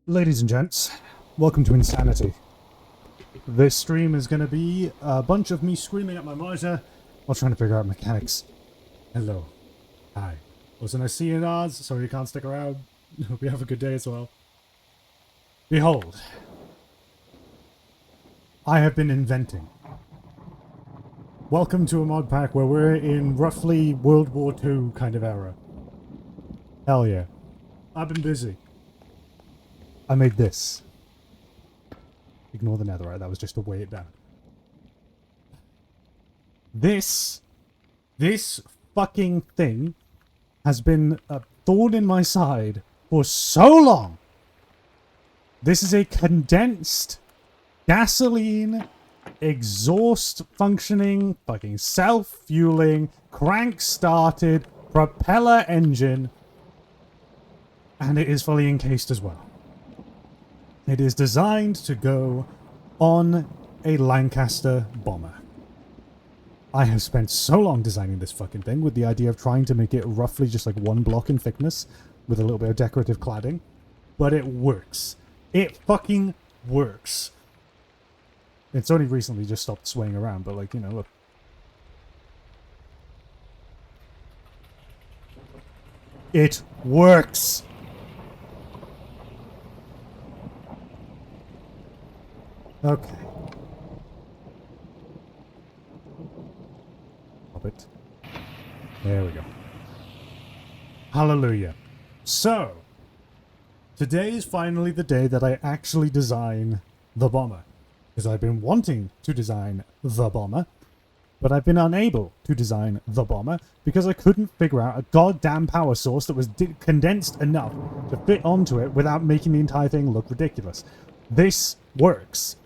Ladies and gents, welcome to Insanity. This stream is going to be a bunch of me screaming at my monitor while trying to figure out mechanics. Hello. Hi. Listen, I see you, Oz. Sorry you can't stick around. Hope you have a good day as well. Behold. I have been inventing. Welcome to a mod pack where we're in roughly World War II kind of era. Hell yeah. I've been busy. I made this. Ignore the netherite, that was just to weigh it down. This fucking thing has been a thorn in my side for so long. This is a condensed gasoline exhaust functioning, fucking self-fueling, crank-started propeller engine, and it is fully encased as well. It is designed to go on a Lancaster bomber. I have spent so long designing this fucking thing with the idea of trying to make it roughly just like one block in thickness with a little bit of decorative cladding, but it works. It fucking works. It's only recently just stopped swaying around, but like, you know, look. It works! Okay. Pop it. There we go. Hallelujah. So, today is finally the day that I actually design the bomber. Because I've been wanting to design the bomber, but I've been unable to design the bomber because I couldn't figure out a goddamn power source that was condensed enough to fit onto it without making the entire thing look ridiculous. This works.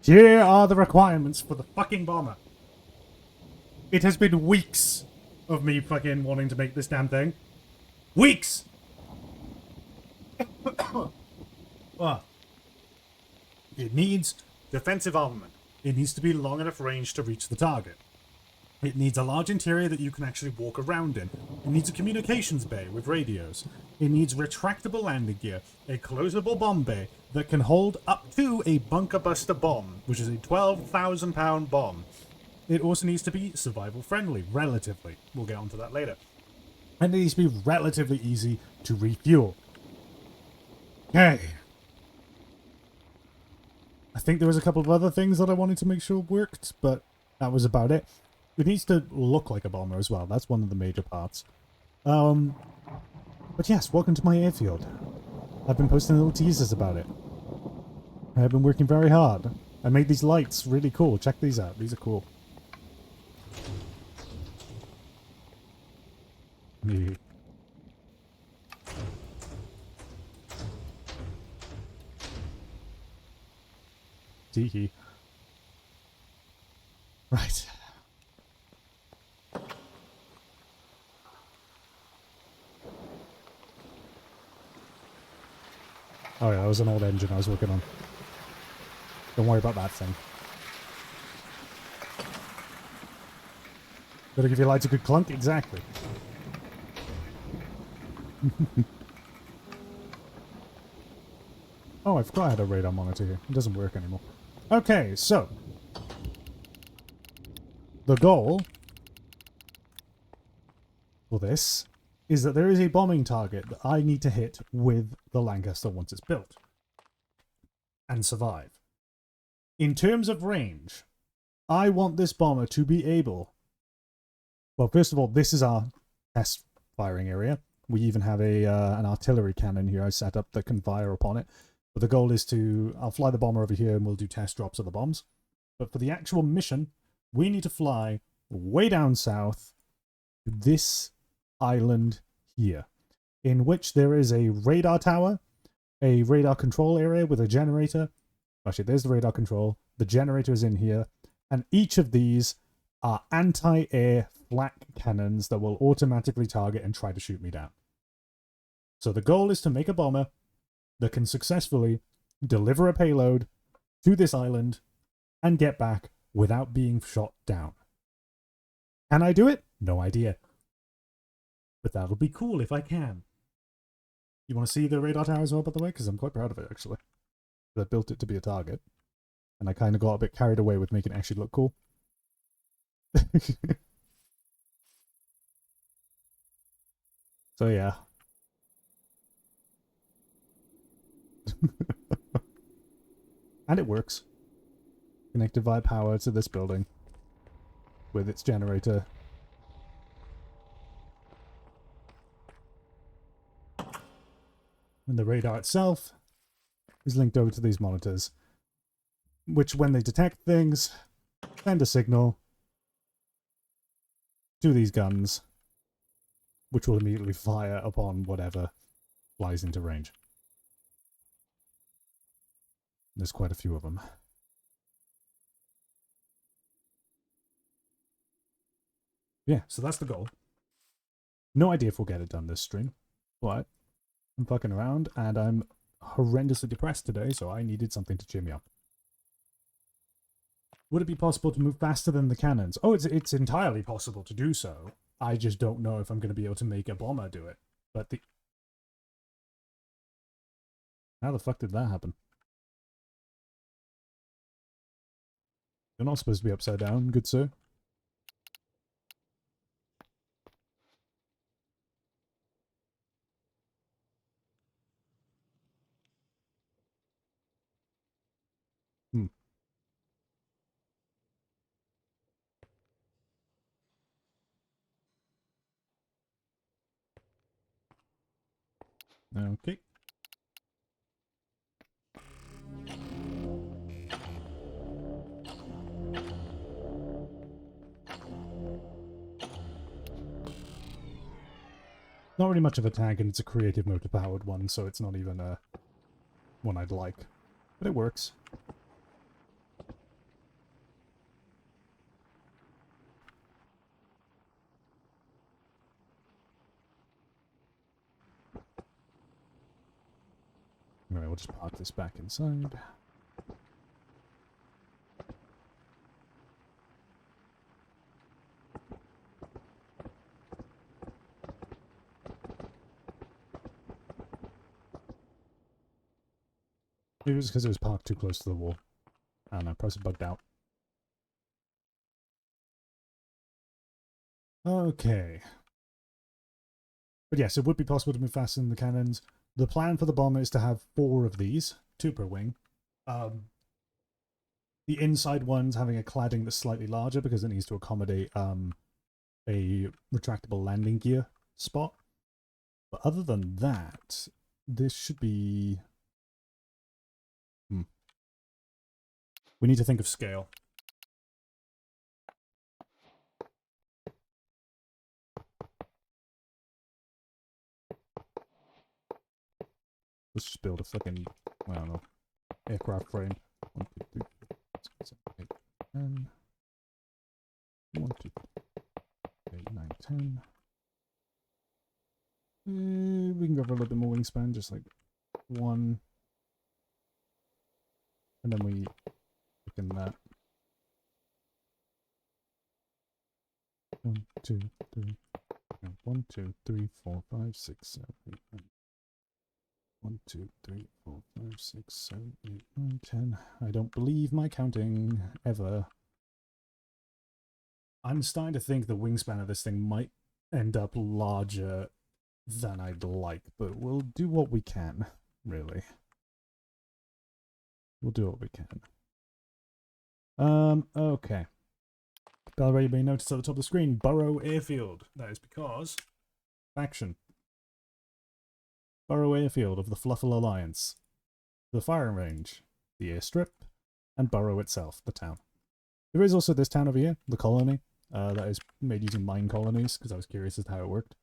Here are the requirements for the fucking bomber. It has been weeks of me fucking wanting to make this damn thing. Weeks! It needs defensive armament. It needs to be long enough range to reach the target. It needs a large interior that you can actually walk around in. It needs a communications bay with radios. It needs retractable landing gear, a closable bomb bay that can hold up to a bunker buster bomb, which is a 12,000 pound bomb. It also needs to be survival friendly, relatively. We'll get onto that later. And it needs to be relatively easy to refuel. Okay. I think there was a couple of other things that I wanted to make sure worked, but that was about it. It needs to look like a bomber as well. That's one of the major parts. But yes, welcome to my airfield. I've been posting little teasers about it. I've been working very hard. I made these lights really cool. Check these out. These are cool. Yeah. Tiki. Right. Oh yeah, that was an old engine I was working on. Don't worry about that thing. Gotta give your lights a good clunk? Exactly. Oh, I forgot I had a radar monitor here. It doesn't work anymore. Okay, so. The goal for this is that there is a bombing target that I need to hit with the Lancaster once it's built. And survive. In terms of range, I want this bomber to be able... Well, first of all, this is our test firing area. We even have an artillery cannon here I set up that can fire upon it. But the goal is to... I'll fly the bomber over here and we'll do test drops of the bombs. But for the actual mission, we need to fly way down south to this island here, in which there is a radar tower, a radar control area with a generator. Actually, there's the radar control. The generator is in here. And each of these are anti-air flak cannons that will automatically target and try to shoot me down. So the goal is to make a bomber that can successfully deliver a payload to this island and get back without being shot down. Can I do it? No idea. But that'll be cool if I can. You want to see the radar tower as well, by the way? Because I'm quite proud of it, actually. I built it to be a target. And I kind of got a bit carried away with making it actually look cool. So, yeah. And it works. Connected via power to this building. With its generator. And the radar itself is linked over to these monitors, which when they detect things, send a signal to these guns, which will immediately fire upon whatever flies into range. There's quite a few of them. Yeah, so that's the goal. No idea if we'll get it done this stream, but I'm fucking around and I'm horrendously depressed today, so I needed something to cheer me up. Would it be possible to move faster than the cannons? Oh, it's entirely possible to do so. I just don't know if I'm going to be able to make a bomber do it. But the... How the fuck did that happen? You're not supposed to be upside down, good sir. Hmm. Okay. Not really much of a tank, and it's a creative motor-powered one, so it's not even a one I'd like. But it works. Anyway, we'll just park this back inside. Maybe it was because it was parked too close to the wall. I don't know, probably bugged out. Okay. But yes, it would be possible to move faster than the cannons. The plan for the bomber is to have 4 of these, 2 per wing. The inside one's having a cladding that's slightly larger because it needs to accommodate a retractable landing gear spot. But other than that, this should be... We need to think of scale. Let's just build a fucking, I don't know, aircraft frame. 1, 2, 3, 4, 5, 6, 7, 8, 10. 1, 2, 3, 8, 9, 10. We can go for a little bit more wingspan, just like 1. And then we look in that. 1, 2, 3. 1, 2, 3, 4, 5, 6, 7, 8, 9. 1, 2, 3, 4, 5, 6, 7, 8, 9, 10. I don't believe my counting ever. I'm starting to think the wingspan of this thing might end up larger than I'd like, but we'll do what we can, really. We'll do what we can. Okay. Already being noticed at the top of the screen, Burrow Airfield. That is because faction. Burrow Airfield of the Fluffle Alliance. The firing range, the airstrip, and Burrow itself, the town. There is also this town over here, the colony, that is made using mine colonies, because I was curious as to how it worked.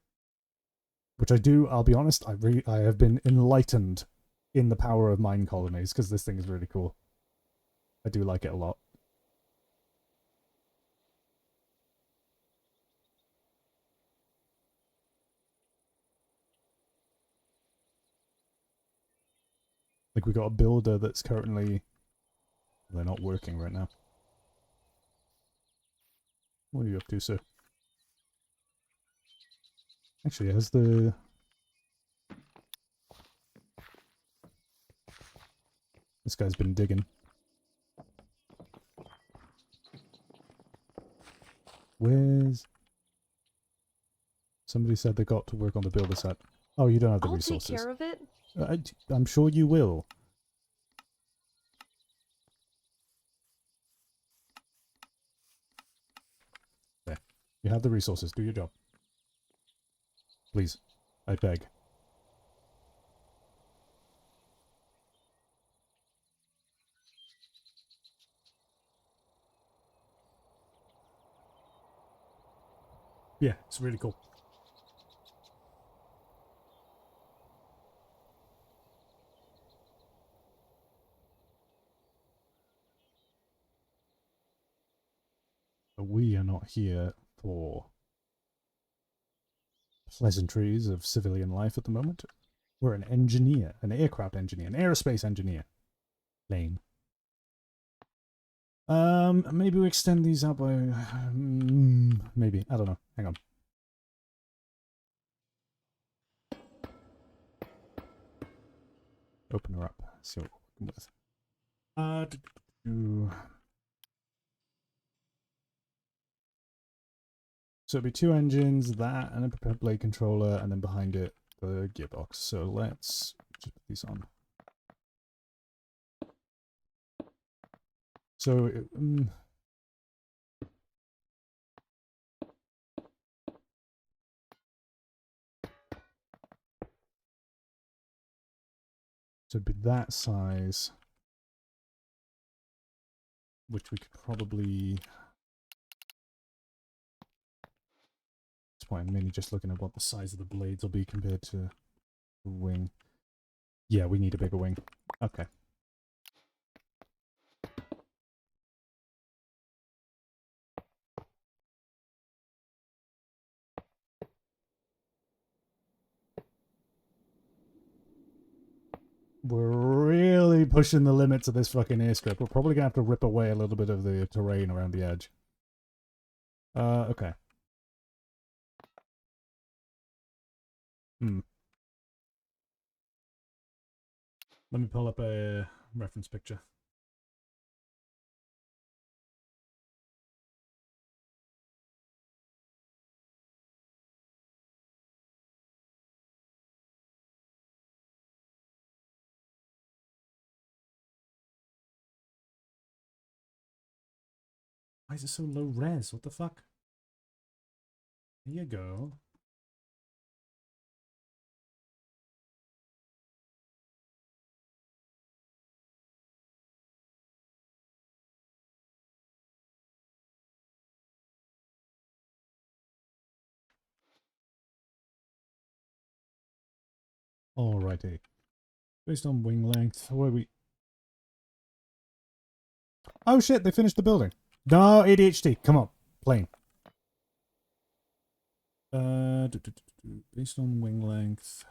Which I do, I'll be honest, I have been enlightened in the power of mine colonies, because this thing is really cool. I do like it a lot. Like, we got a builder that's currently... They're not working right now. What are you up to, sir? Actually, has the... This guy's been digging. Where's... Somebody said they got to work on the builder set. Oh, you don't have the resources. I'll take care of it. I'm sure you will. There. You have the resources. Do your job. Please. I beg. Yeah, it's really cool. But we are not here for pleasantries of civilian life at the moment. We're an engineer, an aircraft engineer, an aerospace engineer. Lame. Maybe we extend these out by... maybe. I don't know. Hang on. Open her up. See what we're working with. So it'll be 2 engines, that, and a propelled blade controller, and then behind it, the gearbox. So let's just put these on. So, so it'd be that size, which we could probably... That's why I'm mainly just looking at what the size of the blades will be compared to the wing. Yeah, we need a bigger wing. Okay. We're really pushing the limits of this fucking airstrip. We're probably gonna have to rip away a little bit of the terrain around the edge. Okay. Let me pull up a reference picture. Why is it so low res? What the fuck? Here you go. Alrighty. Based on wing length, where are we? Oh shit, they finished the building. No, ADHD. Come on. Plane. Based on wing length.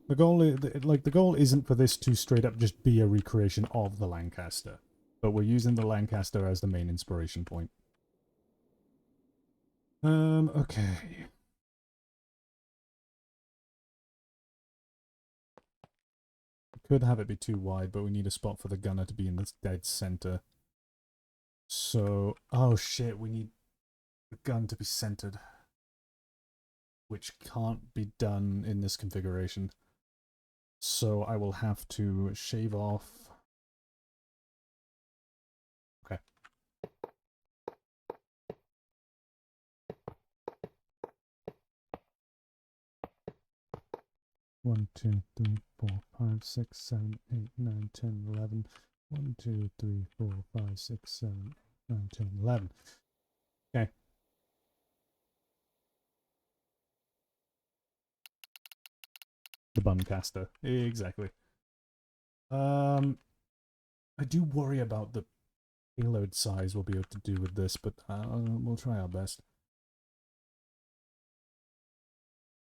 The goal is, like, the goal isn't for this to straight up just be a recreation of the Lancaster, but we're using the Lancaster as the main inspiration point. Okay. We could have it be too wide, but we need a spot for the gunner to be in the dead center. So, oh shit, we need the gun to be centered, which can't be done in this configuration. So I will have to shave off. Okay. One, 2, 3, 4, 5, 6, 7, 8, 9, 10, 11. 1, 2, 3, 4, 5, 6, 7, 8, 9, 10, 11. Okay. The Bumcaster. Exactly. I do worry about the payload size we'll be able to do with this, but we'll try our best.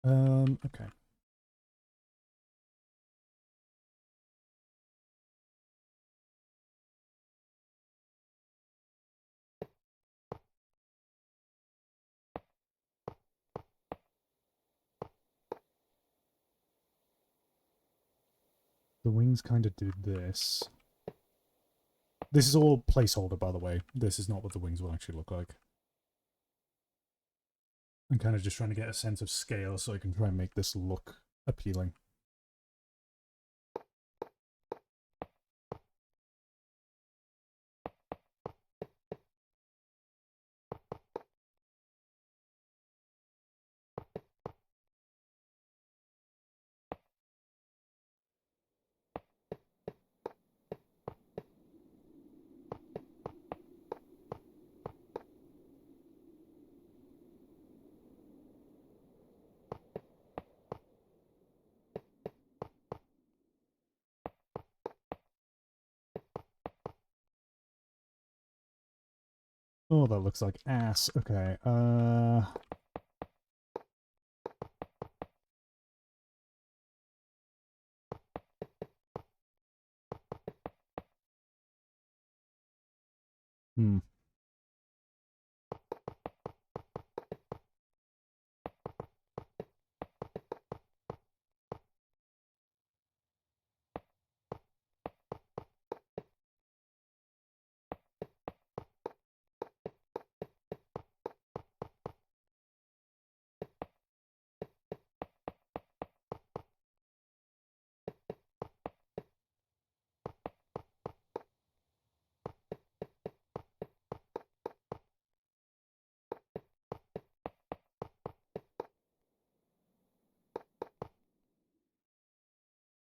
Okay. the wings kind of do this. This is all placeholder, by the way. This is not what the wings will actually look like. I'm kind of just trying to get a sense of scale so I can try and make this look appealing. Oh, that looks like ass. Okay, Hmm.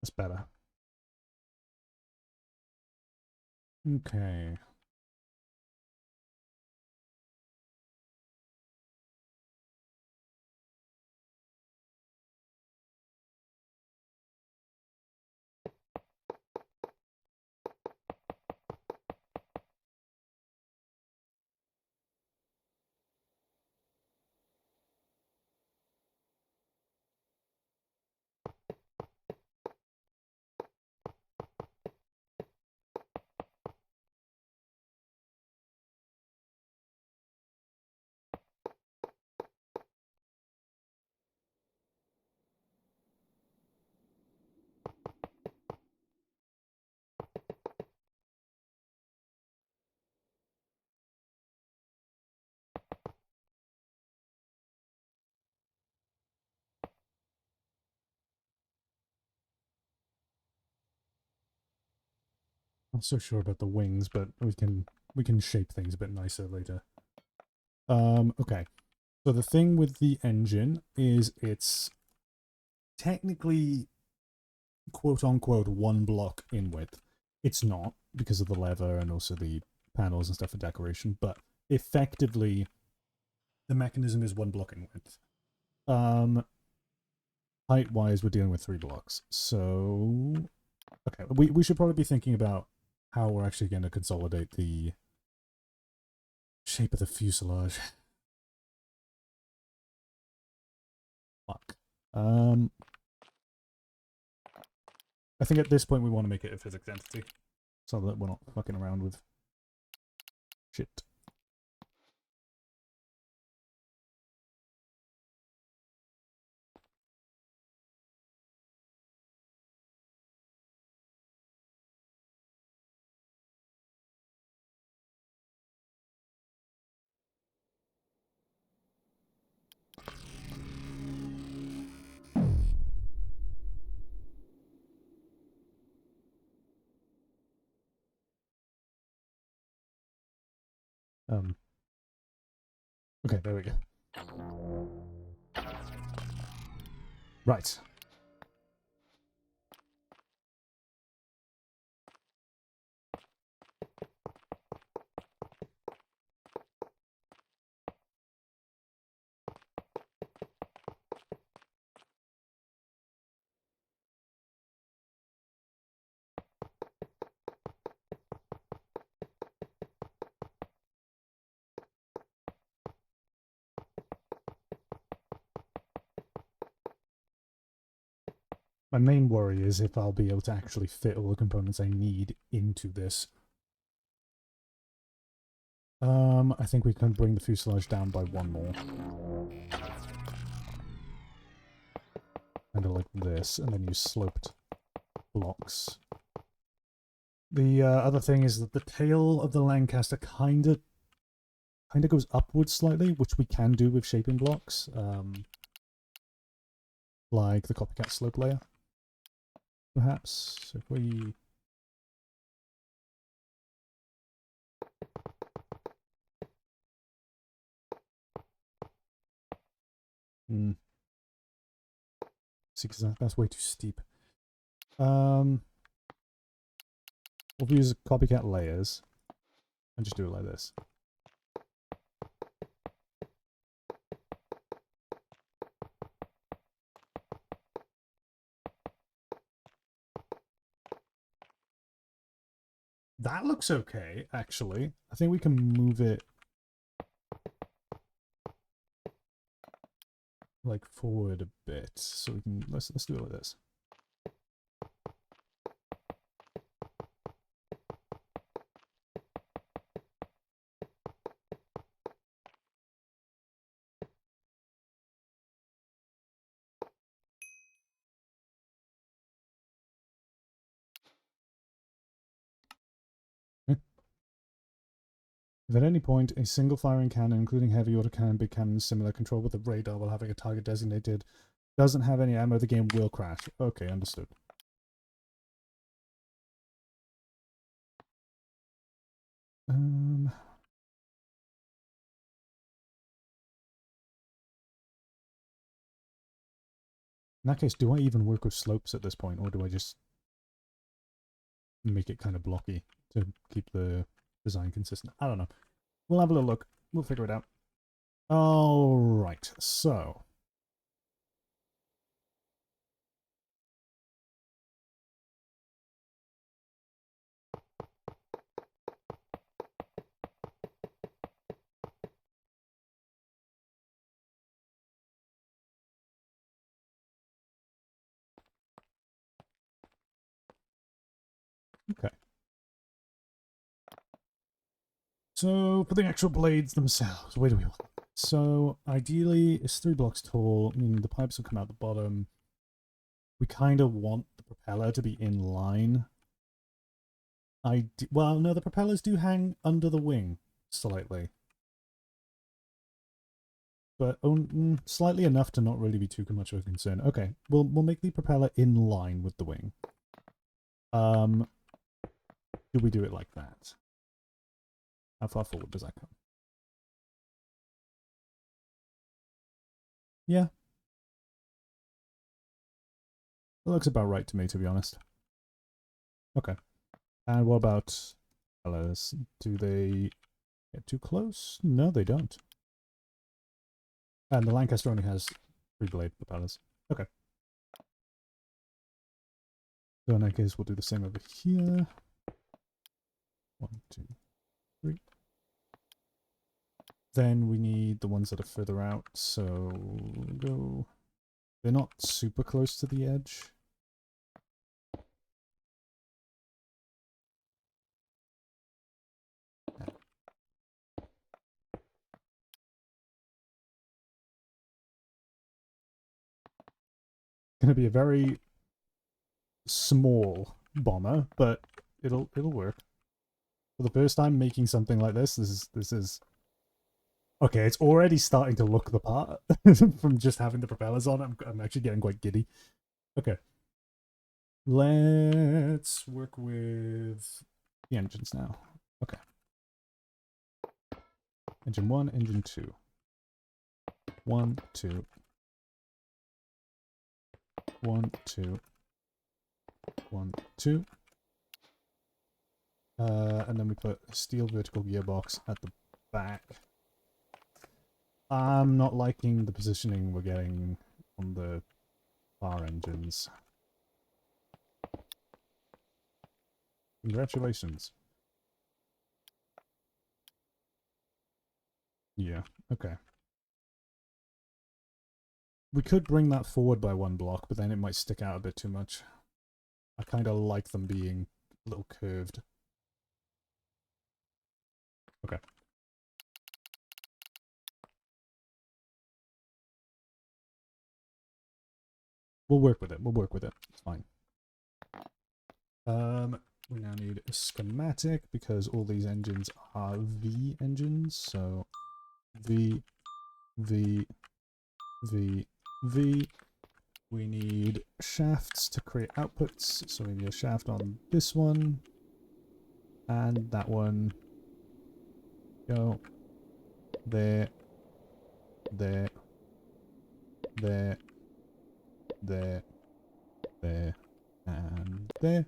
That's better. Okay. Not so sure about the wings, but we can shape things a bit nicer later. Okay. So the thing with the engine is it's technically quote unquote one block in width. It's not because of the lever and also the panels and stuff for decoration, but effectively the mechanism is one block in width. Height wise we're dealing with 3 blocks. So okay, we should probably be thinking about how we're actually going to consolidate the shape of the fuselage. Fuck. I think at this point we want to make it a physics entity, so that we're not fucking around with shit. Okay, there we go. Right. My main worry is if I'll be able to actually fit all the components I need into this. I think we can bring the fuselage down by 1 more. Kind of like this, and then you sloped blocks. The other thing is that the tail of the Lancaster kind of goes upwards slightly, which we can do with shaping blocks, like the copycat slope layer, perhaps. So if we see, because that's way too steep. We'll use copycat layers and just do it like this. That looks okay, actually. I think we can move it like forward a bit, so we can let's do it like this. If at any point a single firing cannon, including heavy autocannon, big cannon, similar control with a radar while having a target designated, doesn't have any ammo, the game will crash. Okay, understood. In that case, do I even work with slopes at this point, or do I just make it kind of blocky to keep the design consistent? I don't know. We'll have a little look. We'll figure it out. Alright, so okay. So for the actual blades themselves, where do we want them? So ideally, it's 3 blocks tall, meaning the pipes will come out the bottom. We kind of want the propeller to be in line. Well, no, the propellers do hang under the wing slightly, but slightly enough to not really be too much of a concern. Okay, we'll make the propeller in line with the wing. Do we do it like that? How far forward does that come? Yeah. It looks about right to me, to be honest. Okay. And what about propellers? Do they get too close? No, they don't. And the Lancaster only has 3 blade propellers. Okay. So in that case, we'll do the same over here. 1, 2, 3. Then we need the ones that are further out, so we'll go... They're not super close to the edge. Gonna be a very small bomber, but it'll work. For the first time making something like this is okay. It's already starting to look the part from just having the propellers on. I'm actually getting quite giddy. Okay, let's work with the engines now. Okay, engine 1, engine 2. 1, 2. 1, 2. 1, 2. And then we put a steel vertical gearbox at the back. I'm not liking the positioning we're getting on the bar engines. Congratulations. Yeah, okay. We could bring that forward by 1 block, but then it might stick out a bit too much. I kind of like them being a little curved. Okay. We'll work with it. We'll work with it. It's fine. We now need a schematic because all these engines are V engines. So V, V, V, V. We need shafts to create outputs. So we need a shaft on this one and that one. Go there, there, there, there, there, and there.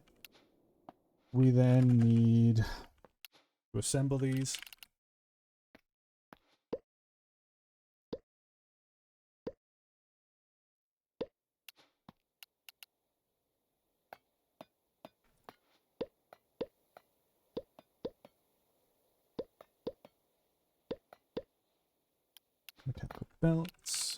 We then need to assemble these. Mechanical belts.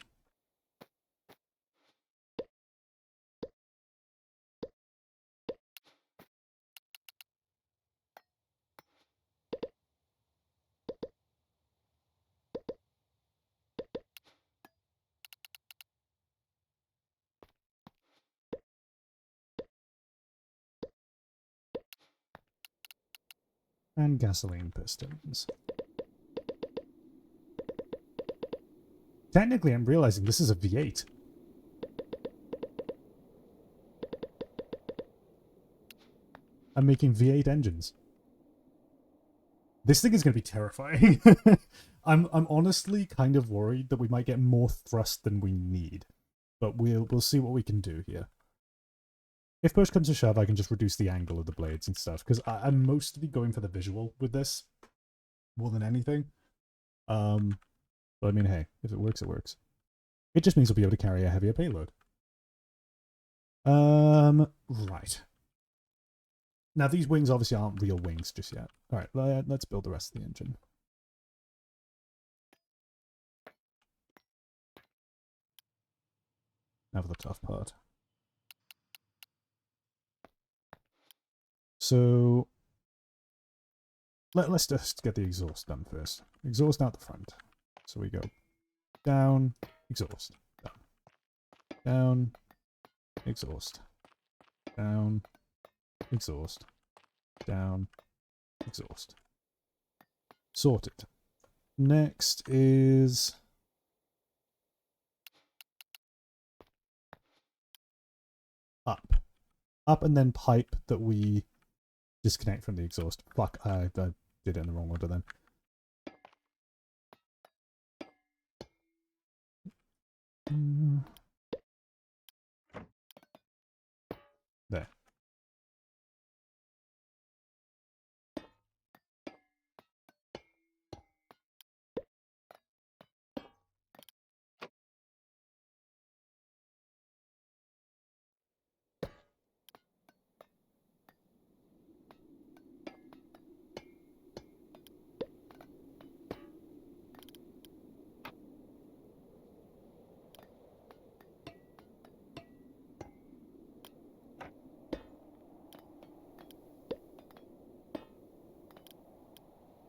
And gasoline pistons. Technically, I'm realizing this is a V8. I'm making V8 engines. This thing is going to be terrifying. I'm honestly kind of worried that we might get more thrust than we need, but we'll see what we can do here. If push comes to shove, I can just reduce the angle of the blades and stuff, because I'm mostly going for the visual with this more than anything. But I mean, hey, if it works, it works. It just means we'll be able to carry a heavier payload. Right. Now, these wings obviously aren't real wings just yet. All right, let's build the rest of the engine. Now for the tough part. So, let's just get the exhaust done first. Exhaust out the front. So we go down, exhaust, down, down, exhaust, down, exhaust, down, exhaust. Sorted. Next is up. Up and then pipe that we disconnect from the exhaust. Fuck, I did it in the wrong order then. There.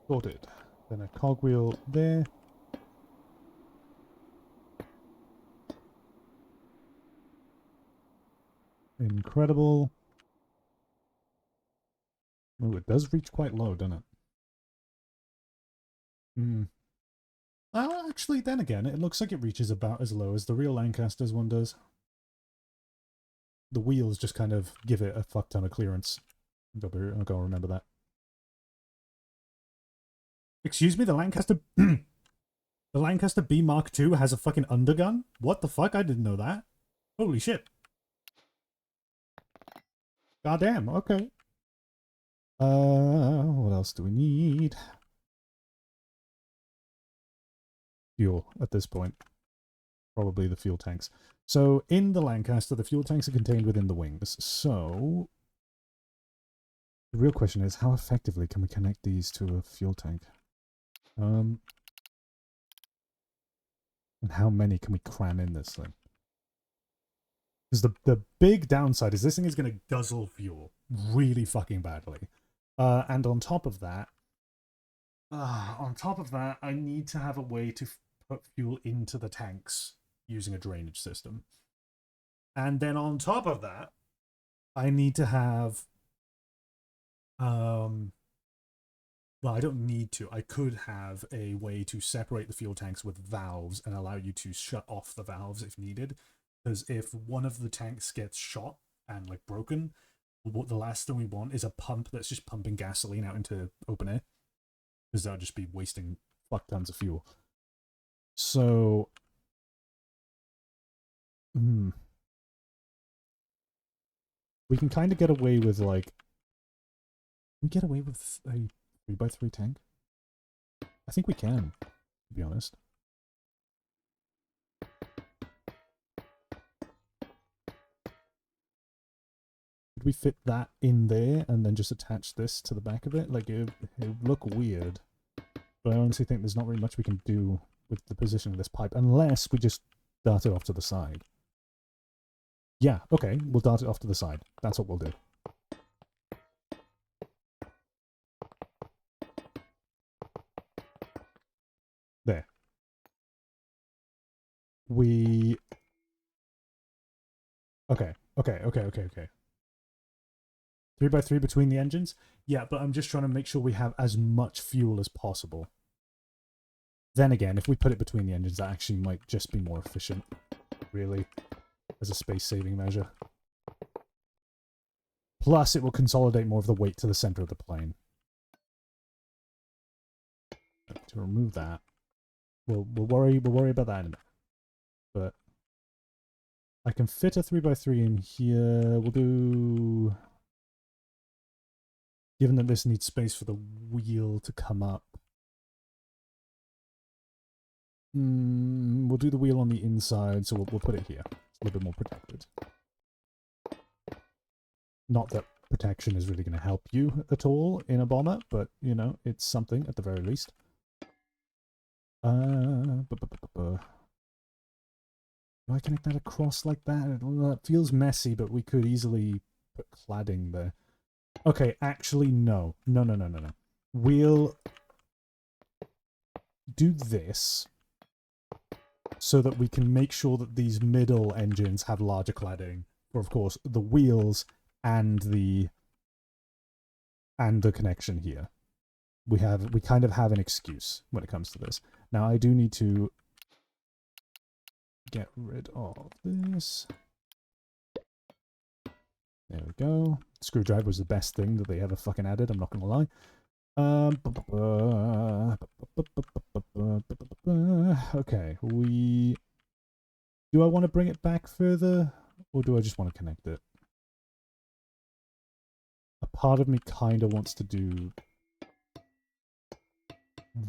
Sorted. Then a cogwheel there. Incredible. Oh, it does reach quite low, doesn't it? Well, actually, then again, it looks like it reaches about as low as the real Lancaster's one does. The wheels just kind of give it a fuck ton of clearance. I'll go remember that. Excuse me, the Lancaster... the Lancaster B Mark II has a fucking undergun? What the fuck? I didn't know that. Holy shit. Goddamn, okay. What else do we need? Fuel at this point. Probably the fuel tanks. So, in the Lancaster, the fuel tanks are contained within the wings. So, the real question is, how effectively can we connect these to a fuel tank? And how many can we cram in this thing? Because the big downside is this thing is going to guzzle fuel really fucking badly. And on top of that, I need to have a way to put fuel into the tanks using a drainage system. And then on top of that, I need to have Well, I don't need to. I could have a way to separate the fuel tanks with valves and allow you to shut off the valves if needed. Because if one of the tanks gets shot and like broken, what the last thing we want is a pump that's just pumping gasoline out into open air. Because that would just be wasting fuck tons of fuel. So, we can kind of get away with like, we get away with a 3x3 tank. I think we can, to be honest. Could we fit that in there and then just attach this to the back of it? Like, it would look weird. But I honestly think there's not really much we can do with the position of this pipe unless we just dart it off to the side. Yeah, okay, we'll dart it off to the side. That's what we'll do. There. Okay. 3x3 between the engines? Yeah, but I'm just trying to make sure we have as much fuel as possible. Then again, if we put it between the engines, that actually might just be more efficient, really, as a space-saving measure. Plus, it will consolidate more of the weight to the center of the plane. To remove that, we'll worry about that in a minute. But I can fit a 3x3 in here. We'll do... Given that this needs space for the wheel to come up. We'll do the wheel on the inside, so we'll put it here. It's a little bit more protected. Not that protection is really going to help you at all in a bomber, but, you know, it's something at the very least. Do I connect that across like that? That feels messy, but we could easily put cladding there. Okay, actually, no. No. We'll do this so that we can make sure that these middle engines have larger cladding for, of course, the wheels and the connection here. We kind of have an excuse when it comes to this. Now, I do need to get rid of this. There we go. Screwdriver was the best thing that they ever fucking added, I'm not gonna lie. Okay, do I want to bring it back further, or do I just want to connect it? A part of me kind of wants to do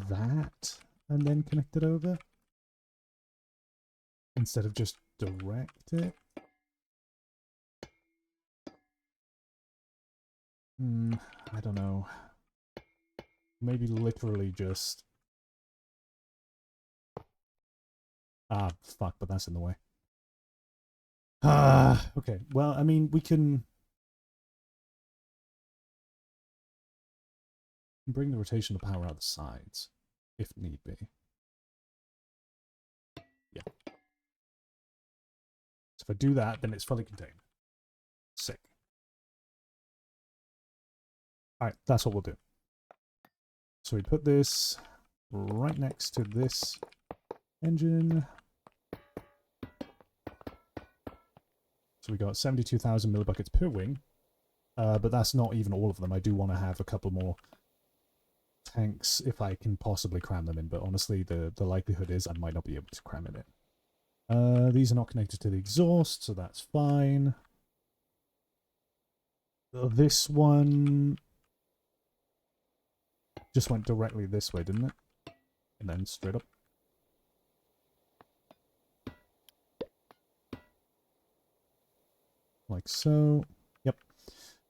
that and then connect it over instead of just direct it. I don't know. Maybe literally just... Ah, fuck, but that's in the way. Okay. Well, I mean, we can bring the rotational power out the sides, if need be. Yeah. So if I do that, then it's fully contained. Sick. Alright, that's what we'll do. So we put this right next to this engine. So we got 72,000 millibuckets per wing. But that's not even all of them. I do want to have a couple more tanks if I can possibly cram them in. But honestly, the likelihood is I might not be able to cram it in. These are not connected to the exhaust, so that's fine. This one just went directly this way, didn't it? And then straight up. Like so. Yep.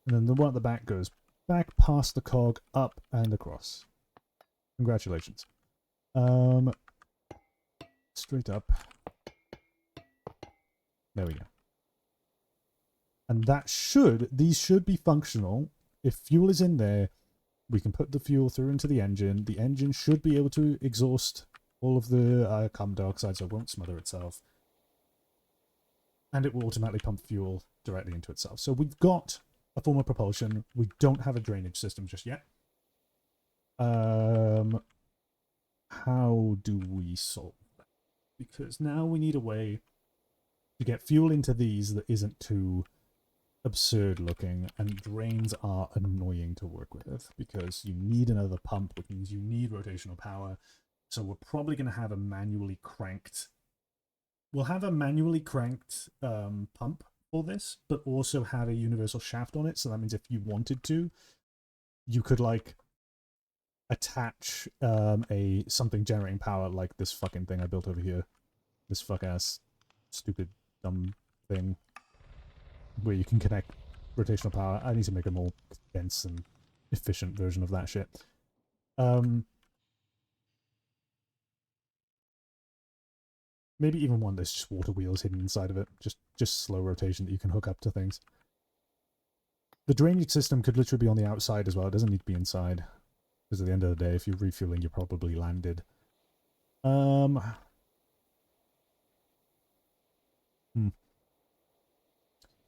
And then the one at the back goes back past the cog, up and across. Congratulations. Straight up. There we go. And these should be functional. If fuel is in there, we can put the fuel through into the engine. The engine should be able to exhaust all of the carbon dioxide so it won't smother itself. And it will automatically pump fuel directly into itself. So we've got a form of propulsion. We don't have a drainage system just yet. How do we solve that? Because now we need a way to get fuel into these that isn't too absurd looking, and drains are annoying to work with because you need another pump, which means you need rotational power. So we're probably going to have a manually cranked. We'll have a manually cranked pump for this, but also have a universal shaft on it. So that means if you wanted to, you could like attach a something generating power like this fucking thing I built over here. This fuck ass stupid dumb thing where you can connect rotational power. I need to make a more dense and efficient version of that shit. Maybe even one that's just water wheels hidden inside of it. Just slow rotation that you can hook up to things. The drainage system could literally be on the outside as well. It doesn't need to be inside. Because at the end of the day, if you're refueling, you're probably landed.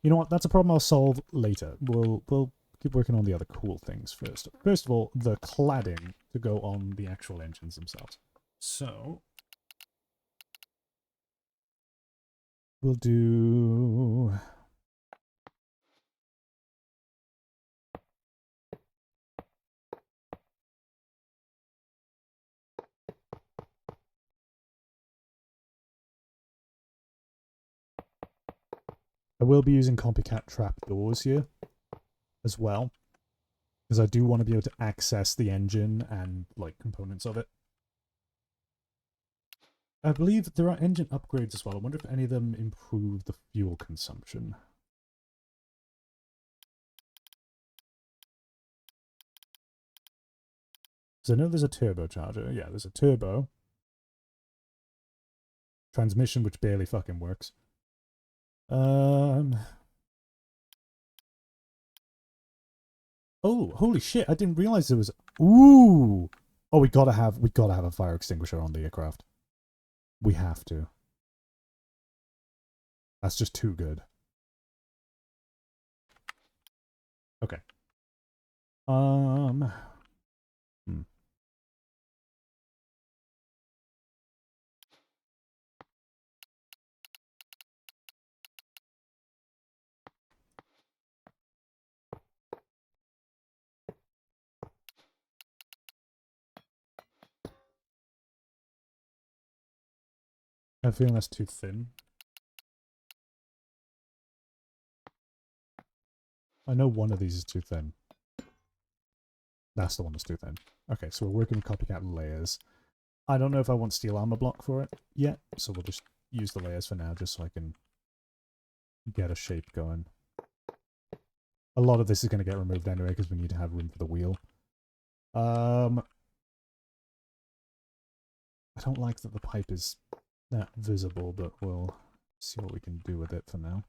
You know what? That's a problem I'll solve later. We'll keep working on the other cool things first. First of all, the cladding to go on the actual engines themselves. So we'll do... I will be using copycat trapdoors here as well, because I do want to be able to access the engine and like components of it. I believe there are engine upgrades as well. I wonder if any of them improve the fuel consumption. So I know there's a turbocharger. Yeah, there's a turbo. Transmission, which barely fucking works. Oh, holy shit! I didn't realize there was. Ooh. Oh, we gotta have a fire extinguisher on the aircraft. We have to. That's just too good. Okay. Hmm. I have a feeling that's too thin. I know one of these is too thin. That's the one that's too thin. Okay, so we're working with copycat layers. I don't know if I want steel armor block for it yet, so we'll just use the layers for now, just so I can get a shape going. A lot of this is going to get removed anyway, because we need to have room for the wheel. I don't like that the pipe is that visible, but we'll see what we can do with it for now.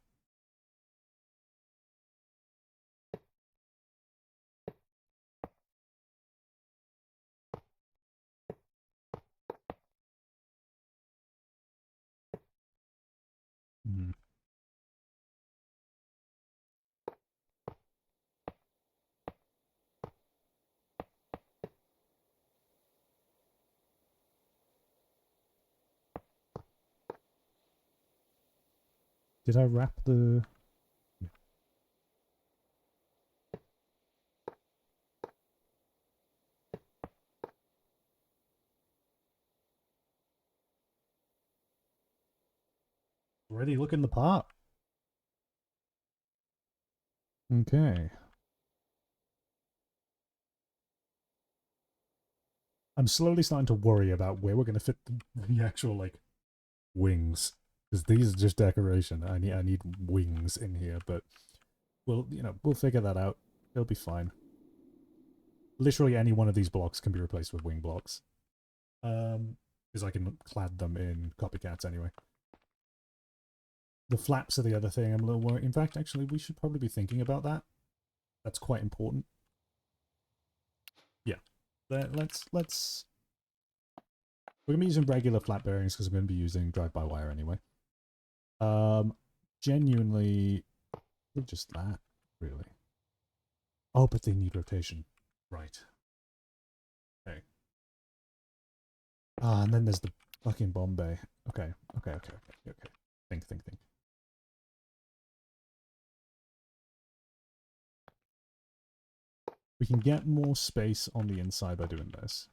Hmm. Did I wrap the... Yeah. Already looking the part. Okay. I'm slowly starting to worry about where we're going to fit the actual, like, wings. Because these are just decoration. I need wings in here, but we'll figure that out. It'll be fine. Literally any one of these blocks can be replaced with wing blocks. Because I can clad them in copycats anyway. The flaps are the other thing I'm a little worried. In fact, actually, we should probably be thinking about that. That's quite important. Yeah. Let's... We're going to be using regular flat bearings because I'm going to be using drive-by-wire anyway. Genuinely... just that, really. Oh, but they need rotation. Right. Okay. Ah, and then there's the fucking bomb bay. Okay. Okay. Think. We can get more space on the inside by doing this.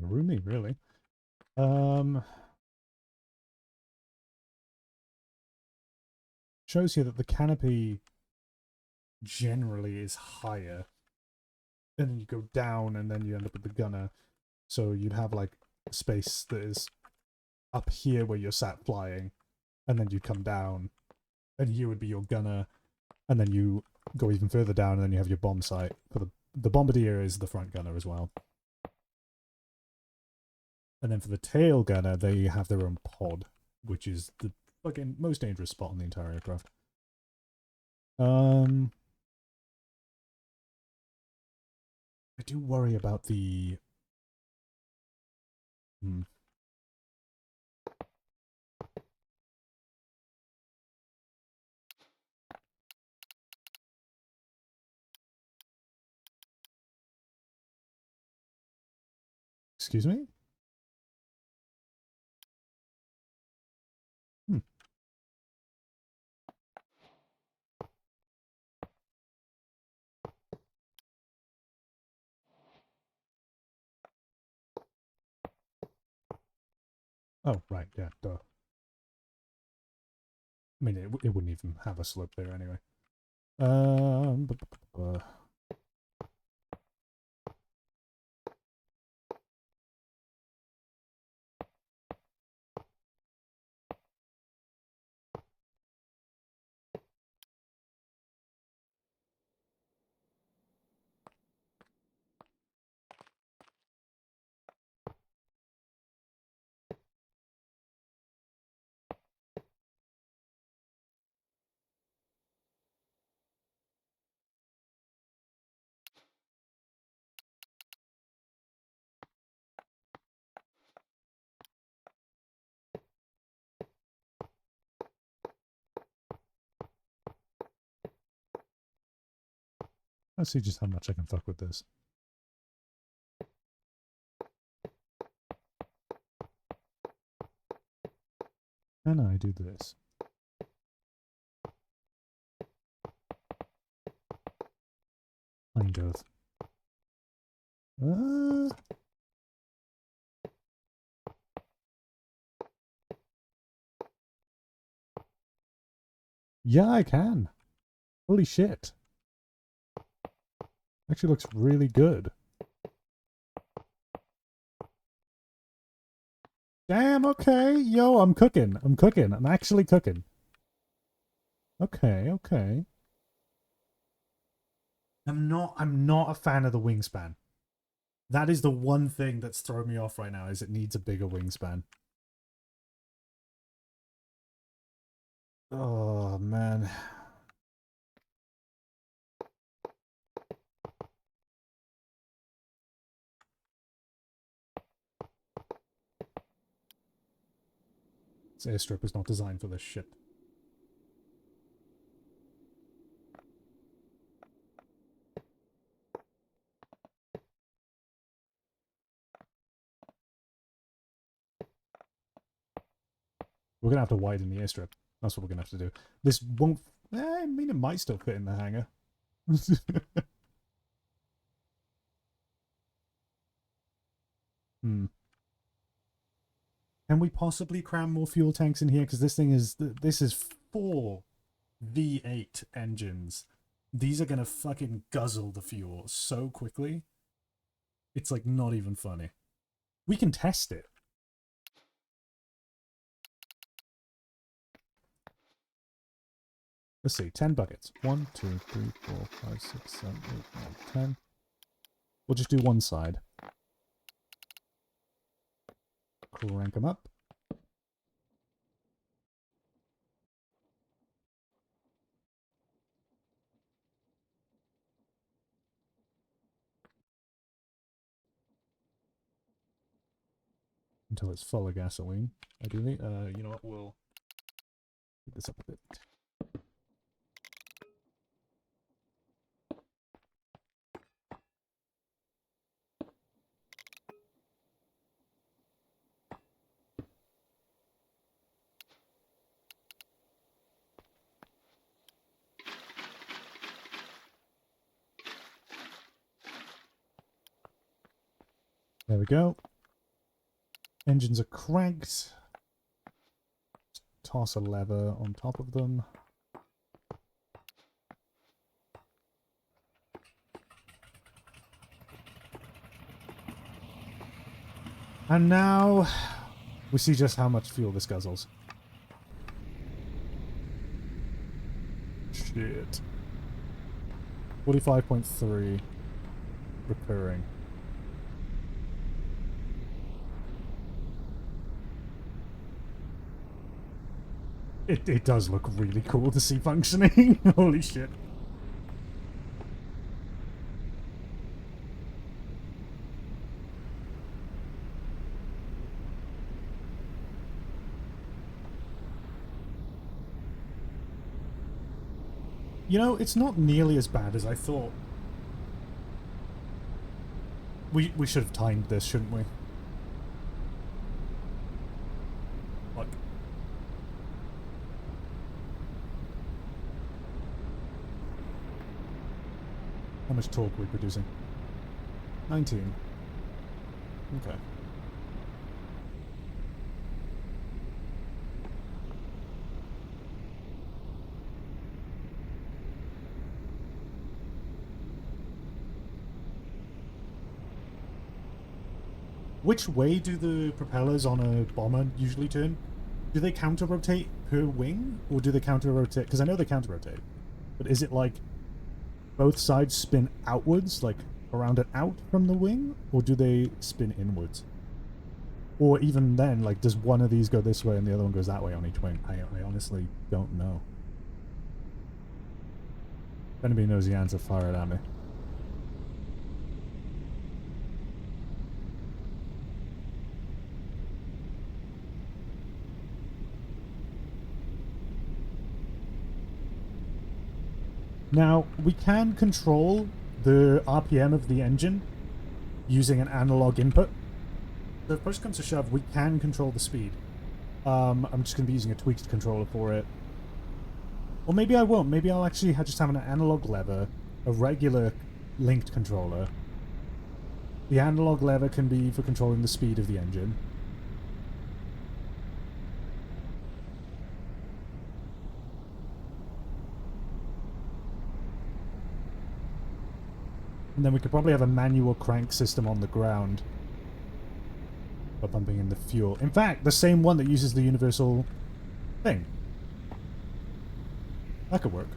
Roomy, really. Shows here that the canopy generally is higher. And then you go down and then you end up with the gunner. So you'd have like space that is up here where you're sat flying. And then you come down. And here would be your gunner. And then you go even further down and then you have your bomb site. For the bombardier is the front gunner as well. And then for the tail gunner, they have their own pod, which is the fucking most dangerous spot on the entire aircraft. I do worry about the... Excuse me? Oh, right, yeah, duh. I mean, it wouldn't even have a slope there anyway. Let's see just how much I can fuck with this. Can I do this? Kind of. Yeah, I can. Holy shit. Actually looks really good. Damn, okay. Yo, I'm cooking. I'm actually cooking. Okay. I'm not a fan of the wingspan. That is the one thing that's thrown me off right now, is it needs a bigger wingspan. Oh, man. This airstrip is not designed for this shit. We're going to have to widen the airstrip. That's what we're going to have to do. This won't... I mean, it might still fit in the hangar. Can we possibly cram more fuel tanks in here? Because this thing is... This is 4 V8 engines. These are going to fucking guzzle the fuel so quickly. It's like not even funny. We can test it. Let's see, 10 buckets. 1, 2, 3, 4, 5, 6, 7, 8, 9, 10. We'll just do one side. Crank them up. Until it's full of gasoline, ideally. You know what, we'll get this up a bit. There we go. Engines are cranked. Toss a lever on top of them. And now we see just how much fuel this guzzles. Shit. 45.3 recurring. It does look really cool to see functioning. Holy shit. You know, it's not nearly as bad as I thought. We should have timed this, shouldn't we? Like, how much torque are we producing? 19. Okay. Which way do the propellers on a bomber usually turn? Do they counter-rotate per wing? Or do they counter-rotate? Because I know they counter-rotate. But is it like both sides spin outwards, like around and out from the wing? Or do they spin inwards? Or even then, like, does one of these go this way and the other one goes that way on each wing? I honestly don't know. If anybody knows the answer, fire it at me. Now, we can control the RPM of the engine using an analog input. So if push comes to shove, we can control the speed. I'm just going to be using a tweaked controller for it. Or maybe I won't. Maybe I'll actually just have an analog lever, a regular linked controller. The analog lever can be for controlling the speed of the engine. And then we could probably have a manual crank system on the ground for pumping in the fuel. In fact, the same one that uses the universal thing. That could work.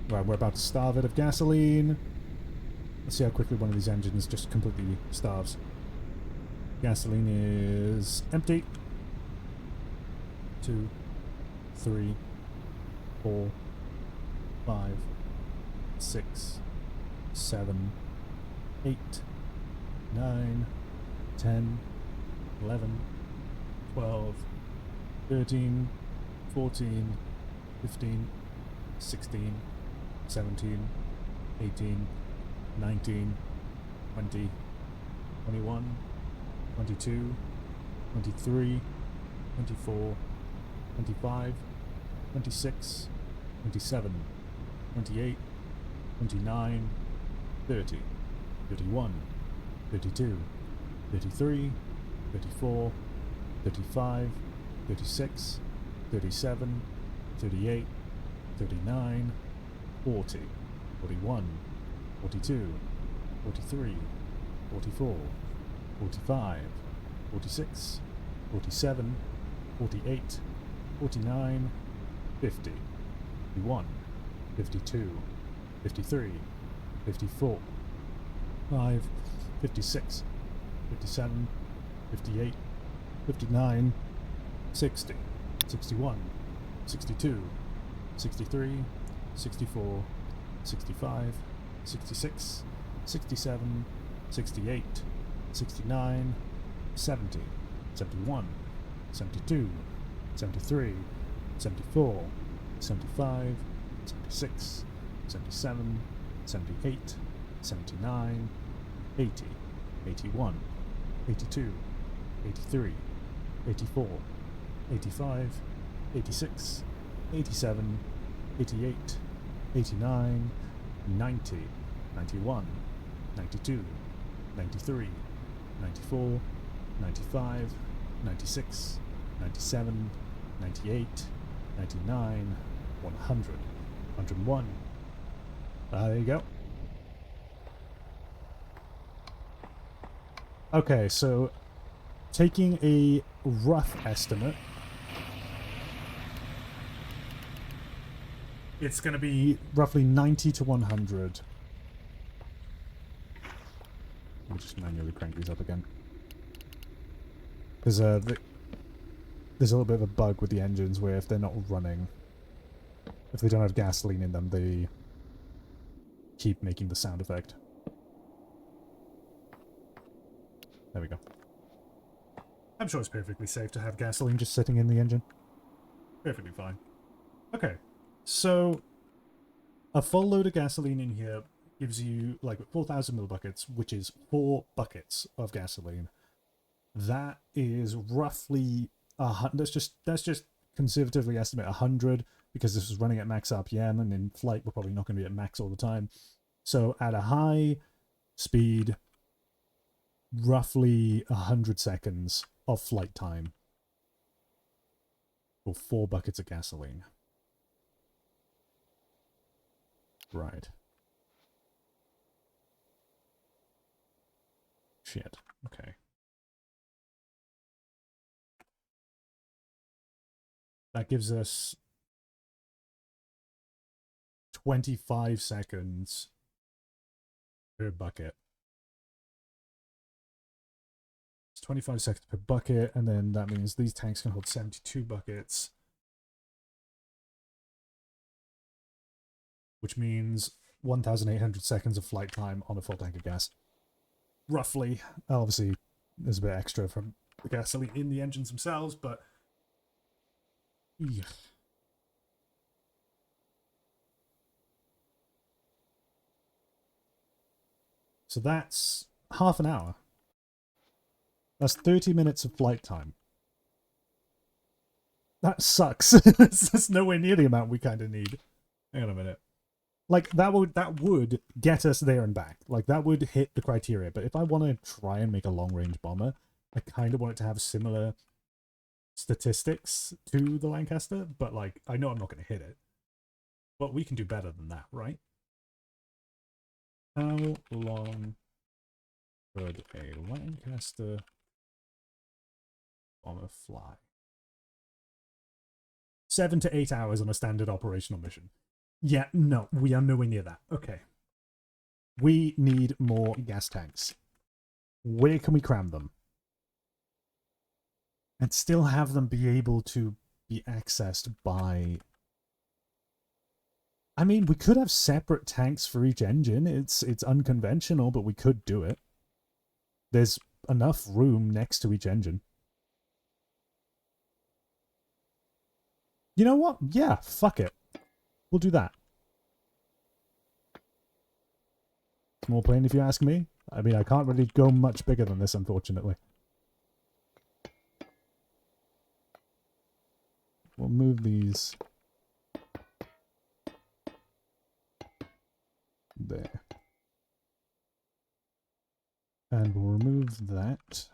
Right, we're about to starve it of gasoline. Let's see how quickly one of these engines just completely starves. Gasoline is empty. 2, 3, 4, 5, 6, 7, 8, 9, 10, 11, 12, 13, 14, 15, 16, 17, 18, 19, 20, 21, 22, 23, 24, 25, 26, 27, 28, 29, 30, 31, 32, 33, 34, 35, 36, 37, 38, 39, 40, 41, 42, 43, 44, 45, 46, 47, 48, 49, 50, 51, 52, 53, 54, 5, 56, 57, 58, 59, 60, 61, 62, 63, 64, 65, 66, 67, 68, 69, 70, 71, 72, 73, 74, 75, 76, 77, 78, 79, 80, 81, 82, 83, 84, 85, 86, 87, 88, 89, 90, 91, 92, 93, 94, 95, 96, 97, 98, 99, 100, 101. There you go. Okay, so taking a rough estimate, it's going to be roughly 90 to 100. Let me just manually crank these up again. Because there's a little bit of a bug with the engines where if they're not running, if they don't have gasoline in them, they keep making the sound effect. There we go. I'm sure it's perfectly safe to have gasoline just sitting in the engine. Perfectly fine. Okay, so a full load of gasoline in here gives you like 4,000 millibuckets, which is 4 buckets of gasoline. That is roughly let's just conservatively estimate 100, because this is running at max RPM, and in flight we're probably not going to be at max all the time. So at a high speed, roughly 100 seconds of flight time for 4 buckets of gasoline. Right. Shit. Okay. That gives us 25 seconds per bucket. It's 25 seconds per bucket, and then that means these tanks can hold 72 buckets. Which means 1,800 seconds of flight time on a full tank of gas. Roughly. Obviously, there's a bit extra from the gasoline in the engines themselves, but... yeah. So that's half an hour. That's 30 minutes of flight time. That sucks. That's nowhere near the amount we kind of need. Hang on a minute. Like, that would get us there and back. Like, that would hit the criteria. But if I want to try and make a long-range bomber, I kind of want it to have similar statistics to the Lancaster. But, like, I know I'm not going to hit it. But we can do better than that, right? How long could a Lancaster bomber fly? 7 to 8 hours on a standard operational mission. Yeah, no, we are nowhere near that. Okay. We need more gas tanks. Where can we cram them? And still have them be able to be accessed by... I mean, we could have separate tanks for each engine. It's unconventional, but we could do it. There's enough room next to each engine. You know what? Yeah, fuck it. We'll do that. Small plane, if you ask me. I mean, I can't really go much bigger than this, unfortunately. We'll move these there. And we'll remove that.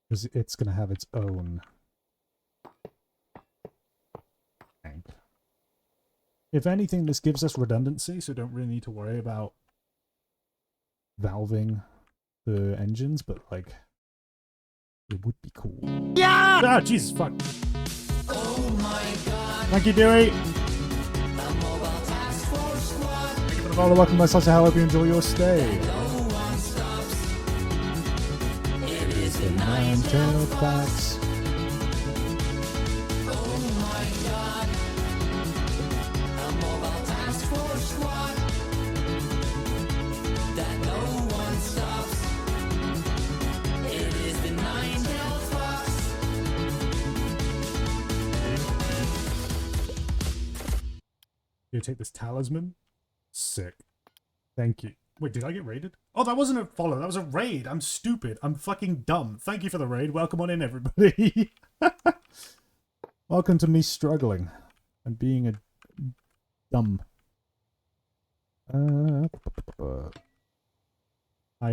Because it's going to have its own tank. If anything, this gives us redundancy, so don't really need to worry about valving the engines, but like, it would be cool. Yeah! Ah, Jesus, fuck. Oh my god. Thank you, Dewey. Thank you for the follow. Welcome to my saucy. I hope you enjoy your stay. It is the Nine-Tailed Fox. You take this talisman? Sick. Thank you. Wait, did I get raided? Oh, that wasn't a follow. That was a raid. I'm stupid. I'm fucking dumb. Thank you for the raid. Welcome on in, everybody. Welcome to me struggling and being a dumb. Hi,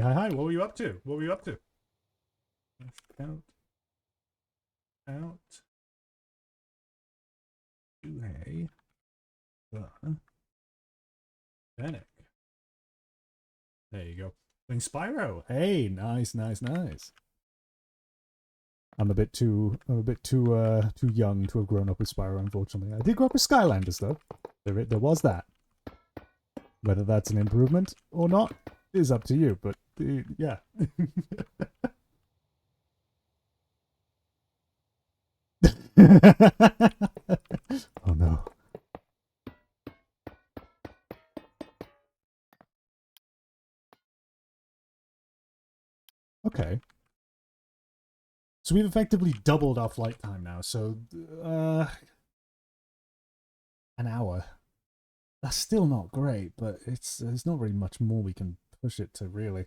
hi, hi. What were you up to? What were you up to? Out. Hey. Fennec. There you go. Playing Spyro. Hey, nice, nice, nice. I'm a bit too young to have grown up with Spyro, unfortunately. I did grow up with Skylanders, though. There was that. Whether that's an improvement or not is up to you, but yeah. Oh no. Okay. So we've effectively doubled our flight time now, so an hour. That's still not great, but there's not really much more we can push it to, really.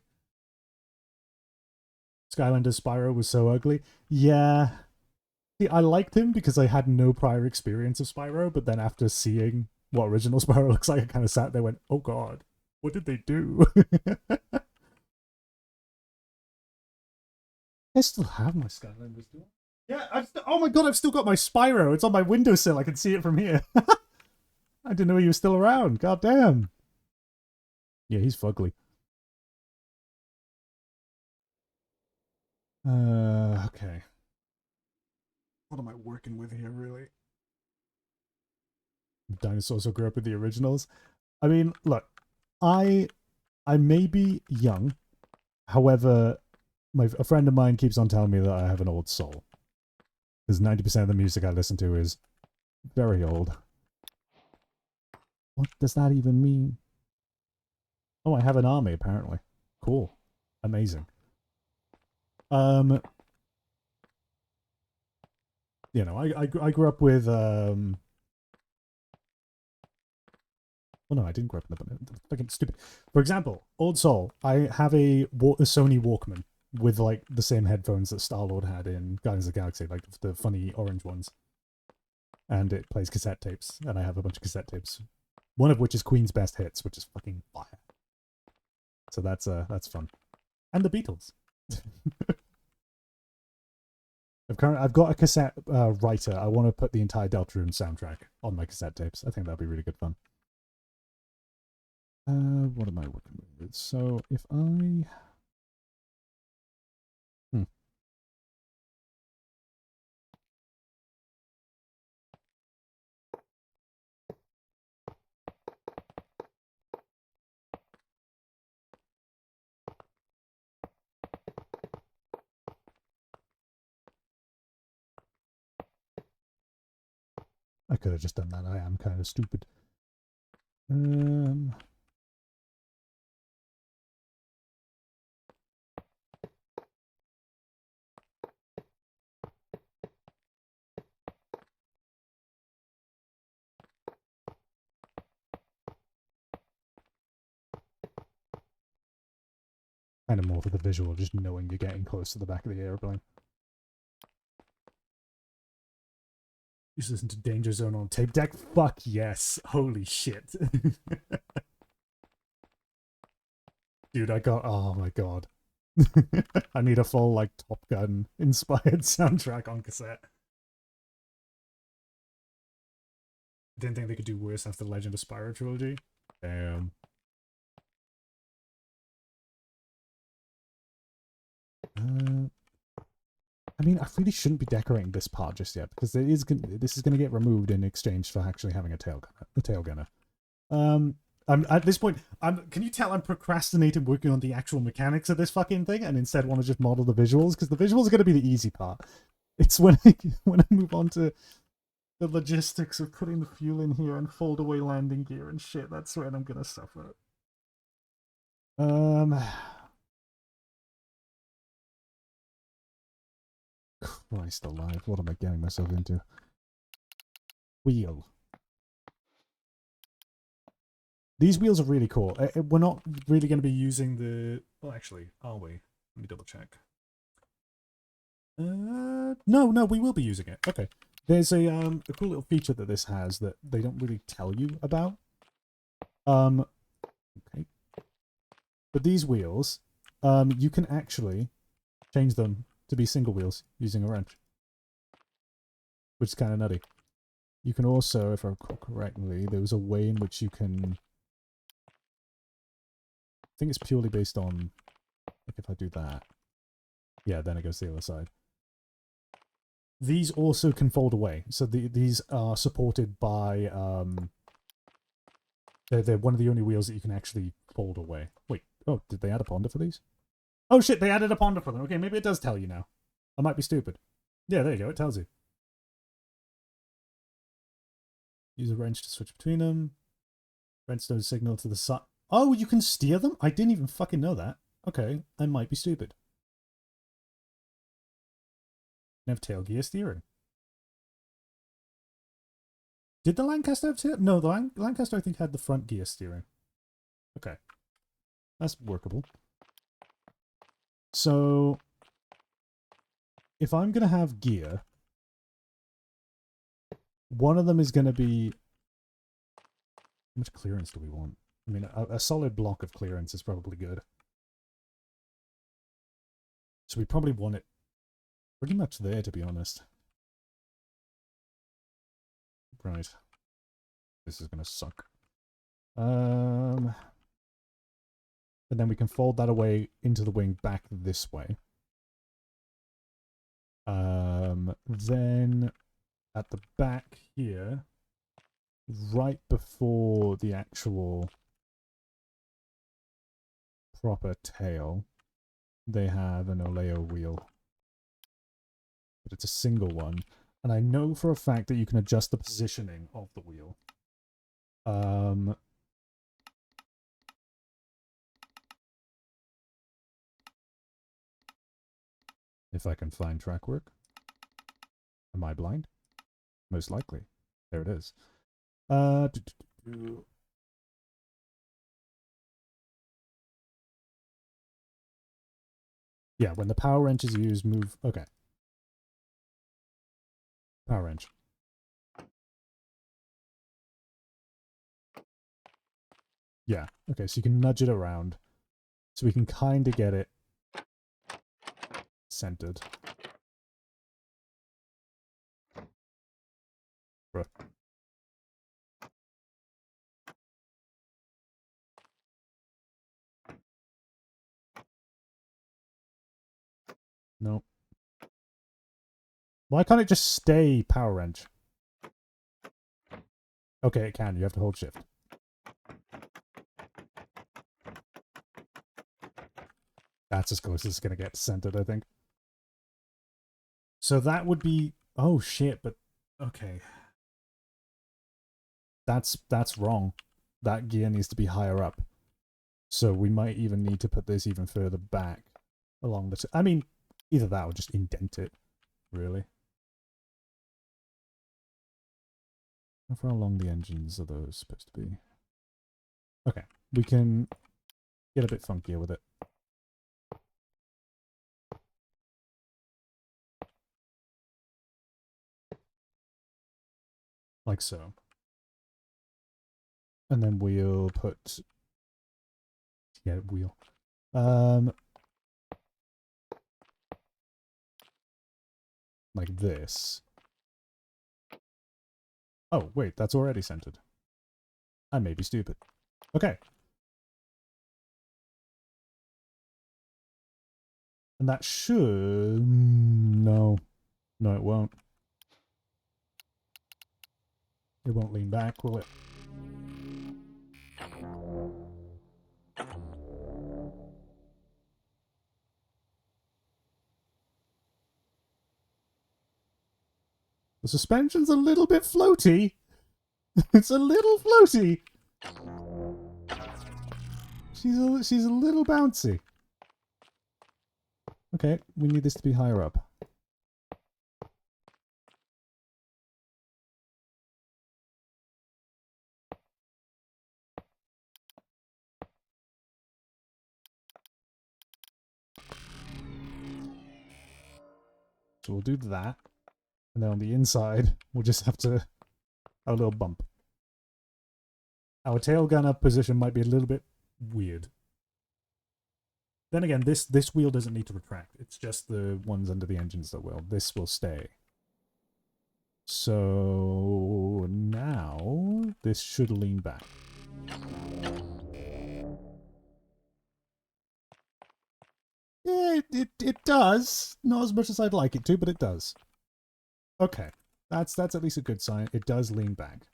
Skylanders Spyro was so ugly. Yeah. See, I liked him because I had no prior experience of Spyro, but then after seeing what original Spyro looks like, I kind of sat there and went, oh god, what did they do? I still have my Skylanders, do I? Yeah, oh my god, I've still got my Spyro. It's on my windowsill. I can see it from here. I didn't know he was still around. God damn. Yeah, he's fugly. Okay. What am I working with here, really? Dinosaurs who grew up with the originals. I mean, look, I may be young. However, a friend of mine keeps on telling me that I have an old soul. Because 90% of the music I listen to is very old. What does that even mean? Oh, I have an army, apparently. Cool. Amazing. You know, I grew up with, well, no, I didn't grow up in the fucking stupid. For example, Old Soul, I have a Sony Walkman with, like, the same headphones that Star-Lord had in Guardians of the Galaxy, like the funny orange ones. And it plays cassette tapes, and I have a bunch of cassette tapes. One of which is Queen's Best Hits, which is fucking fire. So that's fun. And the Beatles. I've got a cassette writer. I want to put the entire Deltarune soundtrack on my cassette tapes. I think that'd be really good fun. What am I working with? So if I... I could have just done that. I am kind of stupid. Kind of more for the visual, just knowing you're getting close to the back of the airplane. You just listen to Danger Zone on tape deck? Fuck yes. Holy shit. Dude, oh my god. I need a full, like, Top Gun inspired soundtrack on cassette. I didn't think they could do worse after the Legend of Spyro trilogy. Damn. I mean, I really shouldn't be decorating this part just yet because this is gonna get removed in exchange for actually having a tail gunner. I'm at this point. Can you tell I'm procrastinating working on the actual mechanics of this fucking thing and instead want to just model the visuals because the visuals are gonna be the easy part. It's when I move on to the logistics of putting the fuel in here and fold away landing gear and shit. That's when I'm gonna suffer. Christ alive, what am I getting myself into? Wheel. These wheels are really cool. We're not really going to be using the... Well, actually, are we? Let me double check. No, we will be using it. Okay. There's a cool little feature that this has that they don't really tell you about. Okay. But these wheels, you can actually change them to be single wheels using a wrench. Which is kind of nutty. You can also, if I recall correctly, there was a way in which you can... I think it's purely based on... Like if I do that. Yeah, then it goes to the other side. These also can fold away. So these are supported by... They're one of the only wheels that you can actually fold away. Wait, oh, did they add a ponder for these? Oh shit, they added a ponder for them. Okay, maybe it does tell you now. I might be stupid. Yeah, there you go, it tells you. Use a wrench to switch between them. Redstone signal to the side. Oh, you can steer them? I didn't even fucking know that. Okay, I might be stupid. Have tail gear steering. Did the Lancaster have tail? No, the Lancaster I think had the front gear steering. Okay. That's workable. So, if I'm going to have gear, one of them is going to be... How much clearance do we want? I mean, a solid block of clearance is probably good. So we probably want it pretty much there, to be honest. Right. This is going to suck. And then we can fold that away into the wing back this way. Then at the back here, right before the actual proper tail, they have an Oleo wheel. But it's a single one. And I know for a fact that you can adjust the positioning of the wheel. If I can find track work. Am I blind? Most likely. There it is. Yeah, when the power wrench is used, move... Okay. Power wrench. Yeah, okay, so you can nudge it around. So we can kind of get it centered. Bruh. Nope. Why can't it just stay power wrench? Okay, it can. You have to hold shift. That's as close as it's going to get centered, I think. So that would be... Oh, shit, but... Okay. That's wrong. That gear needs to be higher up. So we might even need to put this even further back along the... I mean, either that or just indent it, really. How far along the engines are those supposed to be? Okay, we can get a bit funkier with it. Like so. And then we'll put... Yeah, wheel. Like this. Oh, wait, that's already centered. I may be stupid. Okay. And that should... No. No, it won't. It won't lean back, will it? The suspension's a little bit floaty. It's a little floaty. She's a little bouncy. Okay, we need this to be higher up. So we'll do that. And then on the inside, we'll just have to have a little bump. Our tail gunner position might be a little bit weird. Then again, this wheel doesn't need to retract. It's just the ones under the engines that will. This will stay. So now this should lean back. Yeah, it does. Not as much as I'd like it to, but it does. Okay. That's at least a good sign. It does lean back.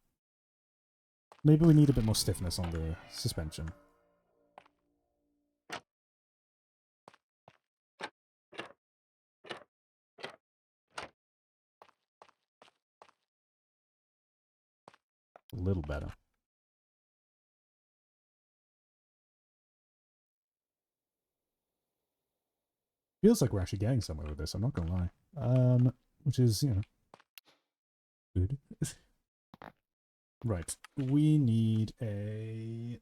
Maybe we need a bit more stiffness on the suspension. A little better. Feels like we're actually getting somewhere with this, I'm not gonna lie. Which is, you know, good. Right. We need a...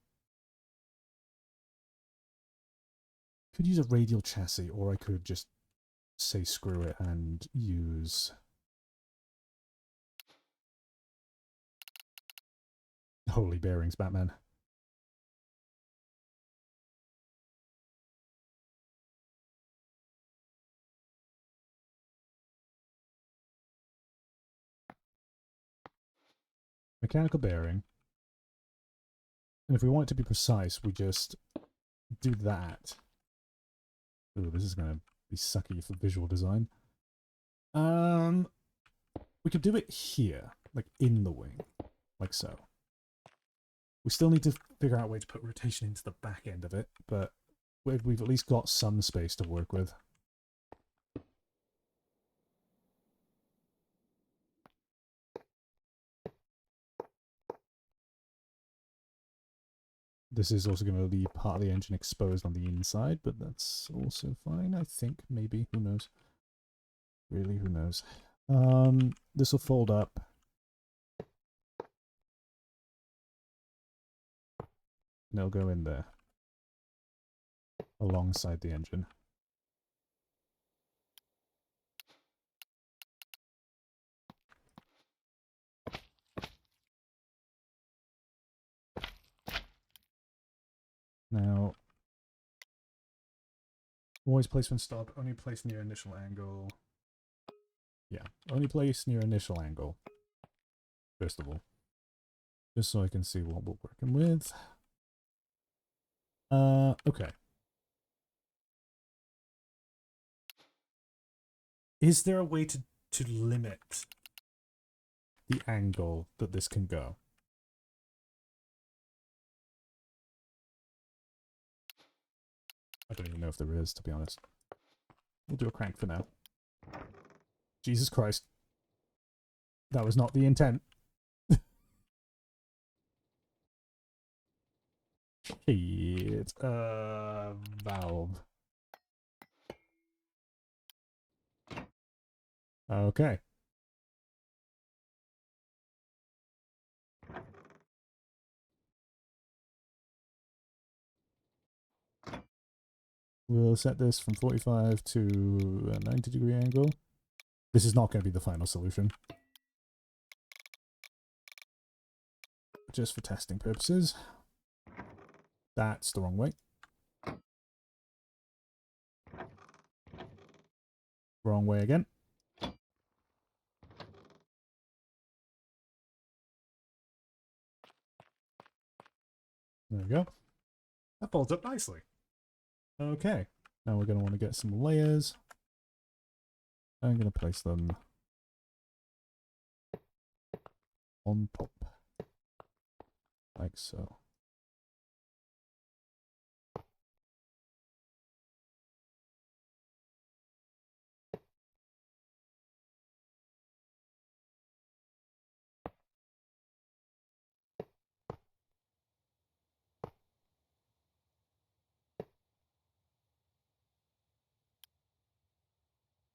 Could use a radial chassis, or I could just say screw it and use... Holy bearings, Batman. Mechanical bearing. And if we want it to be precise, we just do that. Ooh, this is going to be sucky for visual design. We could do it here, like in the wing, like so. We still need to figure out a way to put rotation into the back end of it, but we've at least got some space to work with. This is also going to leave part of the engine exposed on the inside, but that's also fine, I think. Maybe. Who knows? Really, who knows? This will fold up. And it'll go in there. Alongside the engine. Now, always place when stop, only place near initial angle. Yeah, only place near initial angle. First of all. Just so I can see what we're working with. Okay. Is there a way to limit the angle that this can go? I don't even know if there is, to be honest. We'll do a crank for now. Jesus Christ. That was not the intent. Shit. Valve. Okay. We'll set this from 45 to a 90-degree angle. This is not going to be the final solution. Just for testing purposes. That's the wrong way. Wrong way again. There we go. That folds up nicely. Okay. Now we're going to want to get some layers. I'm going to place them on top. Like so.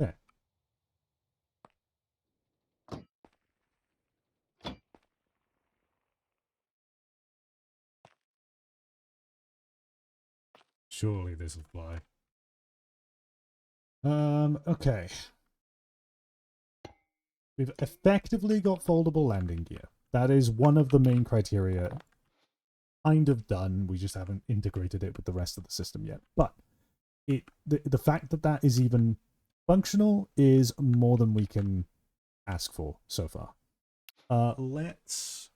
There. Surely this will fly. Okay. We've effectively got foldable landing gear. That is one of the main criteria. Kind of done. We just haven't integrated it with the rest of the system yet. But the fact that that is even functional is more than we can ask for so far. Let's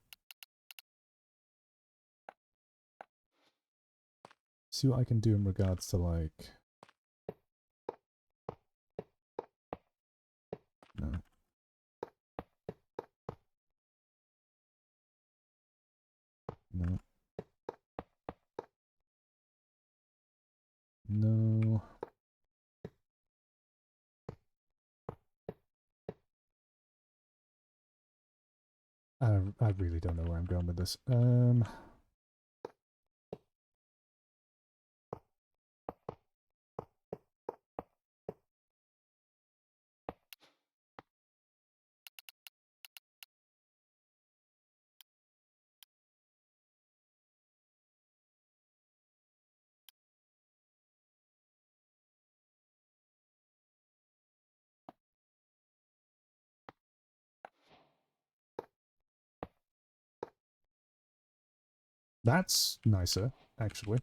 see what I can do in regards to like... No. No. No. I really don't know where I'm going with this. That's nicer, actually.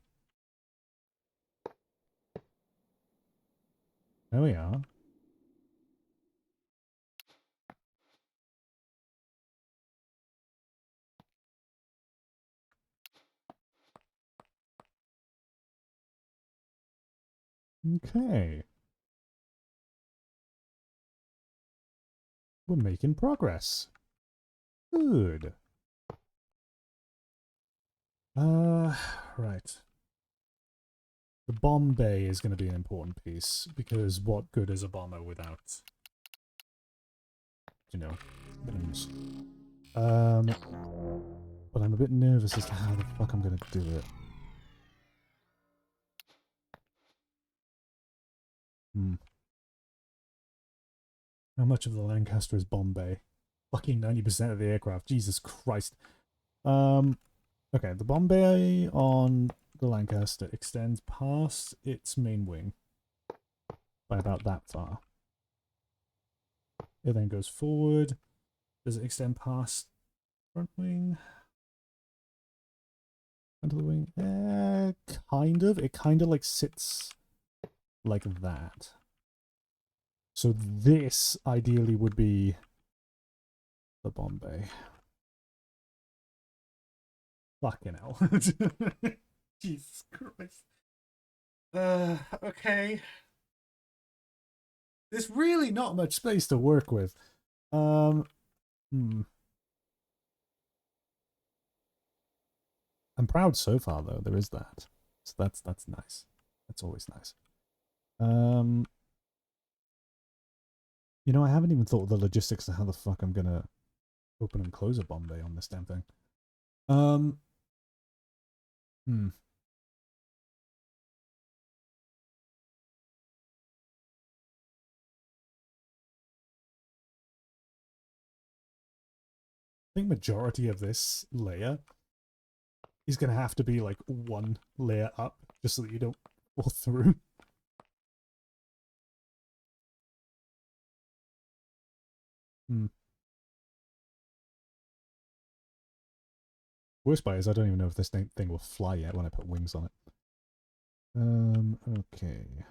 There we are. Okay. We're making progress. Good. Right. The bomb bay is going to be an important piece, because what good is a bomber without, you know, bombs? But I'm a bit nervous as to how the fuck I'm going to do it. How much of the Lancaster is bomb bay? Fucking 90% of the aircraft. Jesus Christ. Okay, the bomb bay on the Lancaster extends past its main wing by about that far. It then goes forward. Does it extend past front wing? Front of the wing? Kind of. It kind of like sits like that. So this ideally would be the bomb bay. Fucking hell. Jesus Christ. Okay. There's really not much space to work with. I'm proud so far though, there is that. So that's nice. That's always nice. You know, I haven't even thought of the logistics of how the fuck I'm gonna open and close a bomb bay on this damn thing. I think majority of this layer is going to have to be like one layer up, just so that you don't fall through. Worst part is I don't even know if this thing will fly yet when I put wings on it. Okay.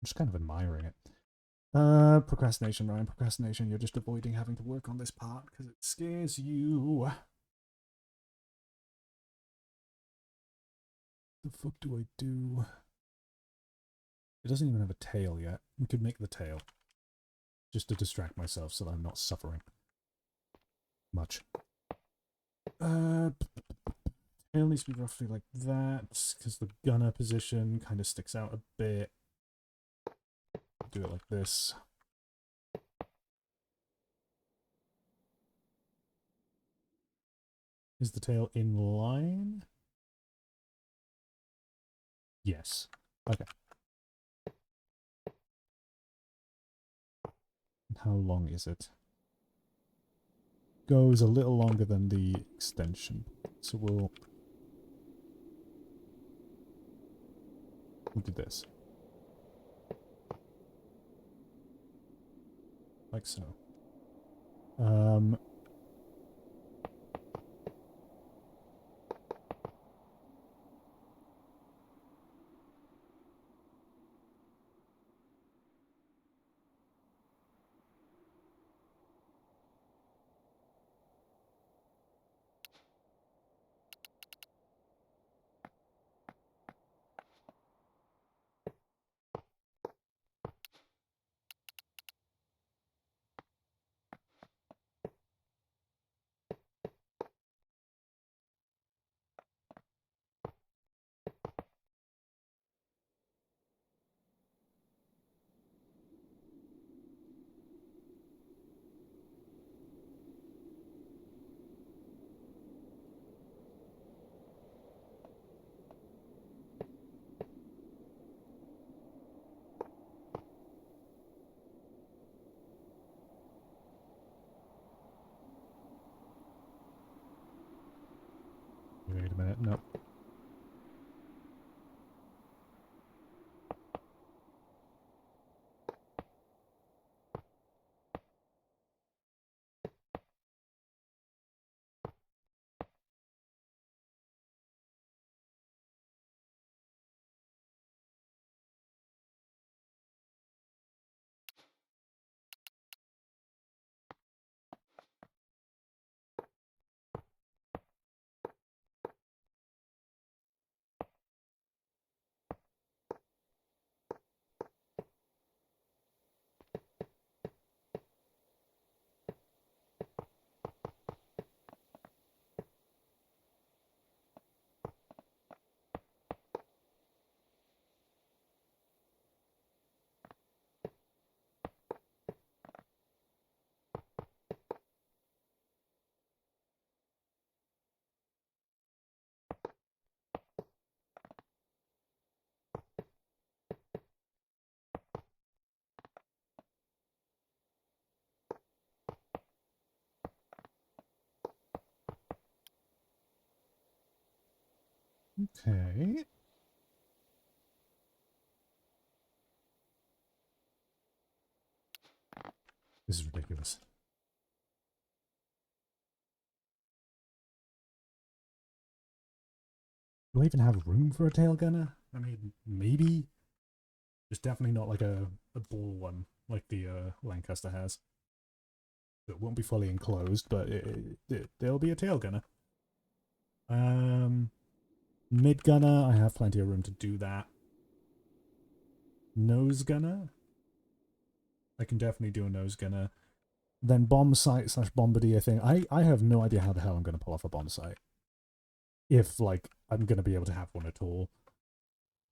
just kind of admiring it. Procrastination, Ryan. Procrastination. You're just avoiding having to work on this part because it scares you. The fuck do I do? It doesn't even have a tail yet. We could make the tail. Just to distract myself so that I'm not suffering much. Tail needs to be roughly like that, because the gunner position kind of sticks out a bit. Do it like this. Is the tail in line? Yes. Okay. How long is it? Goes a little longer than the extension. So we'll do this. Like so. Wait a minute, no. Okay. This is ridiculous. Do I even have room for a tail gunner? I mean, maybe. Just definitely not like a ball one like the Lancaster has. It won't be fully enclosed, but there'll be a tail gunner. Mid gunner, I have plenty of room to do that. Nose gunner, I can definitely do a nose gunner. Then bomb sight / bombardier thing. I have no idea how the hell I'm going to pull off a bomb sight. If, like, I'm going to be able to have one at all.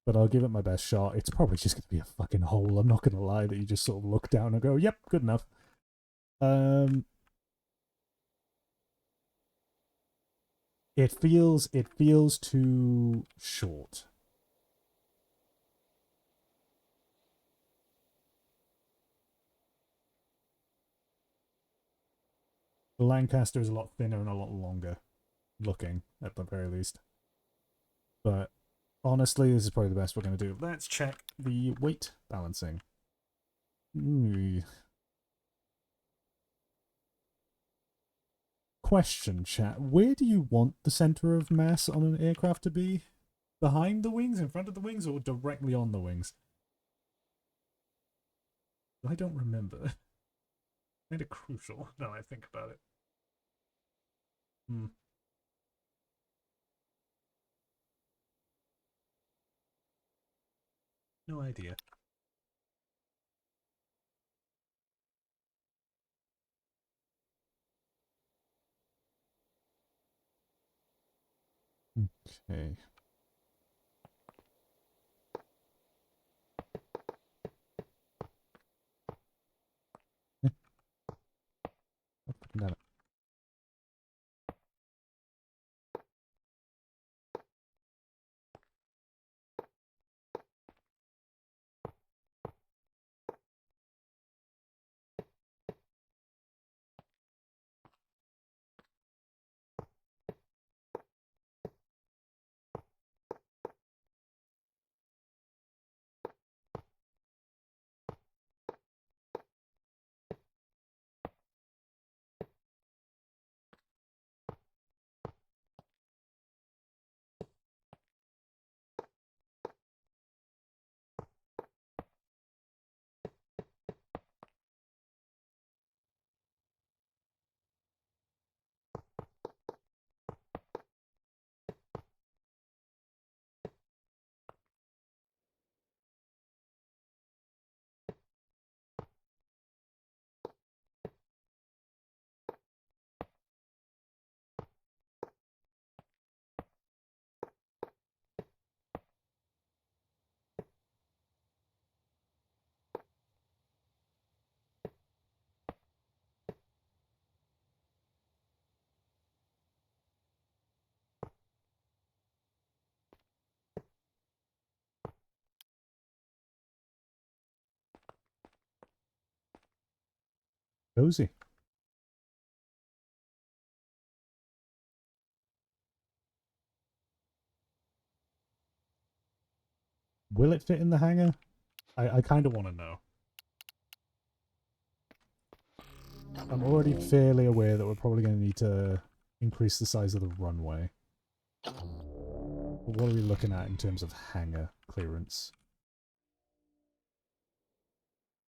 But I'll give it my best shot. It's probably just going to be a fucking hole. I'm not going to lie that you just sort of look down and go, yep, good enough. It feels too short. The Lancaster is a lot thinner and a lot longer looking, at the very least. But honestly, this is probably the best we're going to do. Let's check the weight balancing. Question, chat. Where do you want the center of mass on an aircraft to be? Behind the wings, in front of the wings, or directly on the wings? I don't remember. Kind of crucial now I think about it. Hmm. No idea. Okay. Damn it. Cozy. Will it fit in the hangar? I kind of want to know. I'm already fairly aware that we're probably going to need to increase the size of the runway. But what are we looking at in terms of hangar clearance?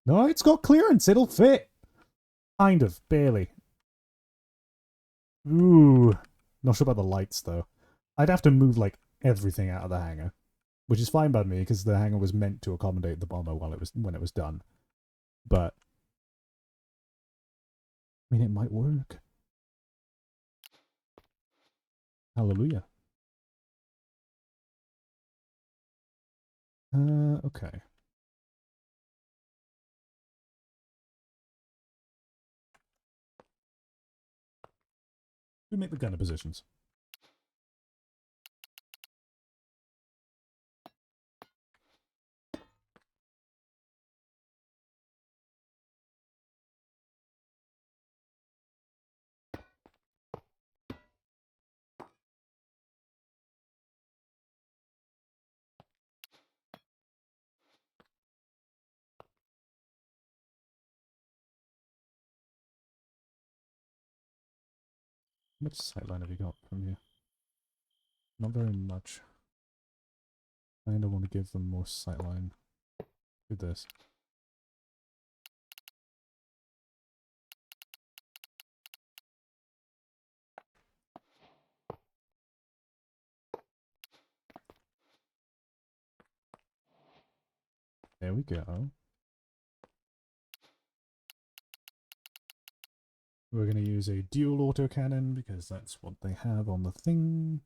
No, it's got clearance. It'll fit. Kind of. Barely. Ooh. Not sure about the lights, though. I'd have to move, like, everything out of the hangar. Which is fine by me, because the hangar was meant to accommodate the bomber when it was done. But I mean, it might work. Hallelujah. Okay. We make the gunner positions. How much sightline have you got from here? Not very much. I kind of want to give them more sightline. Do this. There we go. We're going to use a dual autocannon because that's what they have on the thing.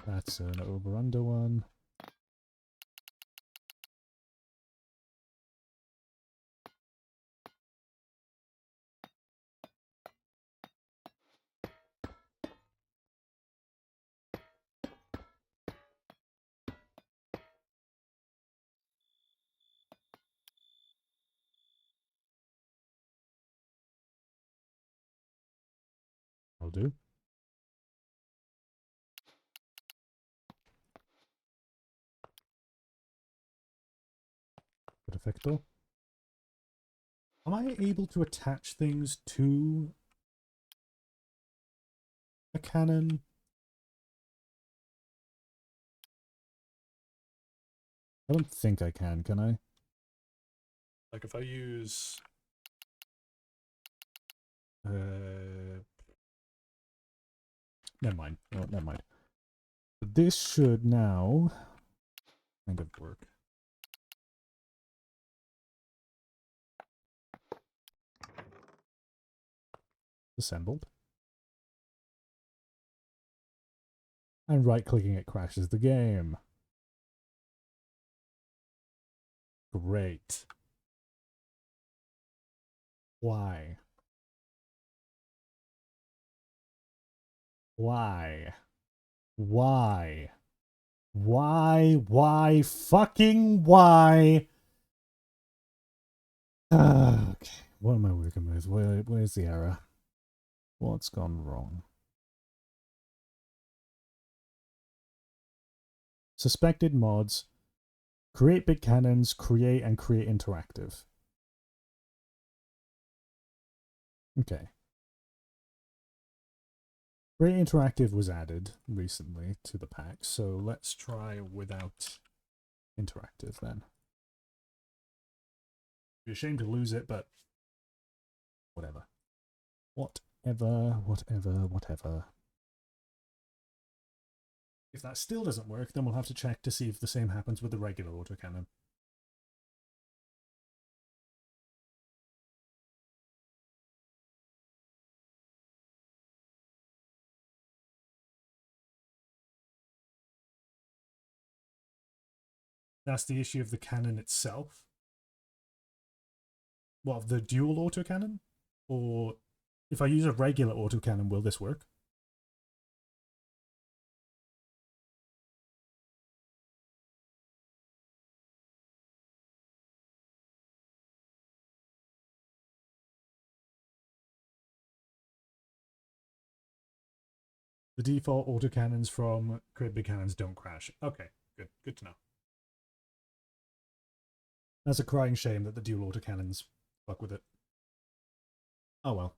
That's an over-under one. I'll do. Perfecto. Am I able to attach things to a cannon I don't think I can I? Like if I use... never mind. Oh, never mind. This should now kind of work. Assembled. And right-clicking it crashes the game. Great. Why? Why? Why? Why? Fucking why? Okay. What am I working with? Where's the error? What's gone wrong? Suspected mods. Create big cannons, create and create interactive. Okay. Create interactive was added recently to the pack, so let's try without interactive then. Be ashamed to lose it, but whatever. Whatever. If that still doesn't work, then we'll have to check to see if the same happens with the regular autocannon. That's the issue of the cannon itself. What, of the dual autocannon? Or if I use a regular autocannon, will this work? The default autocannons from Create Big Cannons don't crash. Okay, good to know. That's a crying shame that the dual autocannons fuck with it. Oh well.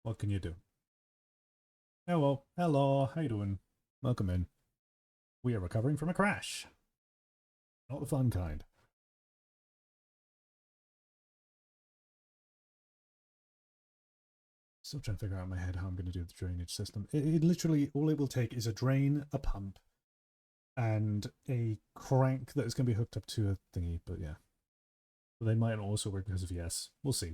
What can you do? Hello, how you doing? Welcome in. We are recovering from a crash. Not the fun kind. Still trying to figure out in my head how I'm going to do the drainage system. It literally, all it will take is a drain, a pump, and a crank that is going to be hooked up to a thingy, but yeah. But they might also work because of yes. We'll see.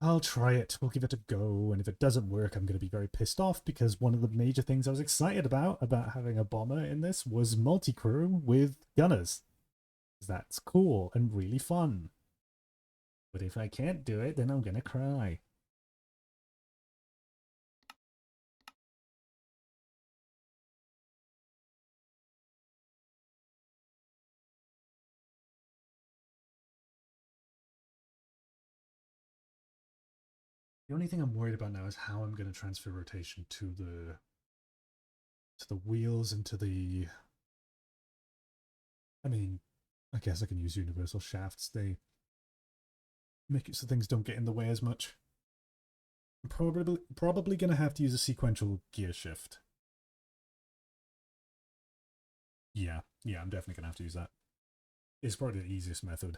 I'll try it. We'll give it a go, and if it doesn't work, I'm going to be very pissed off, because one of the major things I was excited about having a bomber in this was multi-crew with gunners. That's cool and really fun. But if I can't do it, then I'm going to cry. The only thing I'm worried about now is how I'm going to transfer rotation to the wheels and to the... I mean, I guess I can use universal shafts. They make it so things don't get in the way as much. I'm probably going to have to use a sequential gear shift. Yeah, I'm definitely going to have to use that. It's probably the easiest method.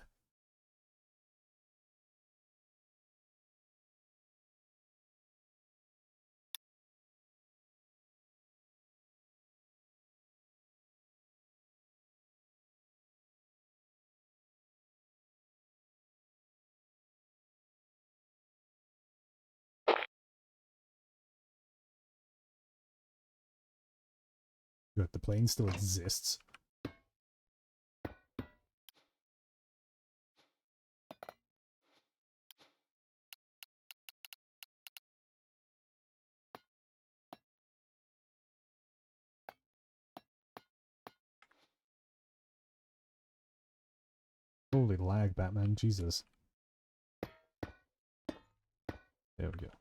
Good, the plane still exists. Holy lag, Batman, Jesus. There we go.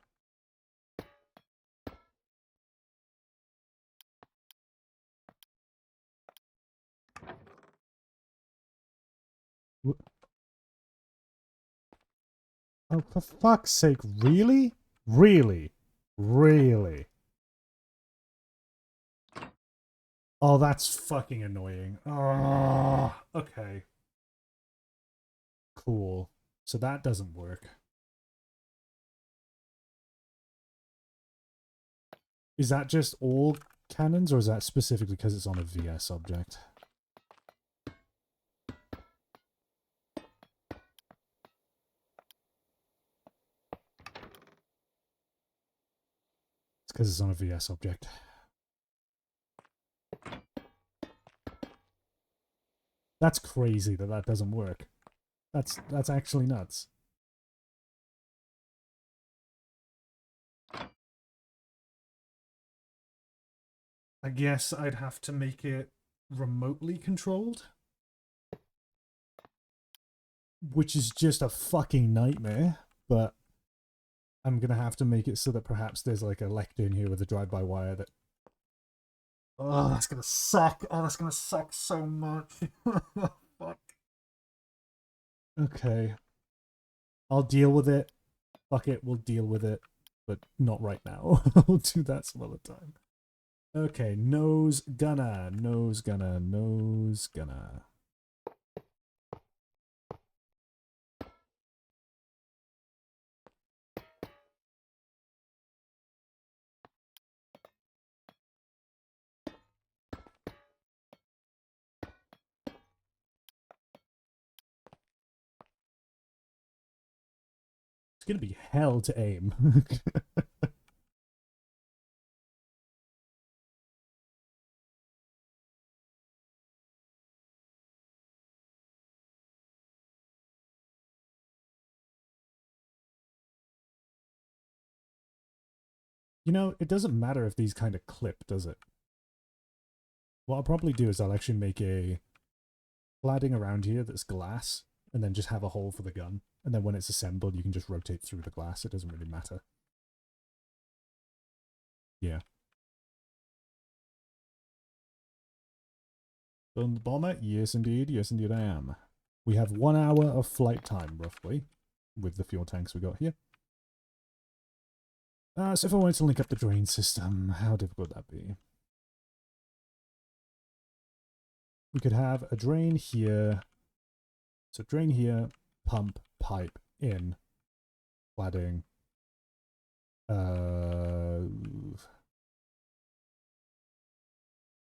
Oh, for fuck's sake, really? Really? Oh, that's fucking annoying. Oh, okay. Cool. So that doesn't work. Is that just all cannons, or is that specifically because it's on a VS object? It's because it's on a VS object. That's crazy that that doesn't work. That's actually nuts. I guess I'd have to make it remotely controlled, which is just a fucking nightmare, but I'm gonna have to make it so that perhaps there's like a lectern here with a drive-by wire that... Oh, that's gonna suck. Oh, that's gonna suck so much. Fuck. Okay. I'll deal with it. Fuck it, we'll deal with it. But not right now. We'll do that some other time. Okay, nose gunner, nose gunner, nose gunner. It's gonna be hell to aim. You know, it doesn't matter if these kind of clip, does it? What I'll probably do is I'll actually make a cladding around here that's glass, and then just have a hole for the gun. And then when it's assembled, you can just rotate through the glass. It doesn't really matter. Yeah. On the bomber? Yes, indeed. Yes, indeed I am. We have 1 hour of flight time, roughly, with the fuel tanks we got here. So if I wanted to link up the drain system, how difficult would that be? We could have a drain here. So drain here, pump, pipe, in, cladding.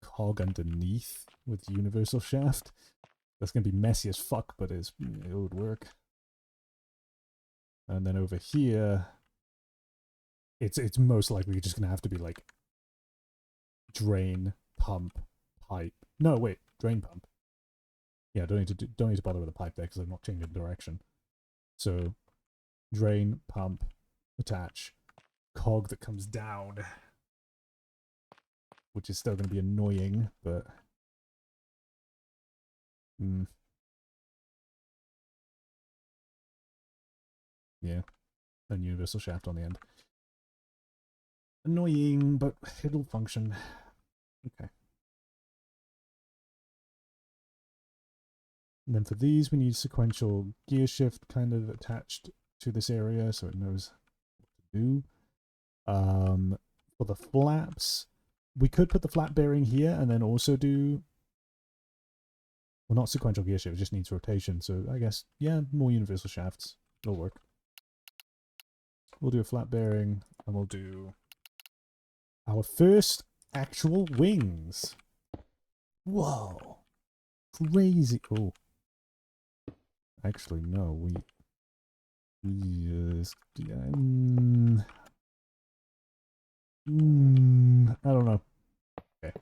Cog underneath with universal shaft. That's going to be messy as fuck, but it would work. And then over here, it's most likely just going to have to be like drain, pump, pipe. No, wait, drain, pump. Yeah, don't need to bother with the pipe there because I'm not changing direction. So drain, pump, attach, cog that comes down, which is still going to be annoying, but yeah, and universal shaft on the end. Annoying, but it'll function. Okay. And then for these, we need sequential gear shift kind of attached to this area so it knows what to do. For the flaps, we could put the flap bearing here and then also do... Well, not sequential gear shift, it just needs rotation. So I guess, yeah, more universal shafts. It'll work. We'll do a flat bearing and we'll do our first actual wings. Whoa. Crazy. Oh. Actually, no, we... Yes. I don't know. Okay.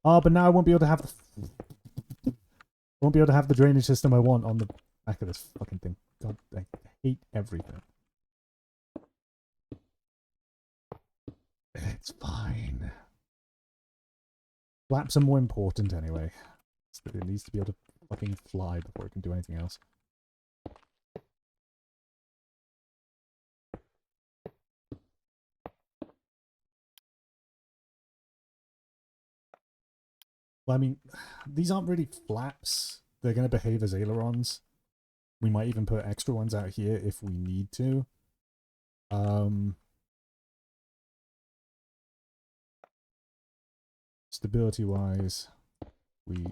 Oh, but now I won't be able to have the drainage system I want on the back of this fucking thing. God, I hate everything. It's fine. Flaps are more important anyway. It needs to be able to fucking fly before it can do anything else. Well, I mean, these aren't really flaps. They're going to behave as ailerons. We might even put extra ones out here if we need to. Stability wise, we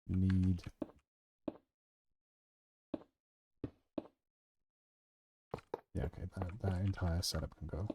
need okay, that entire setup can go.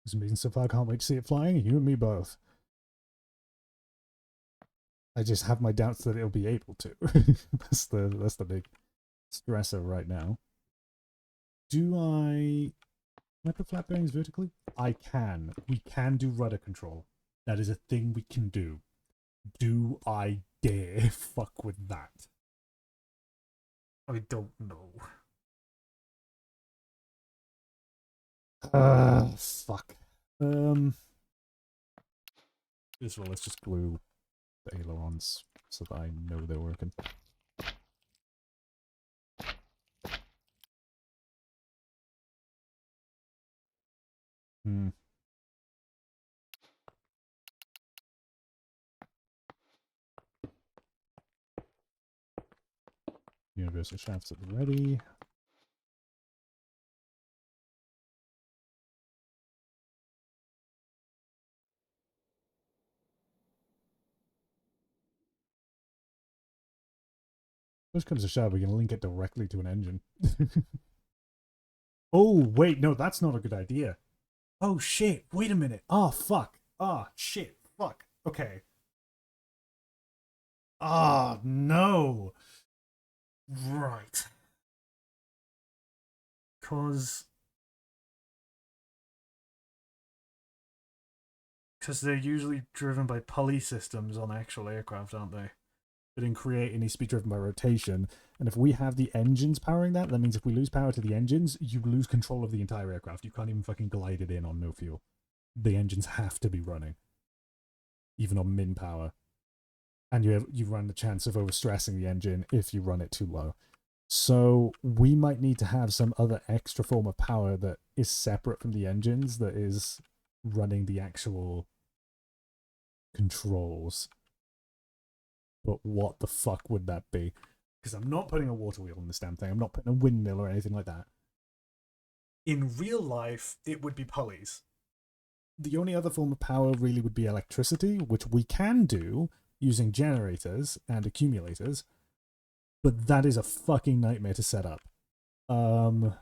It's amazing so far. I can't wait to see it flying. You and me both. I just have my doubts that it'll be able to. that's the big stressor right now. Can I put flat bearings vertically? I can. We can do rudder control. That is a thing we can do. Do I dare fuck with that? I don't know. Fuck. First of all, let's just glue the ailerons so that I know they're working. Universal shafts at the ready. First comes a shaft, we can link it directly to an engine. Oh, wait, no, that's not a good idea. Oh, shit, wait a minute. Oh, fuck. Oh, shit, fuck. Okay. Oh, no. Right. Because they're usually driven by pulley systems on actual aircraft, aren't they? But in Create, it needs to be driven by rotation. And if we have the engines powering that, that means if we lose power to the engines, you lose control of the entire aircraft. You can't even fucking glide it in on no fuel. The engines have to be running, even on min power. And you run the chance of overstressing the engine if you run it too low. So we might need to have some other extra form of power that is separate from the engines, that is running the actual controls. But what the fuck would that be? Because I'm not putting a water wheel in this damn thing. I'm not putting a windmill or anything like that. In real life, it would be pulleys. The only other form of power really would be electricity, which we can do using generators and accumulators. But that is a fucking nightmare to set up. But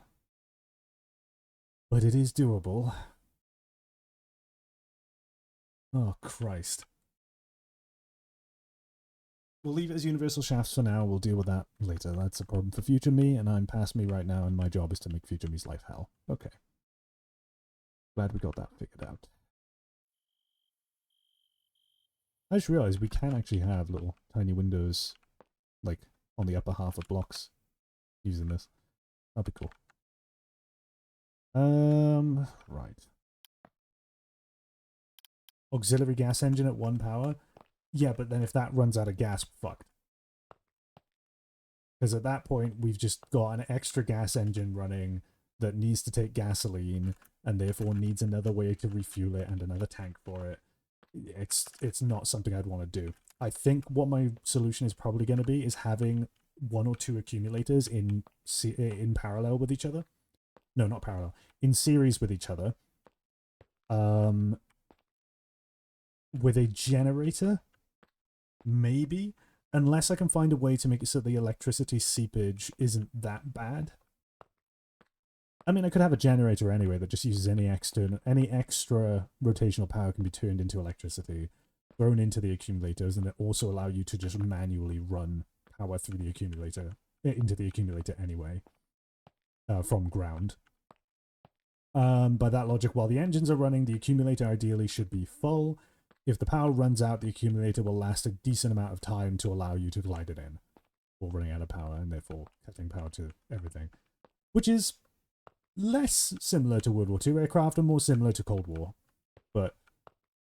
it is doable. Oh, Christ. We'll leave it as universal shafts for now. We'll deal with that later. That's a problem for future me, and I'm past me right now, and my job is to make future me's life hell. Okay. Glad we got that figured out. I just realized we can actually have little tiny windows, like, on the upper half of blocks using this. That'd be cool. Right. Auxiliary gas engine at 1 power. Yeah, but then if that runs out of gas, fucked. Because at that point, we've just got an extra gas engine running that needs to take gasoline and therefore needs another way to refuel it and another tank for it. It's not something I'd want to do. I think what my solution is probably going to be is having 1 or 2 accumulators in parallel with each other. No, not parallel. In series with each other. With a generator, maybe, unless I can find a way to make it so the electricity seepage isn't that bad. I mean, I could have a generator anyway that just uses any extra rotational power can be turned into electricity, thrown into the accumulators, and it also allow you to just manually run power through the accumulator into the accumulator anyway, from ground. By that logic, while the engines are running, the accumulator ideally should be full. If the power runs out, the accumulator will last a decent amount of time to allow you to glide it in, or running out of power, and therefore cutting power to everything. Which is less similar to World War II aircraft and more similar to Cold War. But,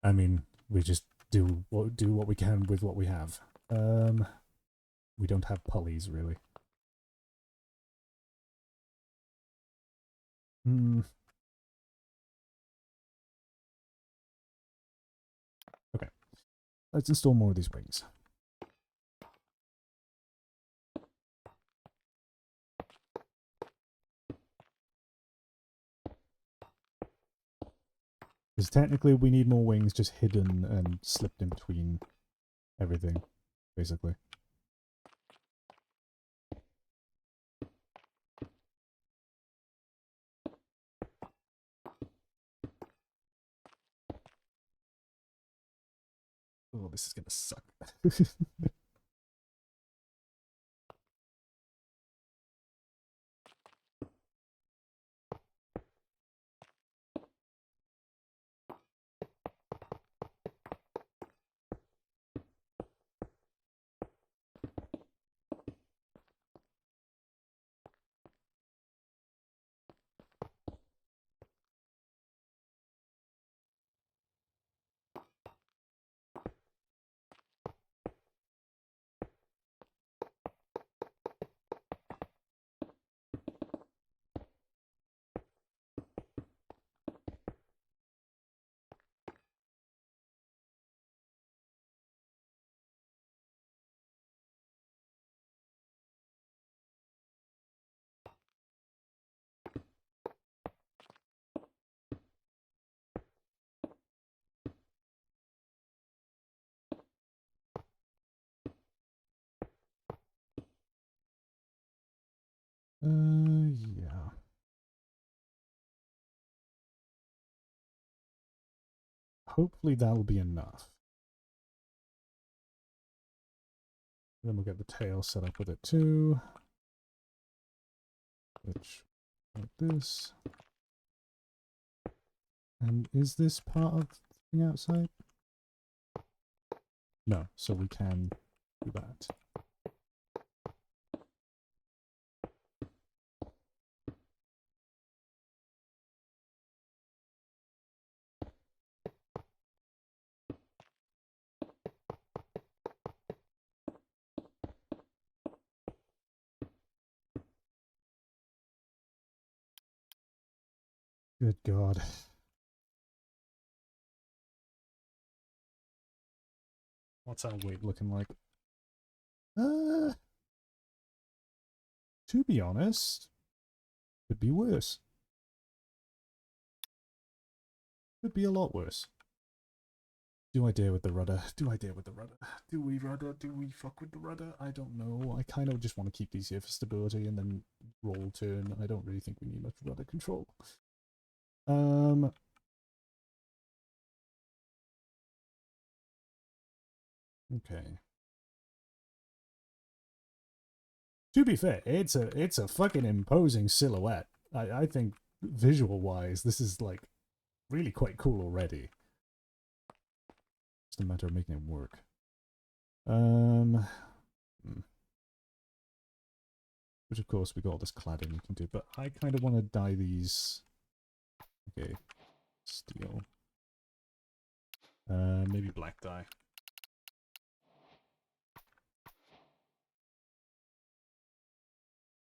I mean, we just do what we can with what we have. We don't have pulleys, really. Hmm. Okay. Let's install more of these wings. Because technically we need more wings just hidden and slipped in between everything, basically. Oh, this is gonna suck. Yeah. Hopefully that'll be enough. Then we'll get the tail set up with it too. Which, like this. And is this part of the thing outside? No, so we can do that. Good God. What's our weight looking like? To be honest, could be worse. Could be a lot worse. Do I dare with the rudder? Do I dare with the rudder? Do we rudder? Do we fuck with the rudder? I don't know. I kind of just want to keep these here for stability and then roll turn. I don't really think we need much rudder control. Okay. To be fair, it's a fucking imposing silhouette. I think visual wise, this is like really quite cool already. It's a matter of making it work. Which of course we got all this cladding we can do, but I kind of want to dye these. Okay, steel. Maybe black dye.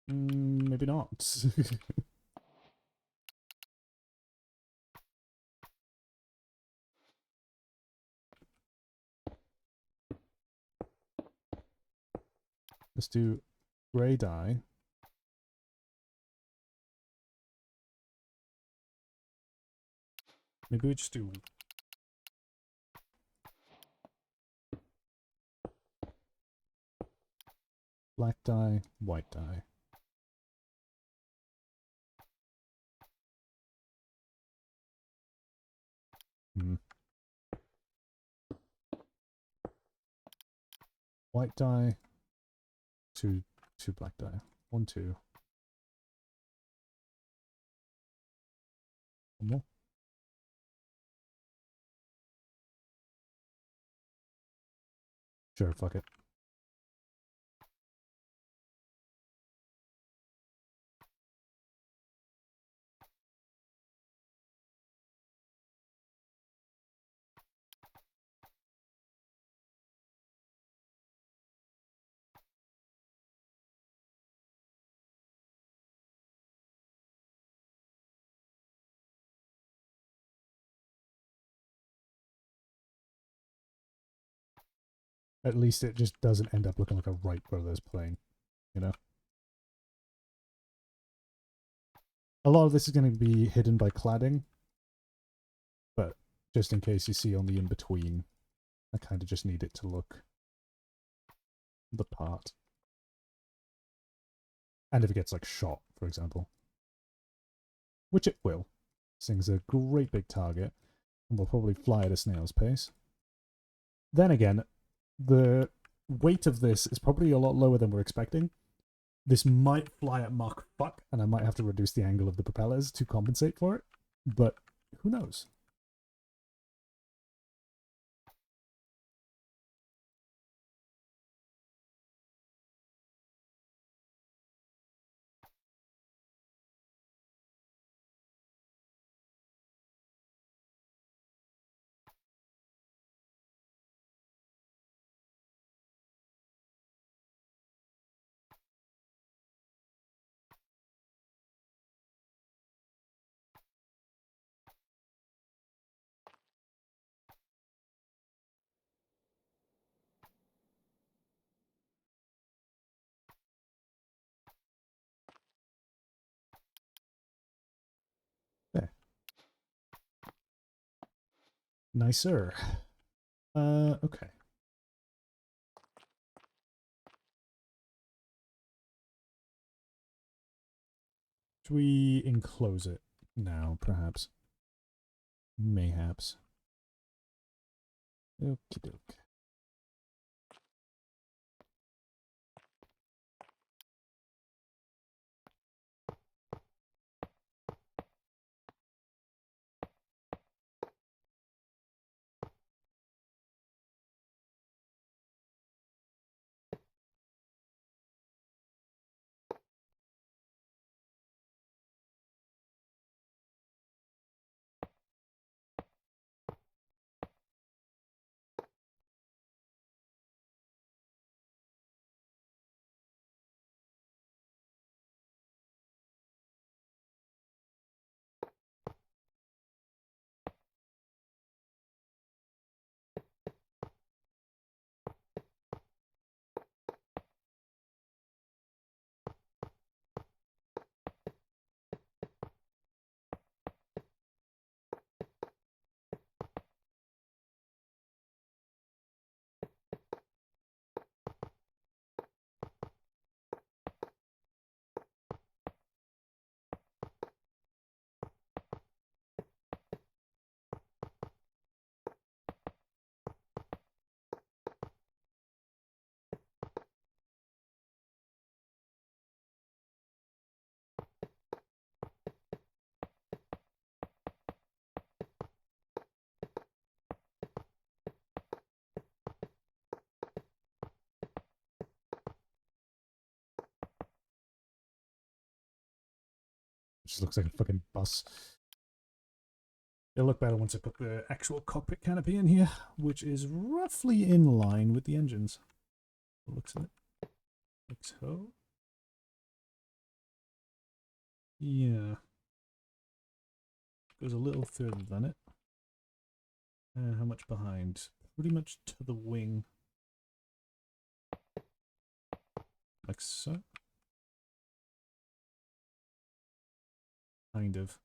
Maybe not. Let's do grey dye. Maybe we just do black dye, white dye. White dye, two black dye. 1, 2. One more. Sure, fuck it. At least it just doesn't end up looking like a Wright Brothers plane, you know? A lot of this is going to be hidden by cladding, but just in case you see on the in-between, I kind of just need it to look the part. And if it gets, like, shot, for example. Which it will. This thing's a great big target, and will probably fly at a snail's pace. Then again, the weight of this is probably a lot lower than we're expecting. This might fly at Mach fuck, and I might have to reduce the angle of the propellers to compensate for it, but who knows? There. Nicer. Okay. Should we enclose it now, perhaps? Mayhaps. Okie doke. It just looks like a fucking bus. It'll look better once I put the actual cockpit canopy in here, which is roughly in line with the engines. It looks at it. Like so. Yeah. Goes a little further than it. How much behind? Pretty much to the wing. Like so. Kind of.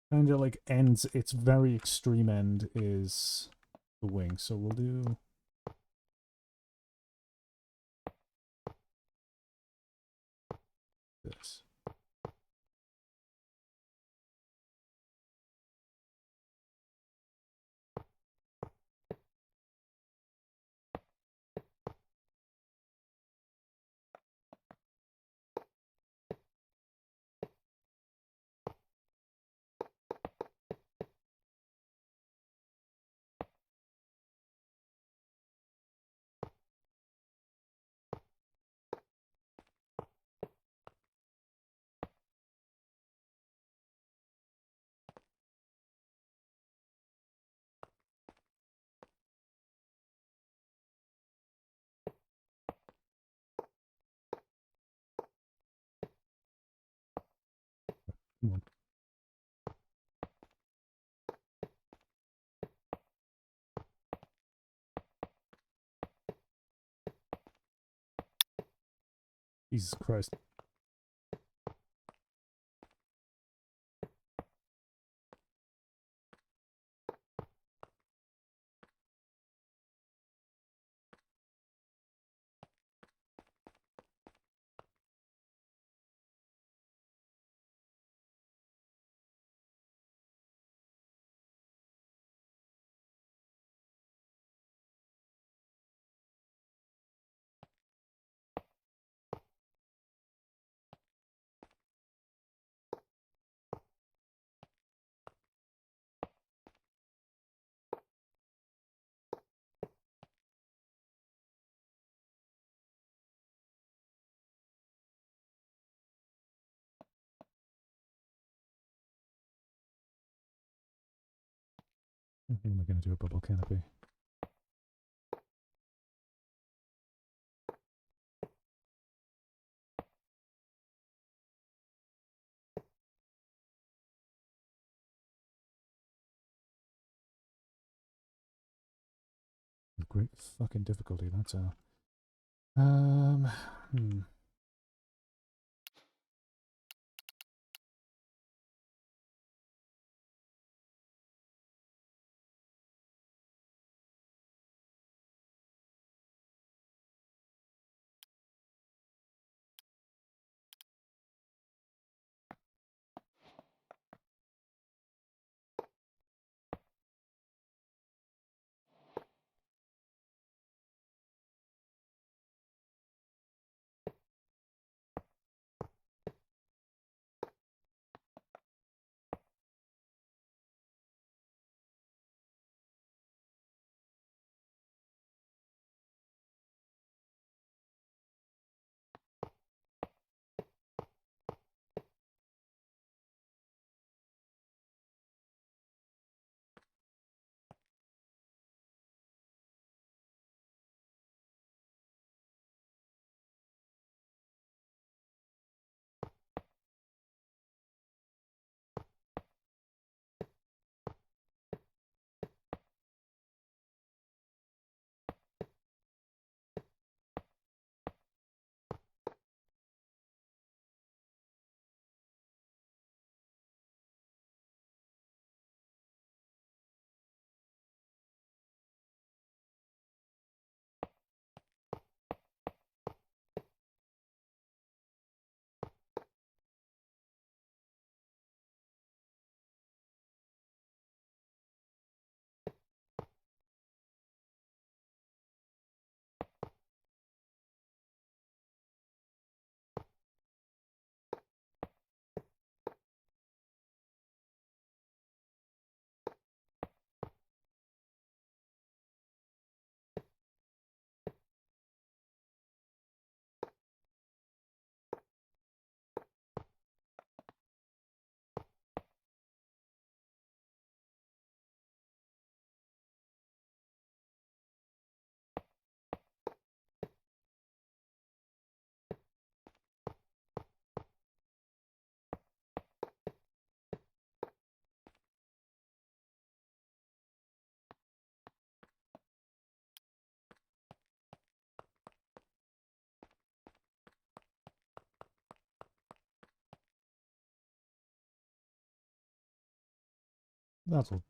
Kind of like ends, its very extreme end is the wing. So we'll do this. Come on. Jesus Christ. What am I going to do a bubble canopy? With great fucking difficulty, that's how. Hmm.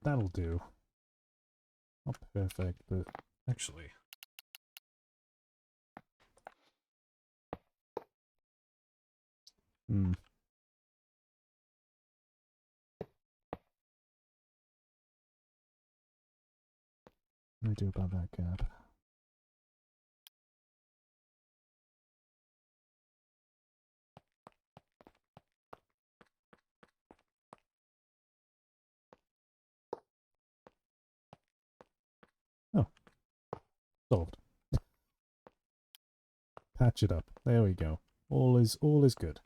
That'll do. Not perfect, but actually. Hmm. What do I do about that gap? Oh, solved. Patch it up. There we go. All is good.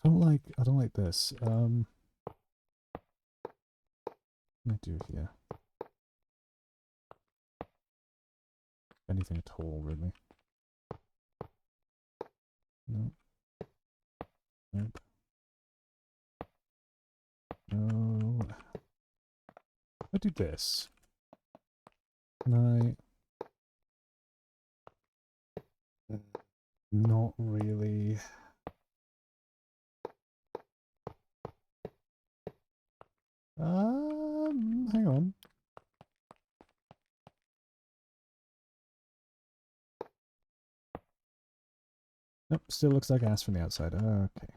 I don't like this. What can I do here? Anything at all, really. No. Nope. No. I do this. Can I? Not really. Hang on. Nope, still looks like ass from the outside. Okay.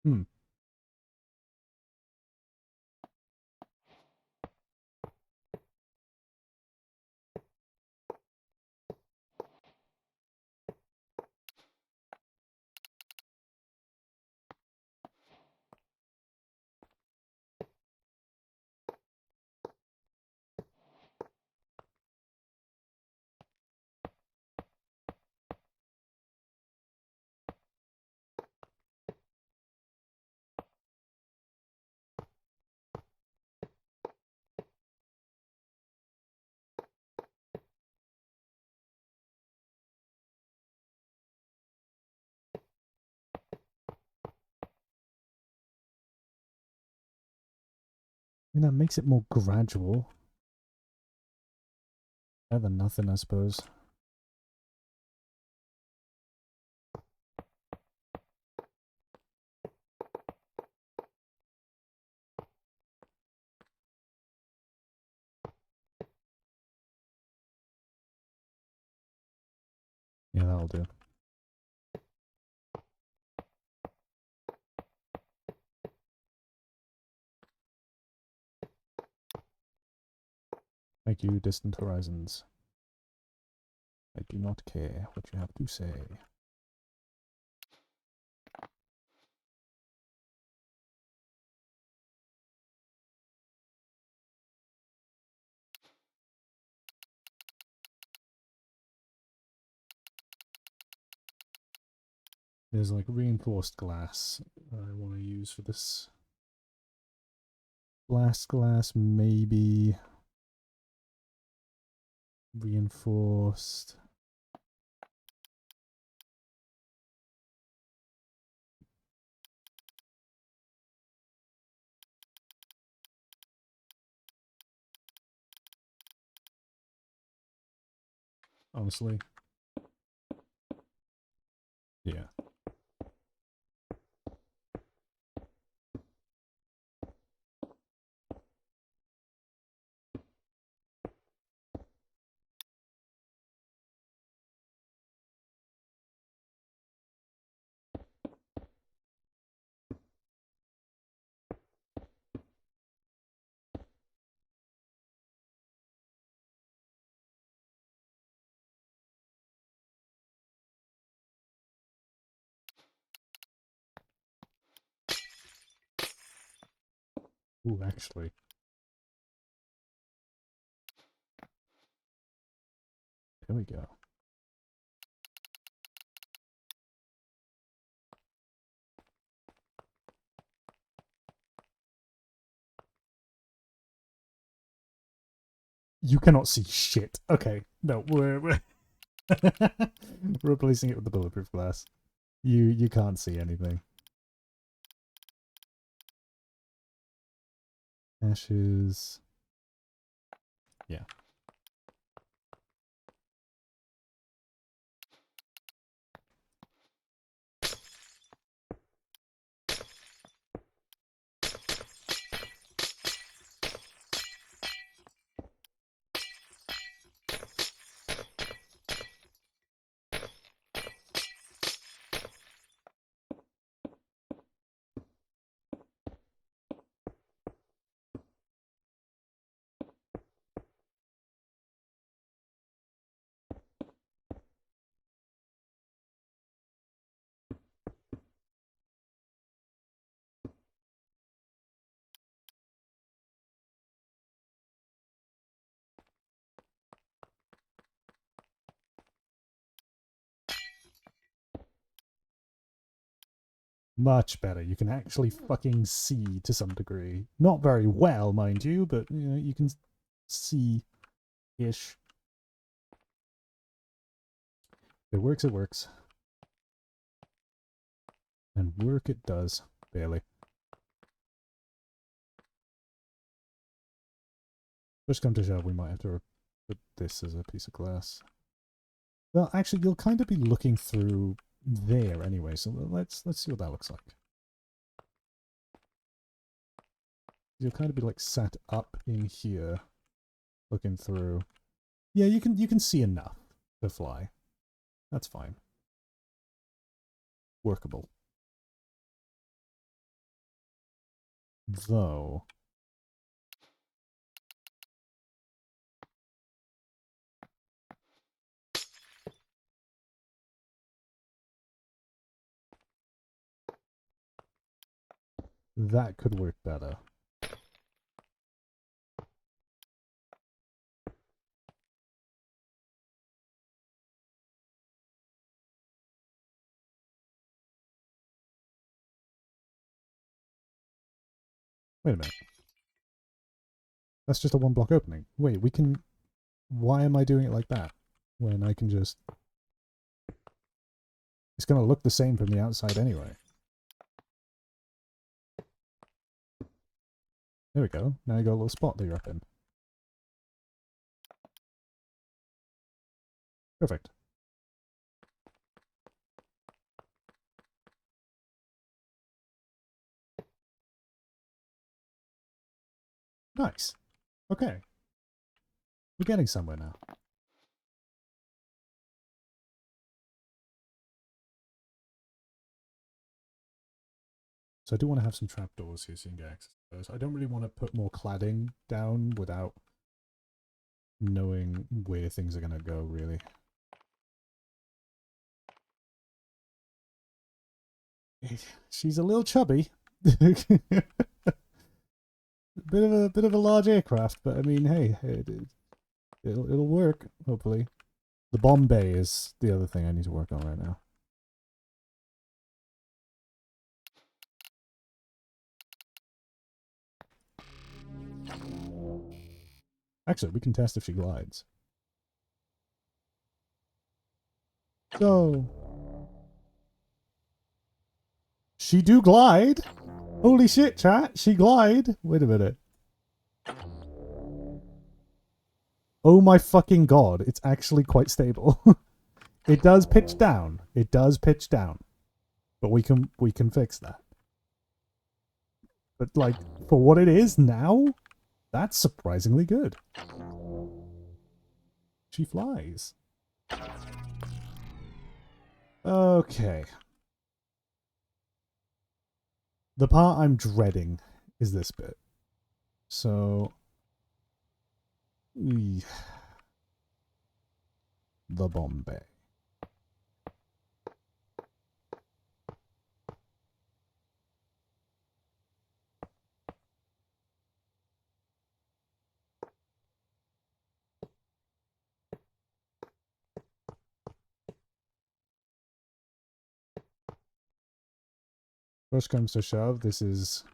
Hmm. I mean, that makes it more gradual. Better than nothing, I suppose. Yeah, that'll do. Thank you, Distant Horizons. I do not care what you have to say. There's like reinforced glass I want to use for this. Blast glass, maybe. Reinforced. Honestly. Yeah. Ooh, actually. There we go. You cannot see shit. Okay, no, we're replacing it with the bulletproof glass. You can't see anything. Ashes. Yeah. Much better. You can actually fucking see to some degree. Not very well, mind you, but you know, you can see-ish. If it works, it works. And work it does, barely. Push come to shove, we might have to put this as a piece of glass. Well, actually, you'll kind of be looking through there anyway, so let's see what that looks like. You'll kind of be like sat up in here, looking through. Yeah, you can see enough to fly. That's fine. Workable. Though. That could work better. Wait a minute. That's just a one block opening. Wait, we can... Why am I doing it like that? When I can just... It's going to look the same from the outside anyway. There we go. Now you got a little spot that you're up in. Perfect. Nice. Okay. We're getting somewhere now. So I do want to have some trapdoors here so you can get access to those. I don't really want to put more cladding down without knowing where things are going to go, really. She's a little chubby. bit of a large aircraft, but I mean, hey, it'll work, hopefully. The bomb bay is the other thing I need to work on right now. Actually, we can test if she glides. So... She do glide? Holy shit, chat. She glide. Wait a minute. Oh my fucking god. It's actually quite stable. It does pitch down. It does pitch down. But we can fix that. But like, for what it is now, that's surprisingly good. She flies. Okay. The part I'm dreading is this bit. So... The bomb bay. Push comes to shove, this is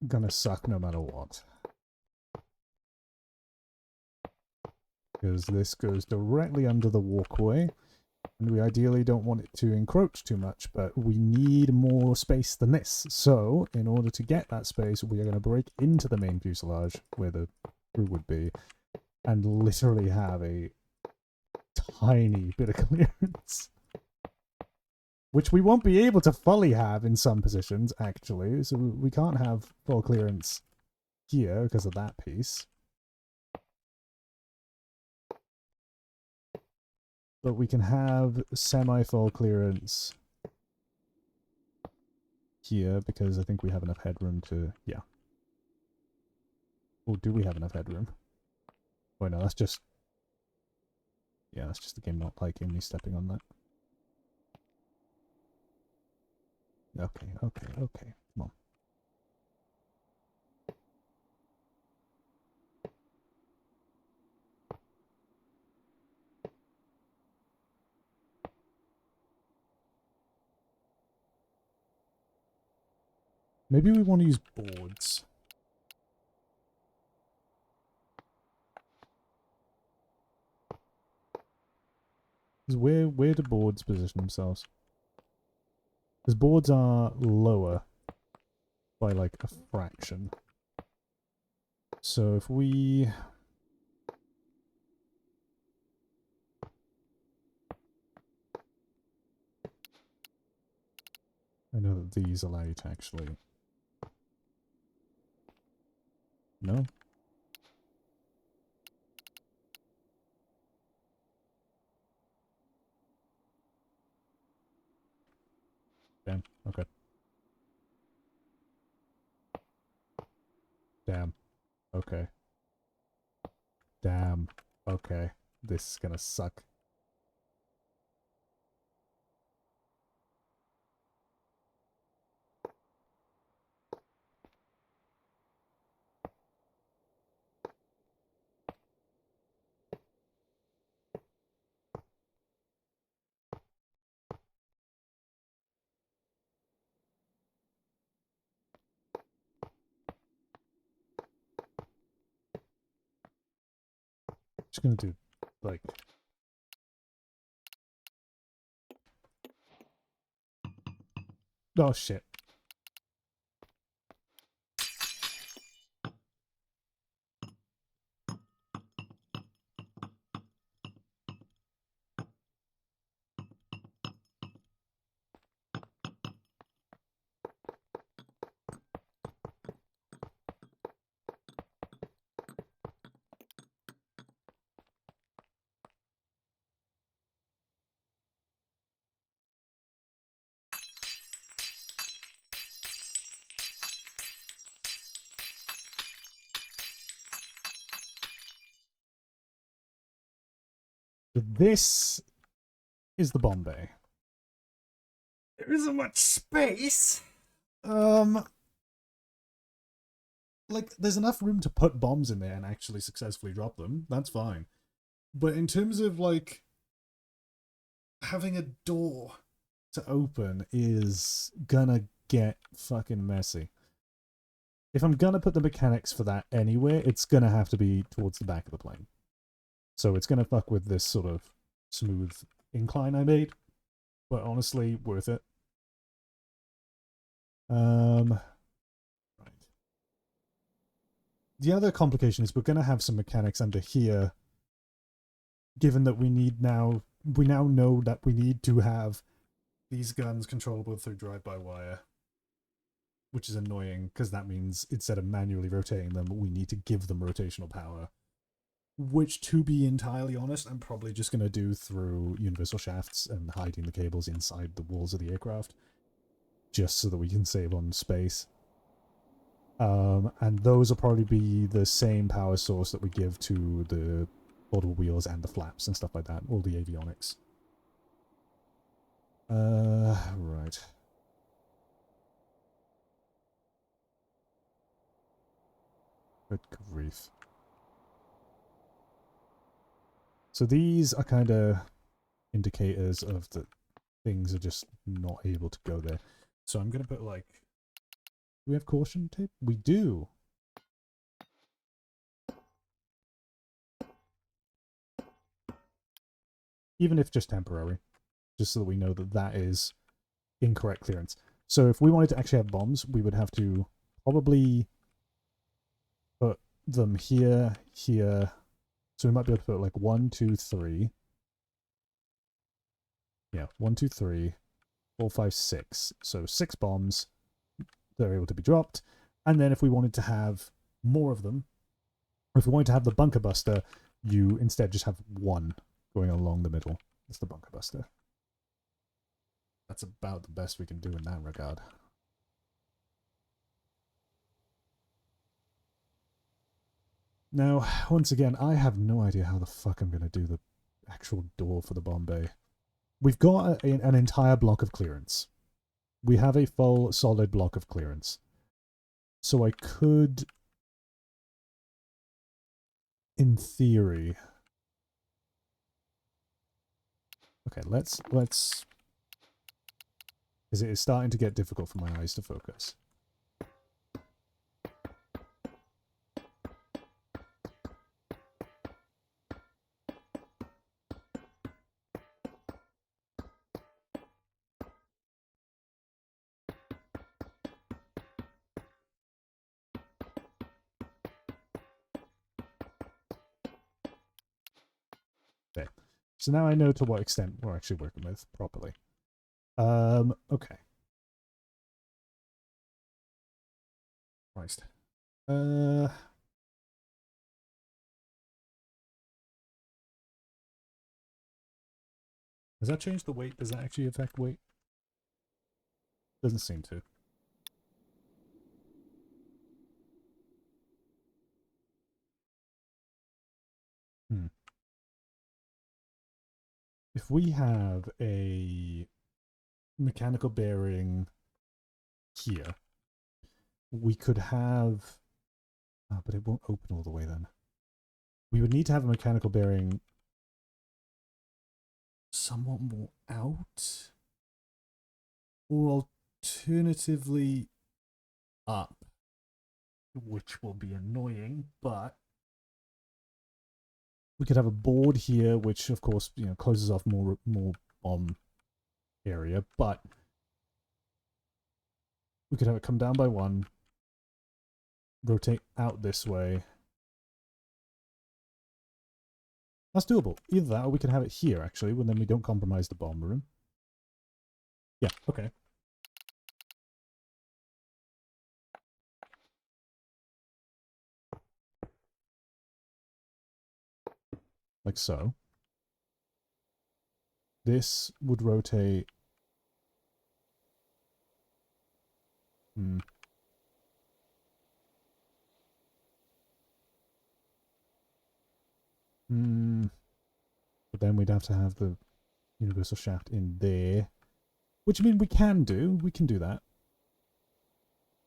gonna suck no matter what. Because this goes directly under the walkway, and we ideally don't want it to encroach too much, but we need more space than this. So, in order to get that space, we are going to break into the main fuselage, where the crew would be, and literally have a tiny bit of clearance. Which we won't be able to fully have in some positions, actually. So we can't have full clearance here because of that piece. But we can have semi-full clearance here because I think we have enough headroom to... Yeah. Oh, do we have enough headroom? Oh, no, that's just... Yeah, that's just the game not liking me stepping on that. Okay, okay, okay. Come on. Maybe we want to use boards. Because where do boards position themselves? Because boards are lower by like a fraction. So if we... I know that these allow you to actually... No? Damn, okay. Damn, okay. Damn, okay. This is gonna suck. Just gonna do, like... Oh, shit. This is the bomb bay. There isn't much space. Like, there's enough room to put bombs in there and actually successfully drop them. That's fine. But in terms of, like, having a door to open is gonna get fucking messy. If I'm gonna put the mechanics for that anywhere, it's gonna have to be towards the back of the plane. So it's gonna fuck with this sort of smooth incline I made. But honestly, worth it. Right. The other complication is we're gonna have some mechanics under here, given that we now know that we need to have these guns controllable through drive-by-wire, which is annoying because that means instead of manually rotating them, we need to give them rotational power, which, to be entirely honest, I'm probably just going to do through universal shafts and hiding the cables inside the walls of the aircraft, just so that we can save on space. And those will probably be the same power source that we give to the portable wheels and the flaps and stuff like that, all the avionics. Right. Good grief. So these are kind of indicators of that things are just not able to go there. So I'm going to put, like... Do we have caution tape? We do! Even if just temporary. Just so that we know that that is incorrect clearance. So if we wanted to actually have bombs, we would have to probably put them here, here. So we might be able to put like 1, 2, 3. Yeah, 1, 2, 3, 4, 5, 6. So 6 bombs. They're able to be dropped. And then if we wanted to have more of them, or if we wanted to have the bunker buster, you instead just have one going along the middle. That's the bunker buster. That's about the best we can do in that regard. Now, once again, I have no idea how the fuck I'm going to do the actual door for the bomb bay. We've got an entire block of clearance. We have a full, solid block of clearance. So I could, in theory... Okay, let's... Because it is starting to get difficult for my eyes to focus. So now I know to what extent we're actually working with properly. Okay. Christ. Does that change the weight? Does that actually affect weight? Doesn't seem to. If we have a mechanical bearing here, we could have... Oh, but it won't open all the way then. We would need to have a mechanical bearing somewhat more out. Or alternatively up. Which will be annoying, but... We could have a board here, which of course, you know, closes off more bomb area, but we could have it come down by one, rotate out this way. That's doable. Either that, or we could have it here, actually, when then we don't compromise the bomb room. Yeah, okay. Like so. This would rotate... But then we'd have to have the universal shaft in there. Which, I mean, we can do. We can do that.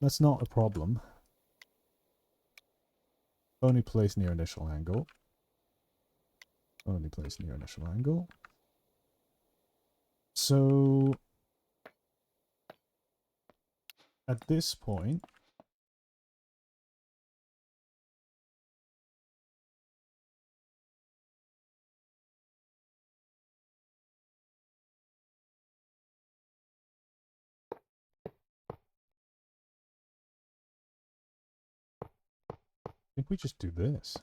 That's not a problem. Only place near initial angle. Only place near initial angle. So... At this point... I think we just do this.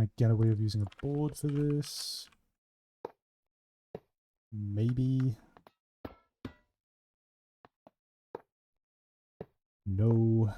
I get a way of using a board for this. Maybe. No.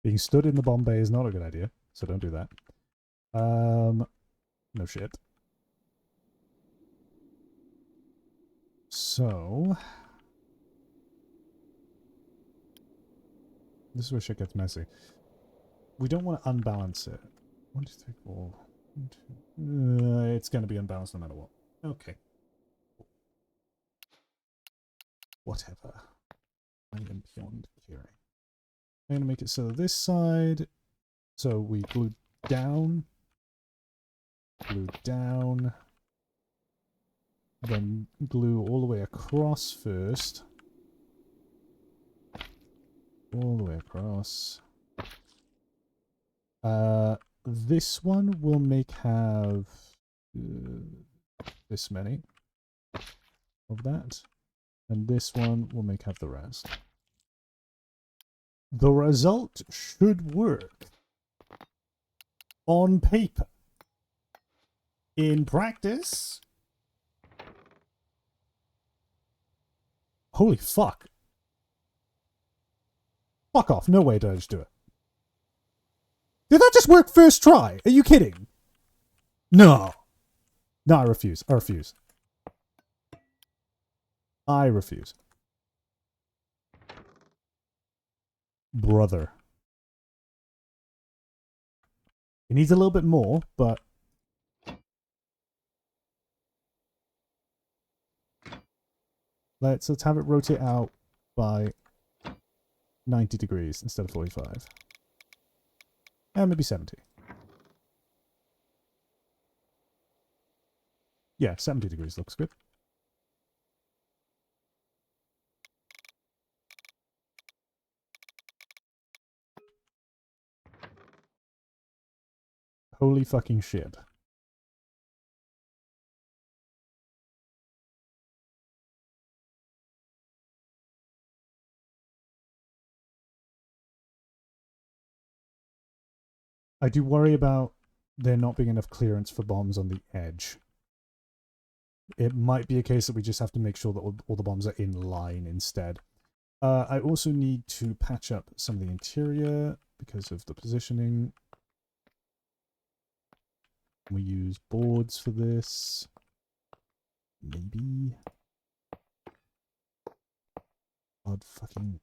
Being stood in the bomb bay is not a good idea, so don't do that. No shit. So... This is where shit gets messy. We don't want to unbalance it. 1, 2, 3, 4. 1, 2. It's going to be unbalanced no matter what. Okay. Whatever. I am beyond caring. I'm going to make it so this side... So we glue down, then glue all the way across first. All the way across. This one will have this many of that, and this one will have the rest. The result should work on paper. In practice, holy fuck. Fuck off. No way did I just do it. Did that just work first try? Are you kidding? No! No, I refuse. I refuse. I refuse. Brother. It needs a little bit more, but... Let's have it rotate out by 90 degrees instead of 45. And maybe 70. Yeah, 70 degrees looks good. Holy fucking shit. I do worry about there not being enough clearance for bombs on the edge. It might be a case that we just have to make sure that all the bombs are in line instead. I also need to patch up some of the interior because of the positioning. We use boards for this. Maybe. God fucking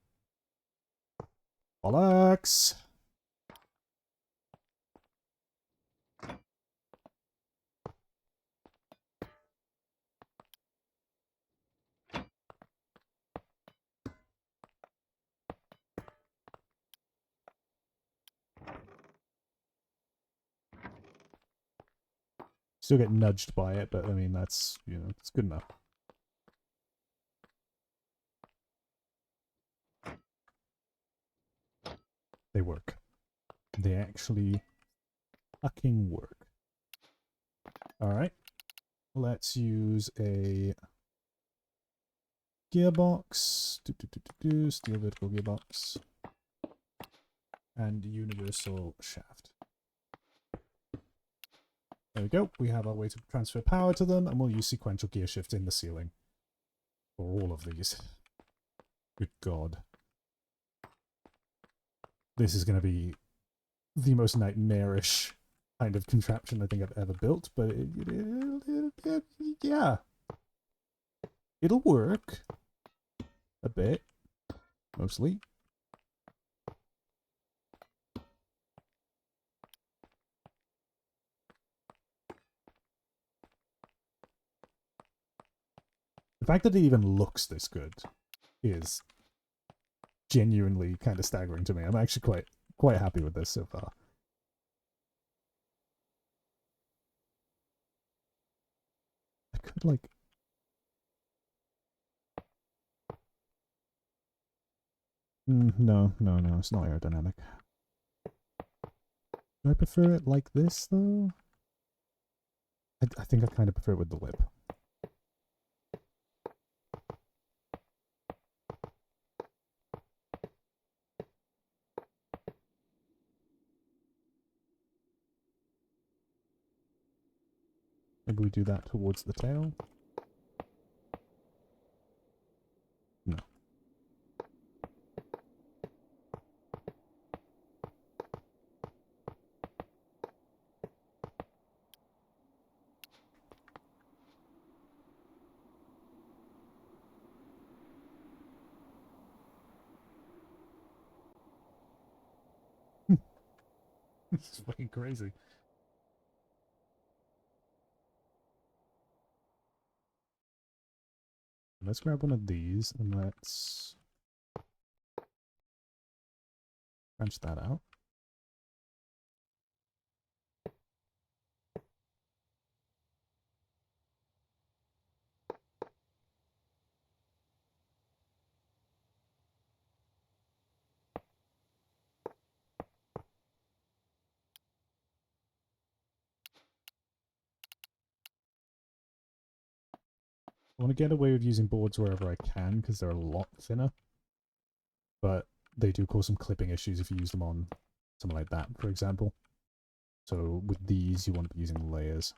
bollocks. Still get nudged by it, but I mean, that's, you know, it's good enough. They work. They actually fucking work. Alright. Let's use a gearbox. Steel vertical gearbox. And universal shaft. There we go. We have our way to transfer power to them, and we'll use sequential gear shift in the ceiling for all of these. Good God. This is going to be the most nightmarish kind of contraption I think I've ever built, but yeah. It'll work. A bit. Mostly. The fact that it even looks this good is genuinely kind of staggering to me. I'm actually quite happy with this so far. I could like... no, it's not aerodynamic. Do I prefer it like this though? I think I kind of prefer it with the lip. Maybe we do that towards the tail. No. This is fucking crazy. Let's grab one of these and let's branch that out. I want to get away with using boards wherever I can because they're a lot thinner. But they do cause some clipping issues if you use them on something like that, for example. So with these, you want to be using layers.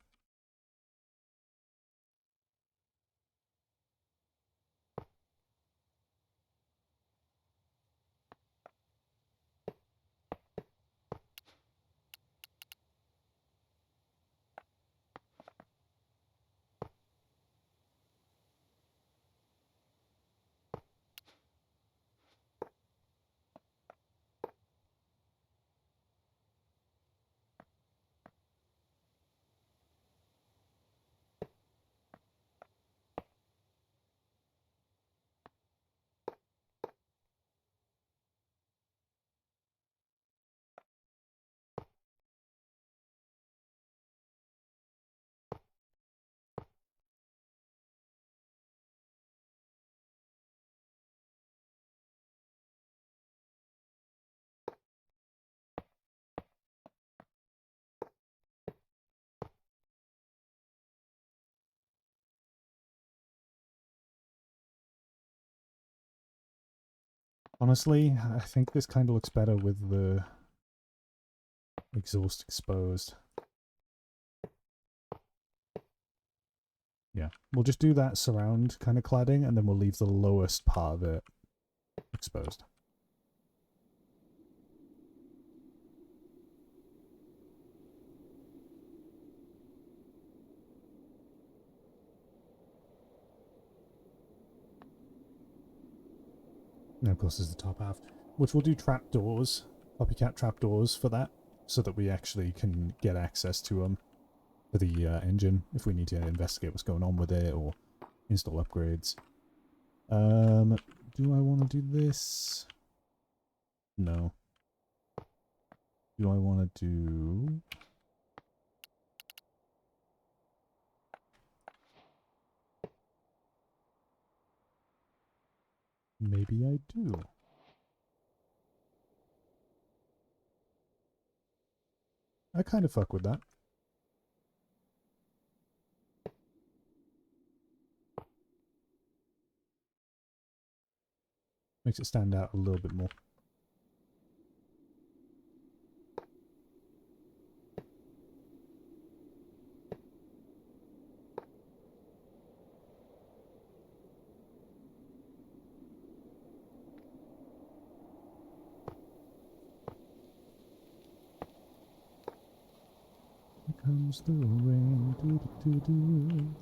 Honestly, I think this kind of looks better with the exhaust exposed. Yeah, we'll just do that surround kind of cladding, and then we'll leave the lowest part of it exposed. Now, of course, there's the top half, which we'll do trapdoors, copycat trapdoors for that, so that we actually can get access to them for the engine if we need to investigate what's going on with it or install upgrades. Do I want to do this? No. Do I want to do... Maybe I do. I kind of fuck with that. Makes it stand out a little bit more. Here comes the rain. Doo -doo -doo -doo.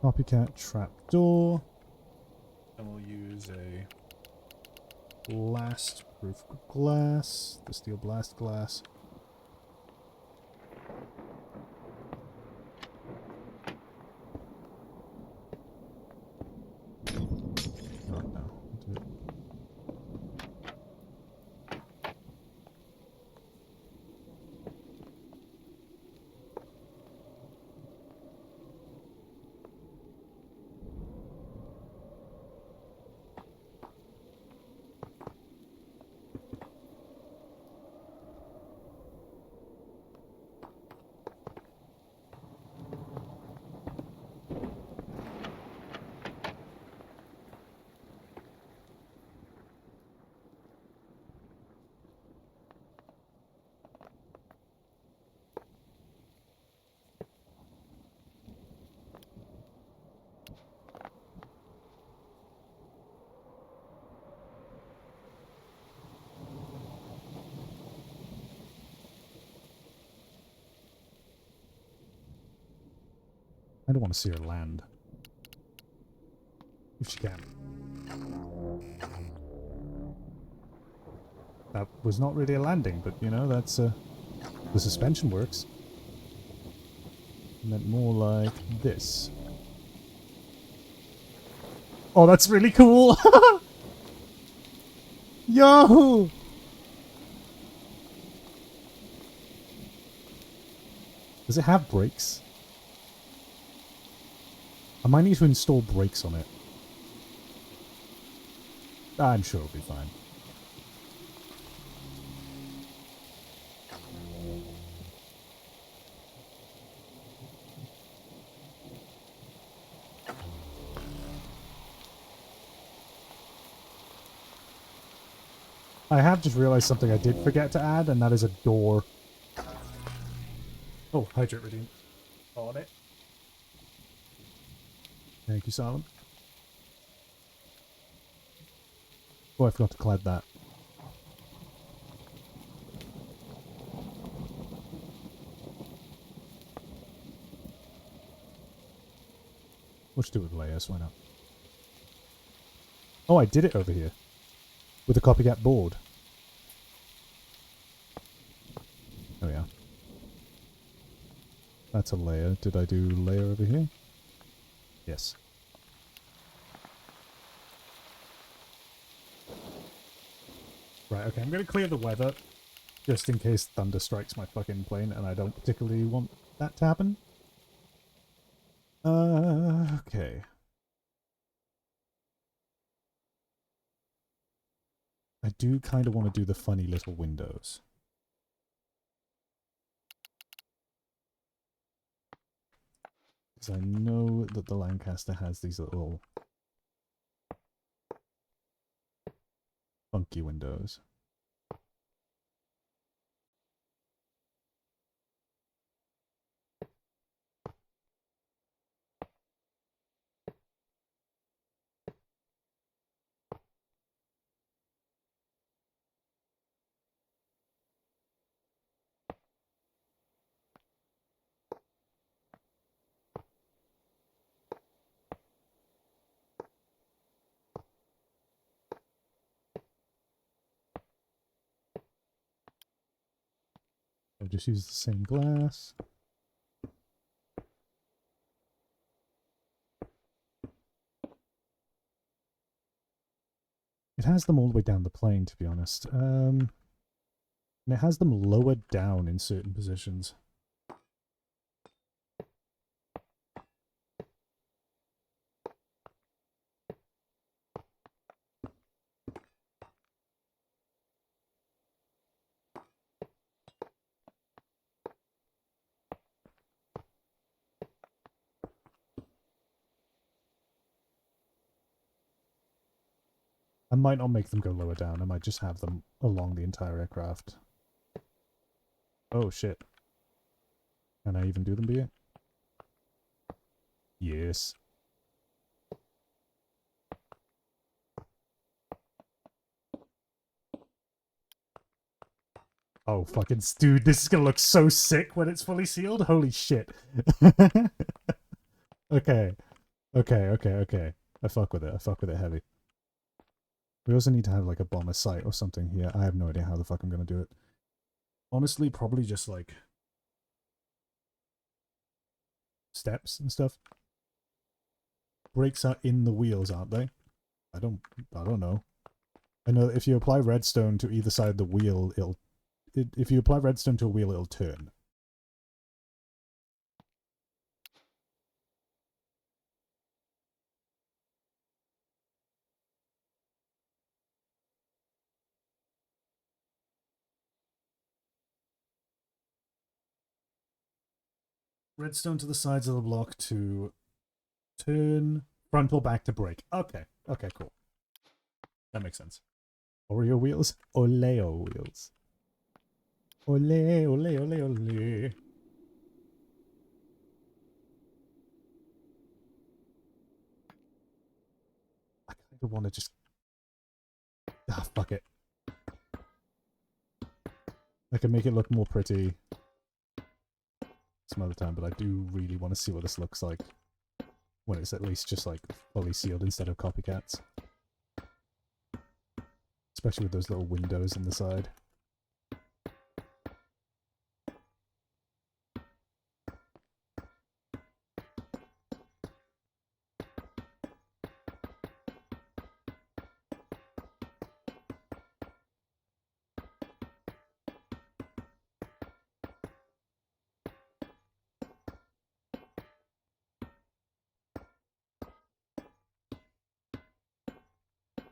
Copycat trapdoor. And we'll use a blast proof glass, the steel blast glass. Oh no. I don't want to see her land. If she can. That was not really a landing, but you know, that's the suspension works. I meant more like this. Oh, that's really cool! Yo! Does it have brakes? I might need to install brakes on it. I'm sure it'll be fine. I have just realized something I did forget to add, and that is a door. Oh, hydrate redeem. On it. Thank you, Solomon. Oh, I forgot to clad that. Let's do it with layers, why not? Oh, I did it over here. With a copycat board. Oh yeah. That's a layer. Did I do layer over here? Yes. Right, okay, I'm gonna clear the weather. Just in case thunder strikes my fucking plane, and I don't particularly want that to happen. Okay. I do kind of want to do the funny little windows. Because I know that the Lancaster has these little funky windows. I'll just use the same glass. It has them all the way down the plane, to be honest. And it has them lowered down in certain positions. I might not make them go lower down. I might just have them along the entire aircraft. Oh, shit. Can I even do them, here? Yes. Oh, fucking... Dude, this is gonna look so sick when it's fully sealed. Holy shit. Okay. Okay. I fuck with it. I fuck with it heavy. We also need to have, like, a bomber sight or something here. I have no idea how the fuck I'm gonna do it. Honestly, probably just, like... steps and stuff. Brakes are in the wheels, aren't they? I don't know. I know if you apply redstone to either side of the wheel, if you apply redstone to a wheel, it'll turn. Redstone to the sides of the block to turn, frontal back to brake. Okay, cool. That makes sense. Oreo wheels? Oleo wheels. Ole. I kind of want to just... Ah, fuck it. I can make it look more pretty some other time, but I do really want to see what this looks like when it's at least just, like, fully sealed instead of copycats. Especially with those little windows in the side.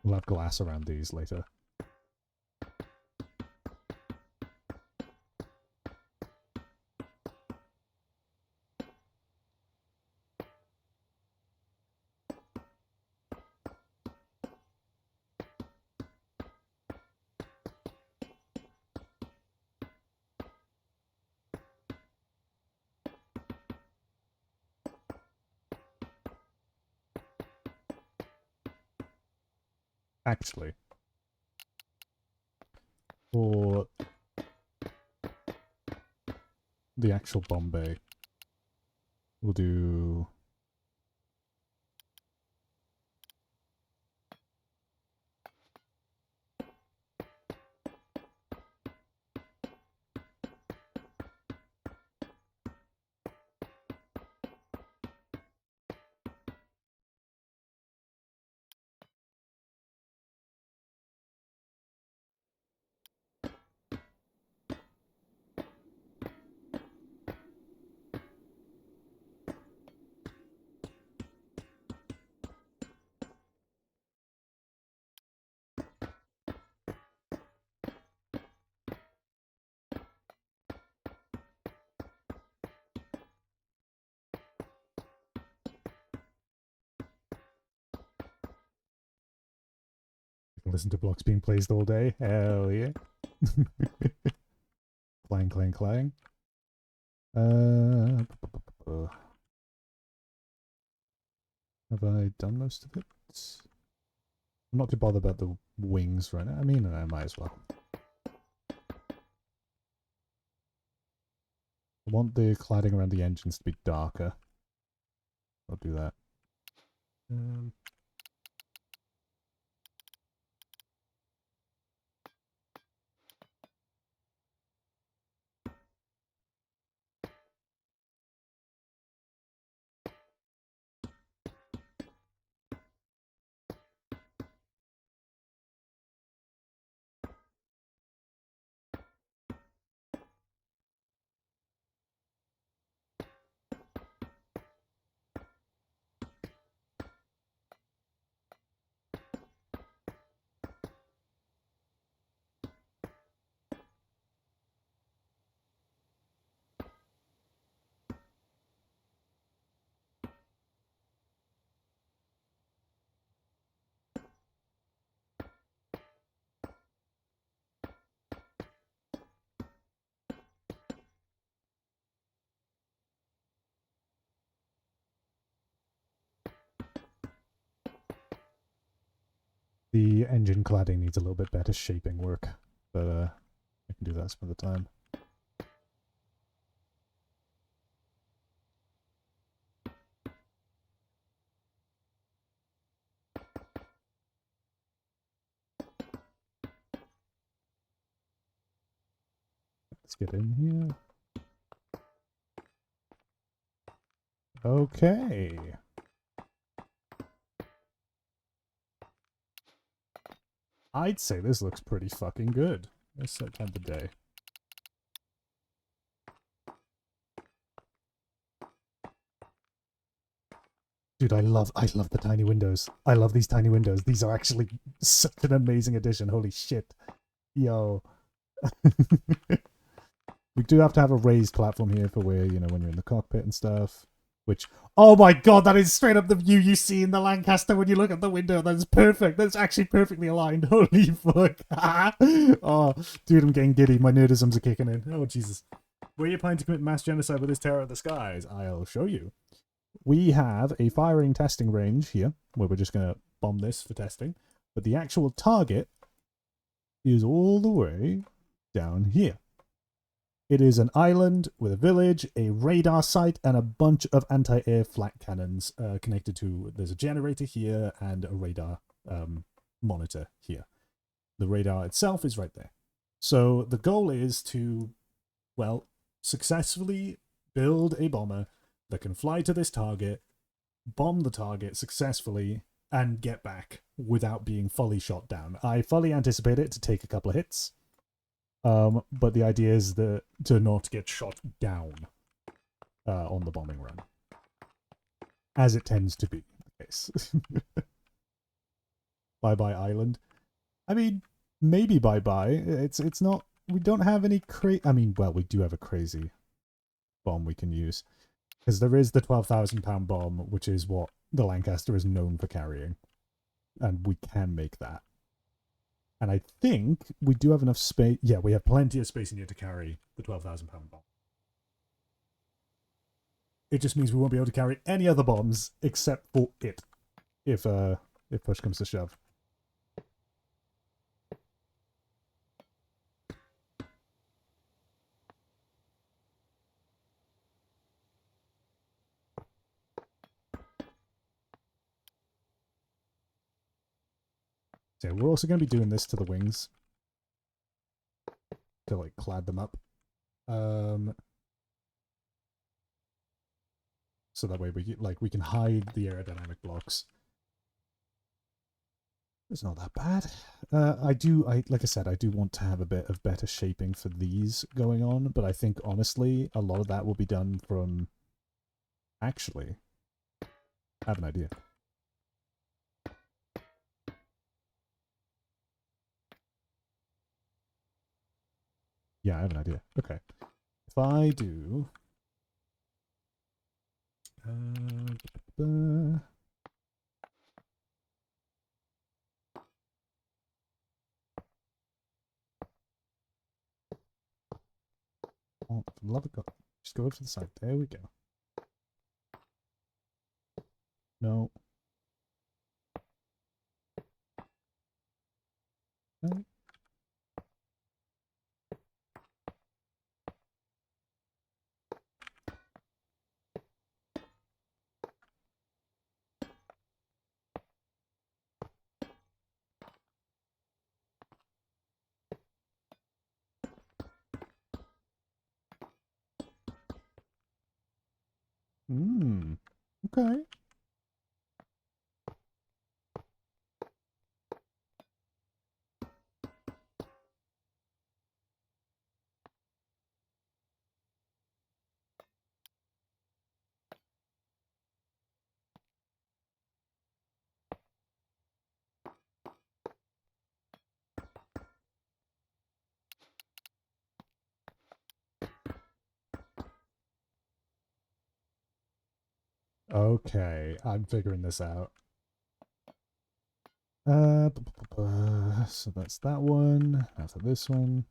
We'll have glass around these later. Actually, for the actual bomb bay, we'll do... listen to blocks being placed all day. Hell yeah. Clang, clang, clang. Have I done most of it? I'm not too bothered about the wings right now. I mean, I might as well. I want the cladding around the engines to be darker. I'll do that. The engine cladding needs a little bit better shaping work, but I can do that some other time. Let's get in here. Okay. I'd say this looks pretty fucking good. Let's set time of the day. Dude, I love the tiny windows. I love these tiny windows. These are actually such an amazing addition. Holy shit. Yo. We do have to have a raised platform here for where, you know, when you're in the cockpit and stuff. Which, oh my god, that is straight up the view you see in the Lancaster when you look at the window. That's perfect. That's actually perfectly aligned. Holy fuck. Oh, dude, I'm getting giddy. My nerdisms are kicking in. Oh, Jesus. Were you planning to commit mass genocide with this terror of the skies? I'll show you. We have a firing testing range here, where we're just going to bomb this for testing. But the actual target is all the way down here. It is an island with a village, a radar site, and a bunch of anti-air flak cannons connected to... There's a generator here and a radar monitor here. The radar itself is right there. So the goal is to, well, successfully build a bomber that can fly to this target, bomb the target successfully, and get back without being fully shot down. I fully anticipate it to take a couple of hits. But the idea is to not get shot down on the bombing run, as it tends to be the case. Bye-bye island. I mean, maybe bye-bye. It's not... We don't have any I mean, well, we do have a crazy bomb we can use. Because there is the 12,000-pound bomb, which is what the Lancaster is known for carrying. And we can make that. And I think we do have enough space. Yeah, we have plenty of space in here to carry the 12,000-pound bomb. It just means we won't be able to carry any other bombs except for it, if push comes to shove. So we're also going to be doing this to the wings to like clad them up. So that way we can hide the aerodynamic blocks. It's not that bad. Like I said, I do want to have a bit of better shaping for these going on, but I think honestly a lot of that will be done from... Actually, I have an idea. Yeah, I have an idea. Okay. If I do... For the love of God. Just go over to the side. There we go. No. No. Okay. Okay, I'm figuring this out. So that's that one. Now for this one.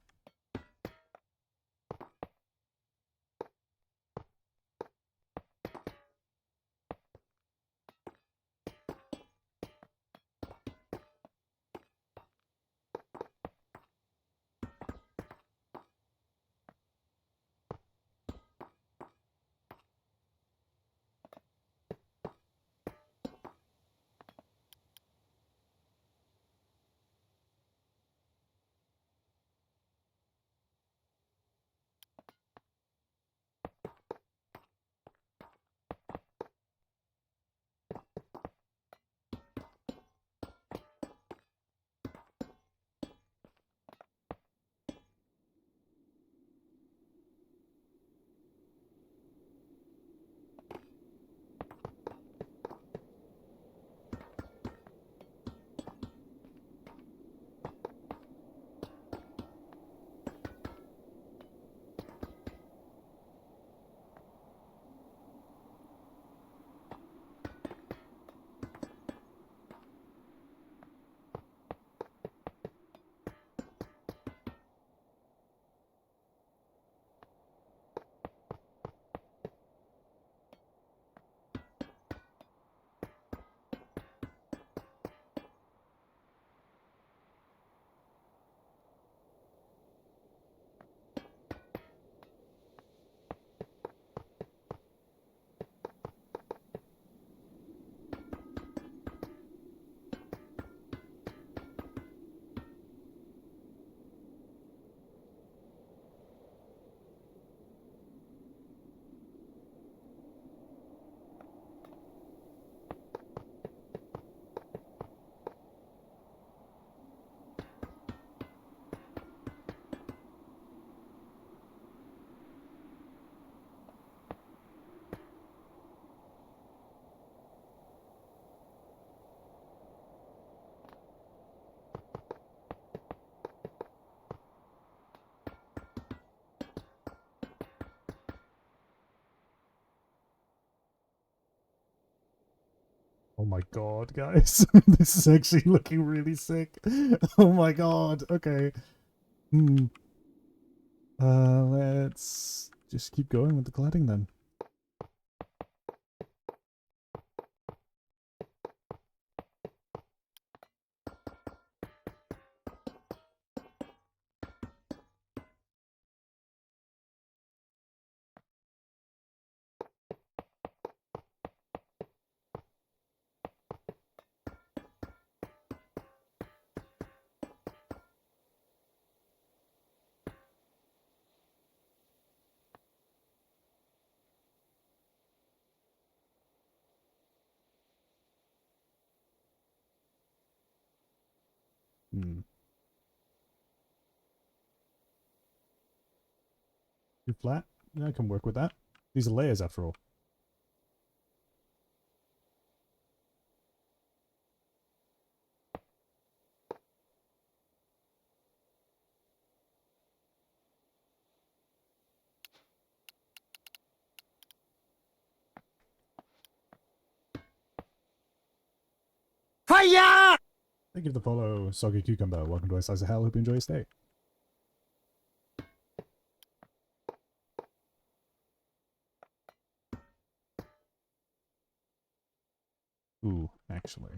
Oh my god, guys. This is actually looking really sick. Oh my god. Okay. Hmm. Let's just keep going with the cladding then. Hmm. Too flat? Yeah, I can work with that. These are layers after all. Hiya! Thank you for the follow, Soggy Cucumber. Welcome to Ice Slice of Hell. Hope you enjoy your stay. Ooh, actually.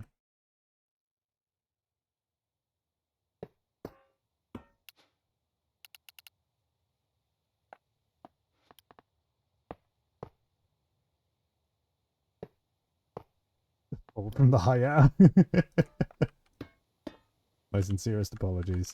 All from the higher. My sincerest apologies.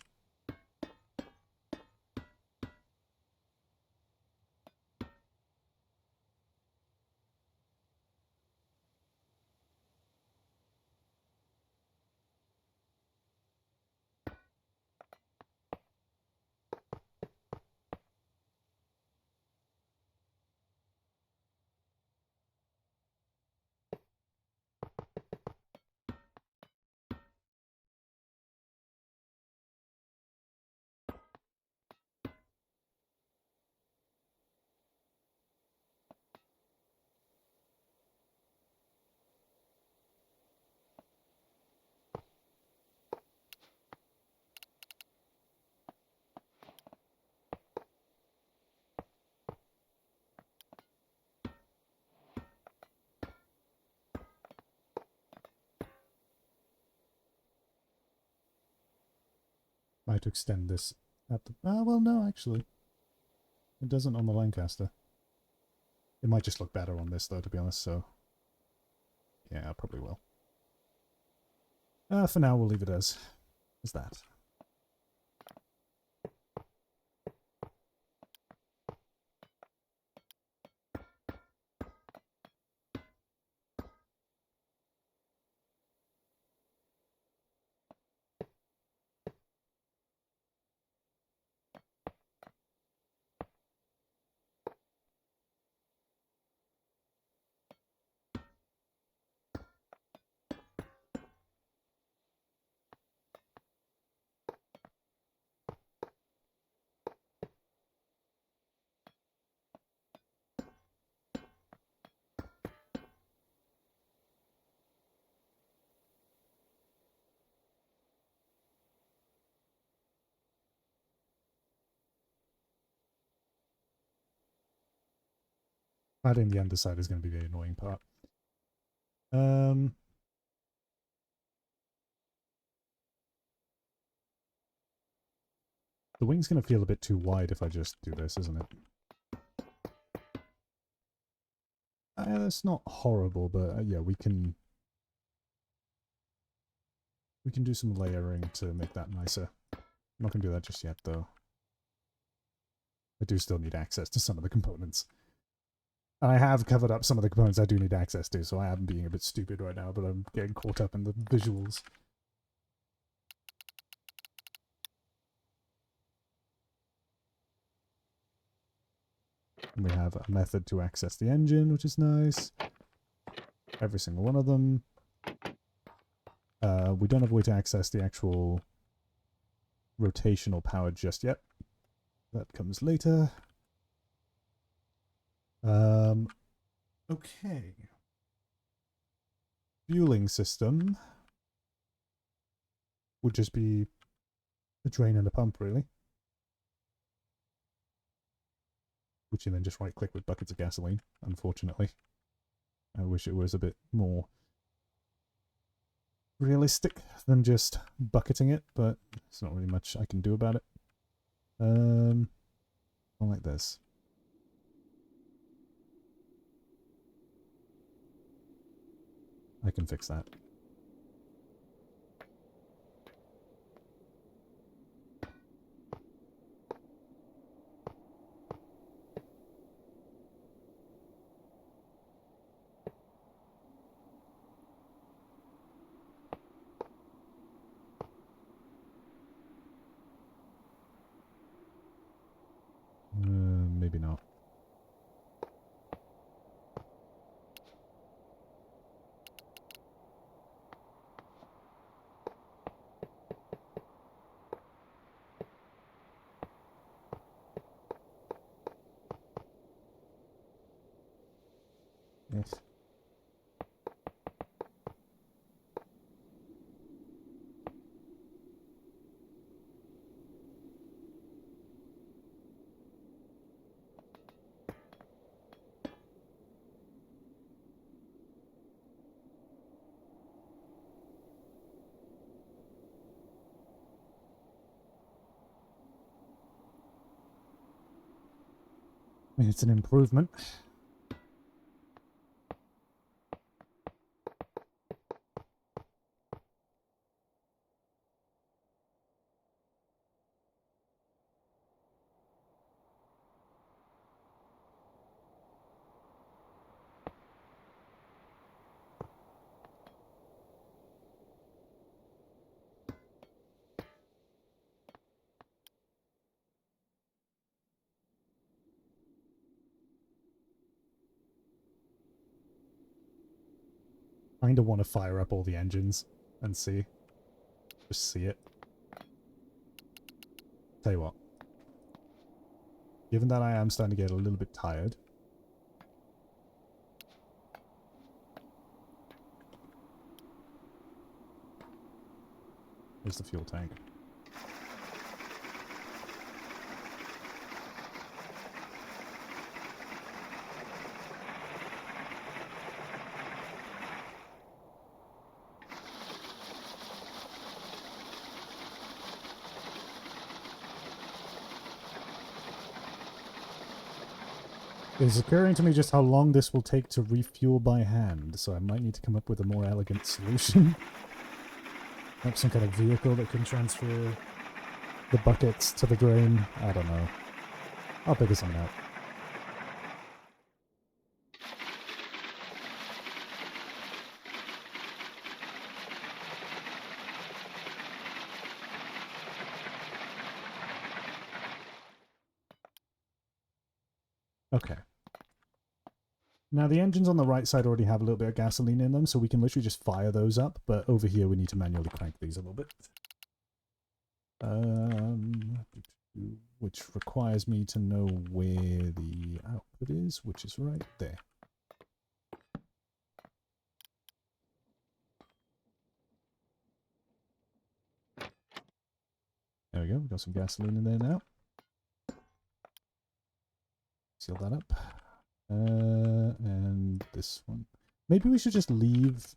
Might extend this at the... well, no, actually. It doesn't on the Lancaster. It might just look better on this, though, to be honest, so... yeah, I probably will. For now, we'll leave it as that. Adding the underside is going to be the annoying part. The wing's going to feel a bit too wide if I just do this, isn't it? That's not horrible, but yeah, we can do some layering to make that nicer. I'm not going to do that just yet, though. I do still need access to some of the components. And I have covered up some of the components I do need access to, so I am being a bit stupid right now, but I'm getting caught up in the visuals. And we have a method to access the engine, which is nice. Every single one of them. We don't have a way to access the actual rotational power just yet. That comes later. Okay. Fueling system would just be a drain and a pump, really. Which you then just right-click with buckets of gasoline, unfortunately. I wish it was a bit more realistic than just bucketing it, but there's not really much I can do about it. Like this. I can fix that. Maybe not. Yes. I mean, it's an improvement. Kind of want to fire up all the engines and see. Just see it. Tell you what. Given that I am starting to get a little bit tired. Here's the fuel tank. It's occurring to me just how long this will take to refuel by hand, so I might need to come up with a more elegant solution. Like some kind of vehicle that can transfer the buckets to the drain. I don't know. I'll figure something out. Okay. Now the engines on the right side already have a little bit of gasoline in them, so we can literally just fire those up, but over here we need to manually crank these a little bit. Which requires me to know where the output is, which is right there. There we go, we've got some gasoline in there now. Seal that up. And this one. Maybe we should just leave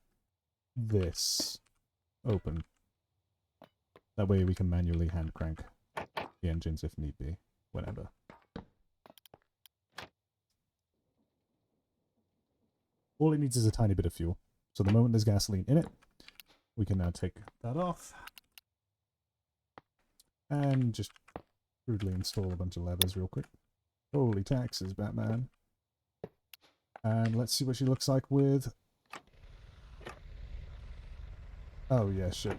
this open. That way we can manually hand crank the engines if need be, whenever. All it needs is a tiny bit of fuel. So the moment there's gasoline in it, we can now take that off. And just crudely install a bunch of levers real quick. Holy taxes, Batman. And let's see what she looks like with... Oh, yeah, shit.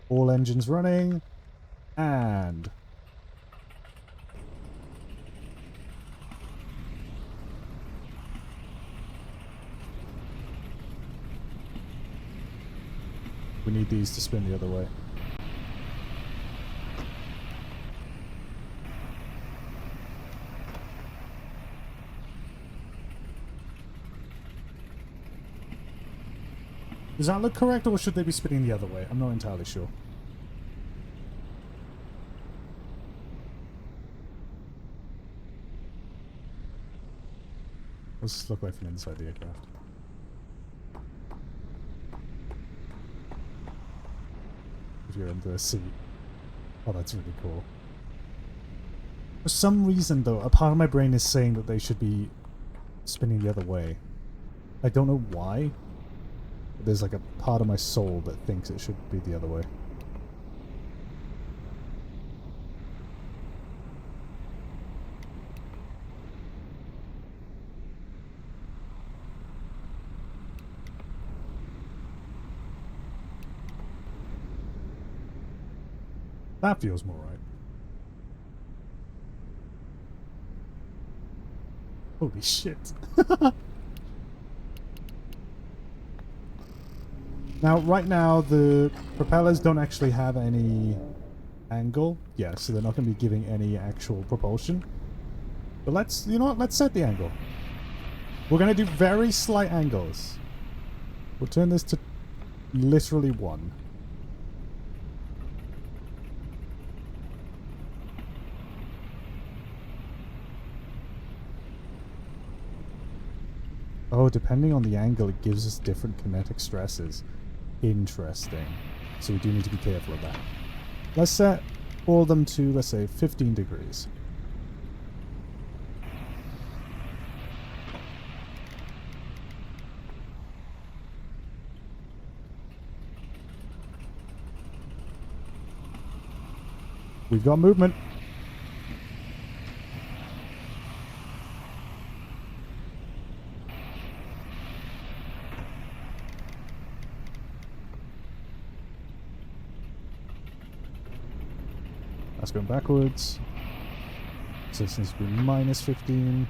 All engines running. And... we need these to spin the other way. Does that look correct, or should they be spinning the other way? I'm not entirely sure. What's this look like from inside the aircraft? If you're under a seat. Oh, that's really cool. For some reason, though, a part of my brain is saying that they should be spinning the other way. I don't know why. There's like a part of my soul that thinks it should be the other way. That feels more right. Holy shit. Now, right now, the propellers don't actually have any angle. Yeah, so they're not going to be giving any actual propulsion. But let's, you know what, let's set the angle. We're going to do very slight angles. We'll turn this to literally 1. Oh, depending on the angle, it gives us different kinetic stresses. Interesting. So we do need to be careful of that. Let's set all of them to, let's say, 15 degrees. We've got movement. That's going backwards. So this needs to be minus 15.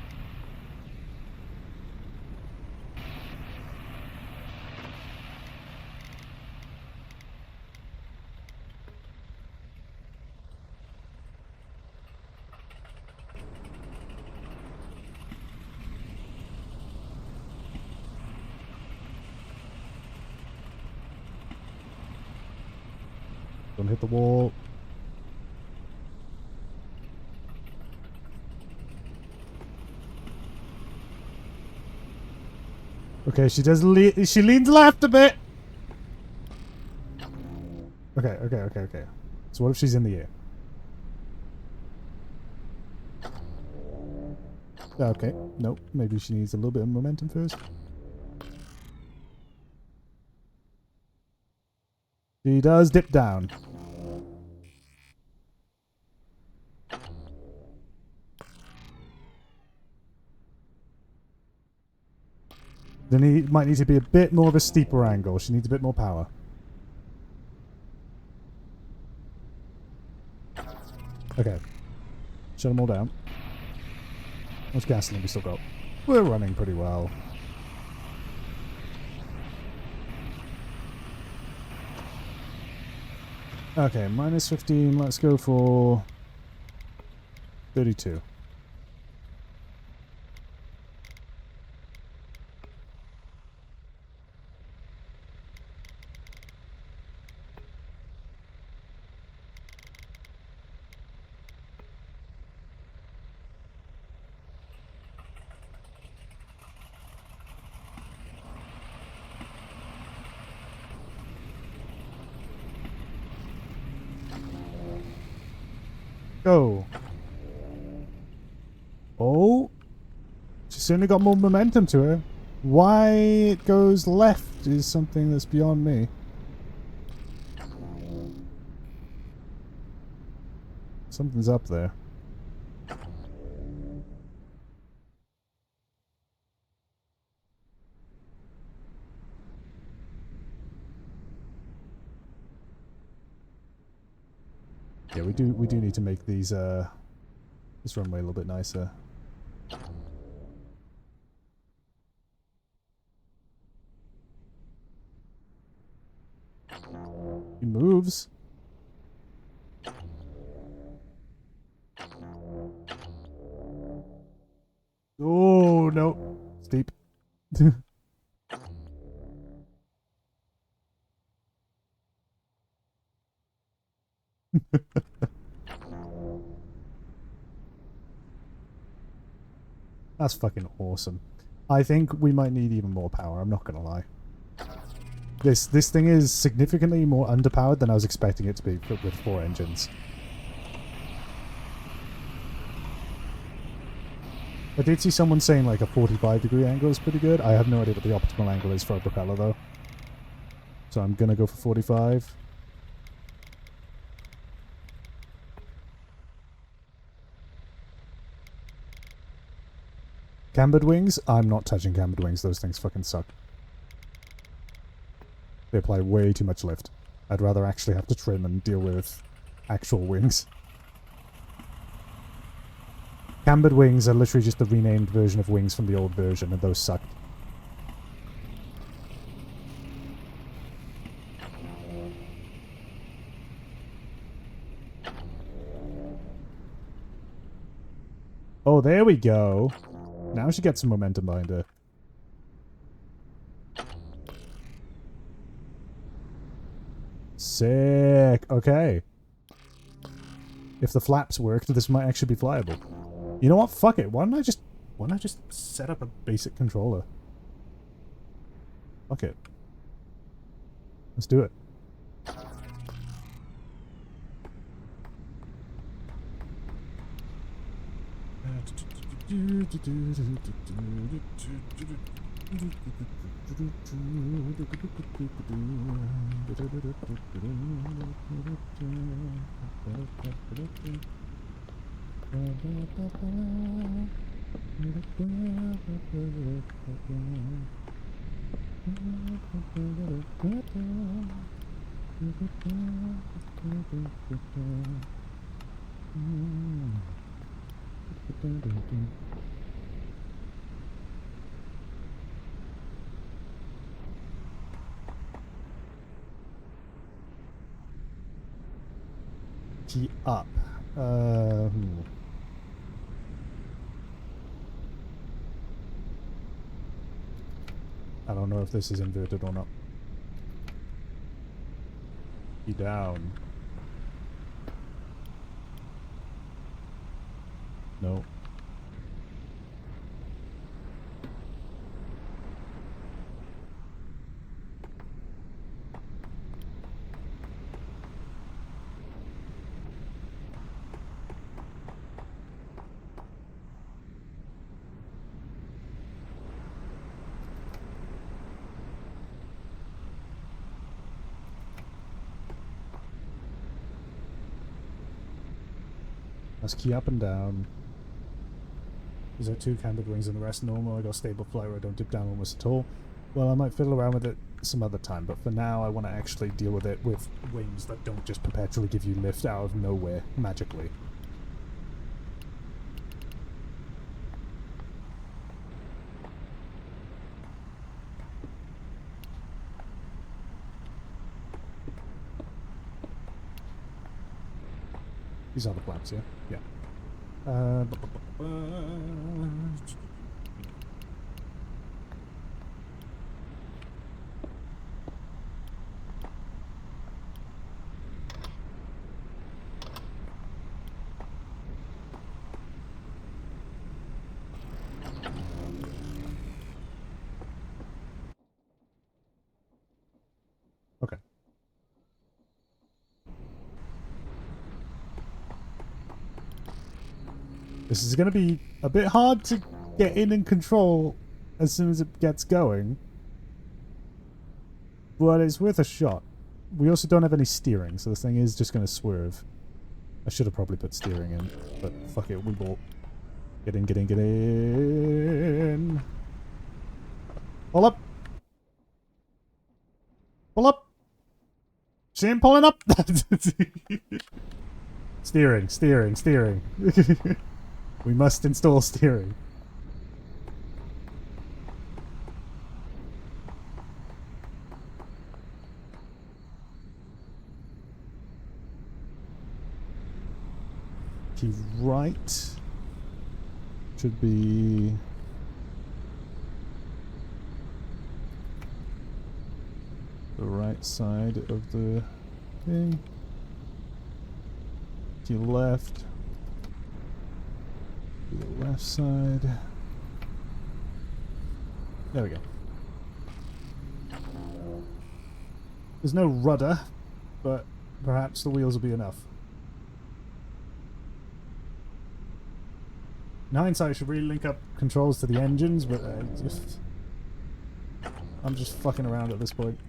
Don't hit the wall. Okay, she does she leans left a bit. Okay. So what if she's in the air? Okay, nope. Maybe she needs a little bit of momentum first. She does dip down. Then he might need to be a bit more of a steeper angle. She needs a bit more power. Okay. Shut them all down. How much gasoline we still got? We're running pretty well. Okay, minus 15. Let's go for 32. Go. Oh. She's certainly got more momentum to her. Why it goes left is something that's beyond me. Something's up there. Yeah, we do need to make these this runway a little bit nicer. He moves. Oh no. Steep. That's fucking awesome. I think we might need even more power, I'm not gonna lie. This thing is significantly more underpowered than I was expecting it to be with 4 engines. I did see someone saying like a 45-degree angle is pretty good. I have no idea what the optimal angle is for a propeller though. So I'm gonna go for 45. Cambered wings? I'm not touching cambered wings. Those things fucking suck. They apply way too much lift. I'd rather actually have to trim and deal with actual wings. Cambered wings are literally just the renamed version of wings from the old version, and those suck. Oh, there we go. Now she gets some momentum behind her. Sick. Okay. If the flaps worked, this might actually be flyable. You know what? Fuck it. Why don't I just set up a basic controller? Fuck it. Let's do it. Key up. I don't know if this is inverted or not. Key down. No. Let's key up and down. Is there 2 cambered wings and the rest normal? I got stable flight where I don't dip down almost at all. Well, I might fiddle around with it some other time, but for now I want to actually deal with it with wings that don't just perpetually give you lift out of nowhere, magically. These are the flaps, yeah? Yeah. Okay. This is going to be a bit hard to get in and control as soon as it gets going. But it's worth a shot. We also don't have any steering, so this thing is just going to swerve. I should have probably put steering in, but fuck it, we will. Get in, get in, get in. Pull up. Pull up. See him pulling up? Steering, steering, steering. We must install steering. Key right should be the right side of the thing. Key left. The left side. There we go. There's no rudder, but perhaps the wheels will be enough. In hindsight, I should really link up controls to the engines, but I'm just fucking around at this point.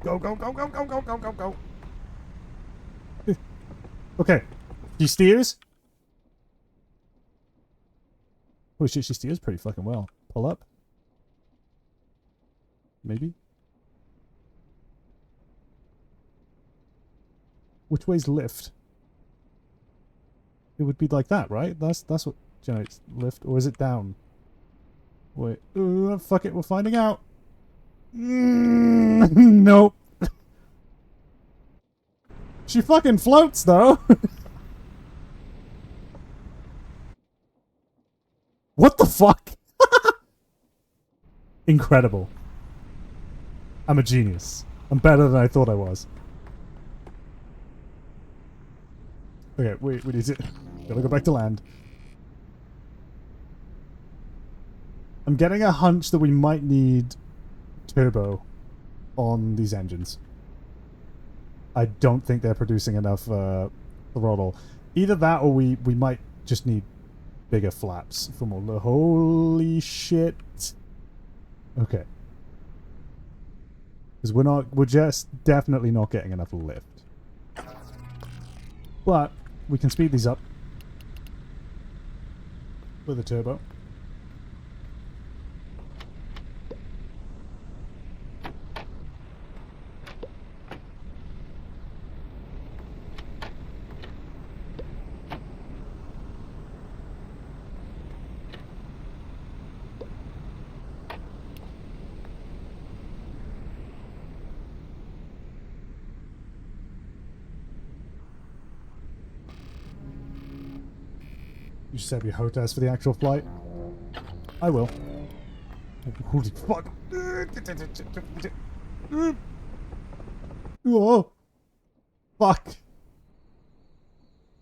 Go, go, go, go, go, go, go, go, go. Okay. She steers? Oh shit, she steers pretty fucking well. Pull up. Maybe? Which way's lift? It would be like that, right? That's what generates lift. Or is it down? Wait. Fuck it, we're finding out. Nope. She fucking floats, though. What the fuck? Incredible. I'm a genius. I'm better than I thought I was. Okay, wait, we need to... Gotta go back to land. I'm getting a hunch that we might need turbo on these engines. I don't think they're producing enough throttle. Either that or we might just need bigger flaps from all the... Holy shit. Okay. Because we're just definitely not getting enough lift. But we can speed these up with a turbo. You set your hotels for the actual flight? I will. Holy fuck. Oh. Fuck.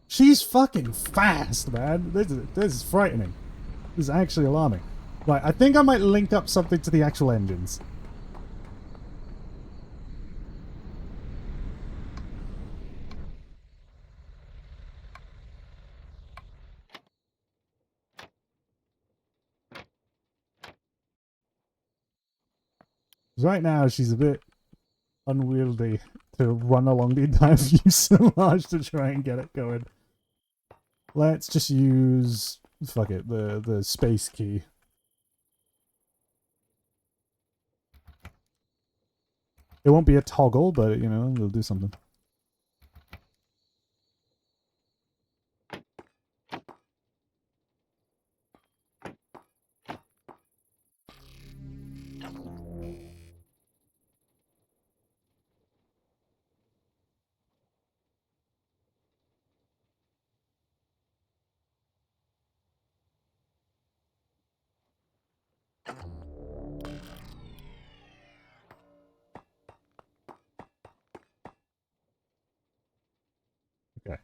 She's fucking fast, man. This is frightening. This is actually alarming. Right, I think I might link up something to the actual engines. Right now, she's a bit unwieldy to run along the entire fuselage to try and get it going. Let's just use... Fuck it, the space key. It won't be a toggle, but, you know, we'll do something. Okay.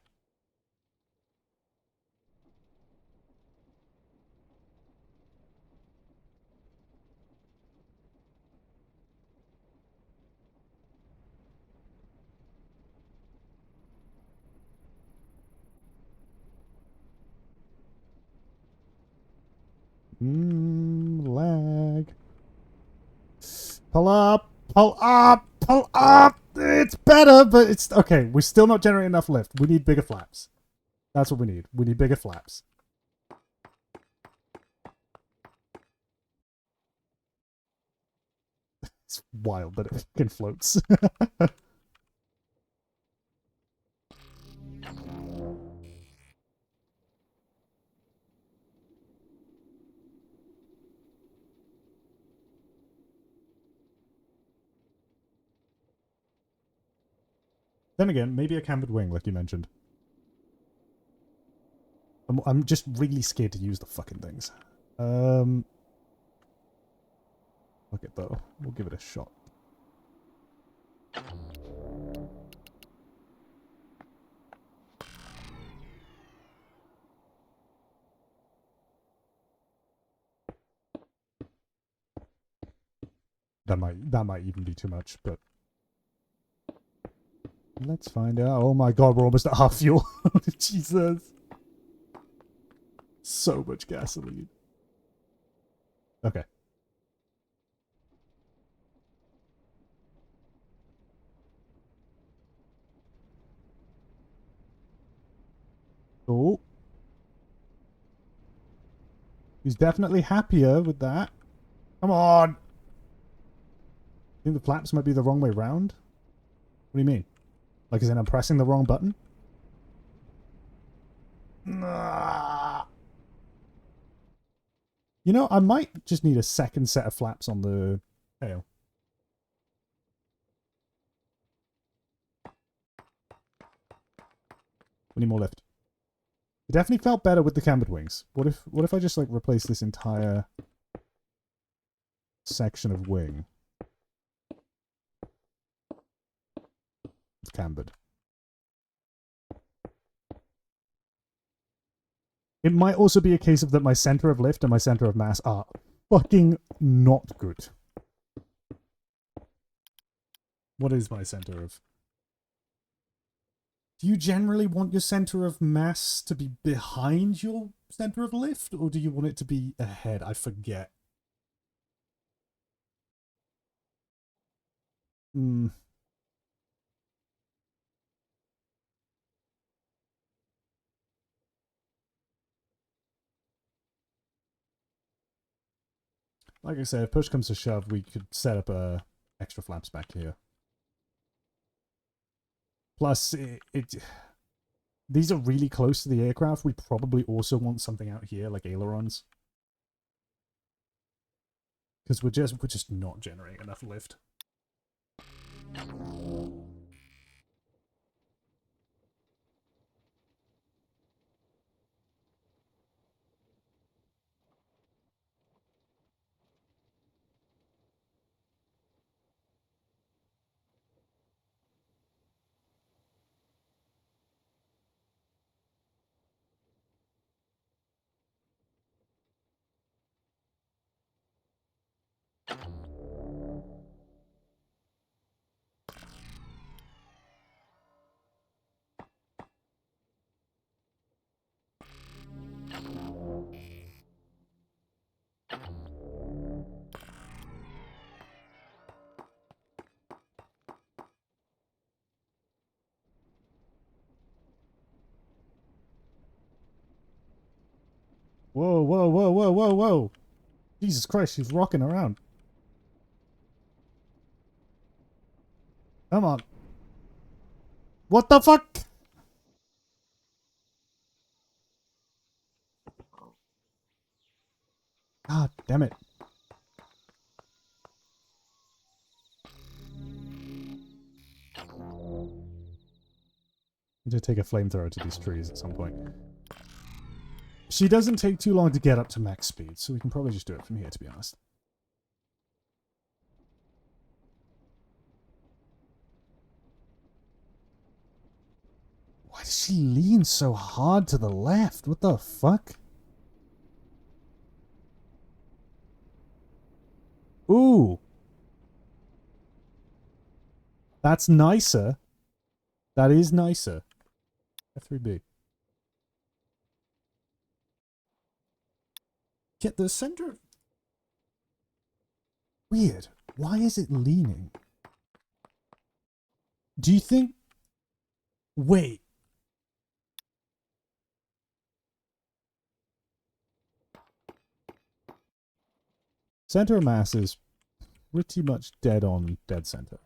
Lag. Pull up! Pull up! Pull up! It's better, but it's... Okay, we're still not generating enough lift. We need bigger flaps. That's what we need. We need bigger flaps. It's wild, but it fucking floats. Then again, maybe a cambered wing, like you mentioned. I'm just really scared to use the fucking things. Fuck it, though. We'll give it a shot. That might even be too much, but let's find out. Oh my god, we're almost at half fuel. Jesus. So much gasoline. Okay. Oh. He's definitely happier with that. Come on. I think the flaps might be the wrong way round. What do you mean? Like, as in I'm pressing the wrong button? You know, I might just need a second set of flaps on the tail. We need more lift. It definitely felt better with the cambered wings. What if I just like replace this entire section of wing with cambered? It might also be a case of that my center of lift and my center of mass are fucking not good. What is my center of... Do you generally want your center of mass to be behind your center of lift, or do you want it to be ahead? I forget. Hmm. Like I said, if push comes to shove, we could set up extra flaps back here. Plus, these are really close to the aircraft. We probably also want something out here, like ailerons. Because we're just not generating enough lift. Whoa, whoa, whoa, whoa, whoa, whoa. Jesus Christ, she's rocking around. Come on. What the fuck? God damn it. Need to take a flamethrower to these trees at some point. She doesn't take too long to get up to max speed, so we can probably just do it from here, to be honest. Why does she lean so hard to the left? What the fuck? Ooh. That's nicer. That is nicer. F3B. Get the center. Weird. Why is it leaning? Do you think... Wait. Center of mass is pretty much dead on dead center.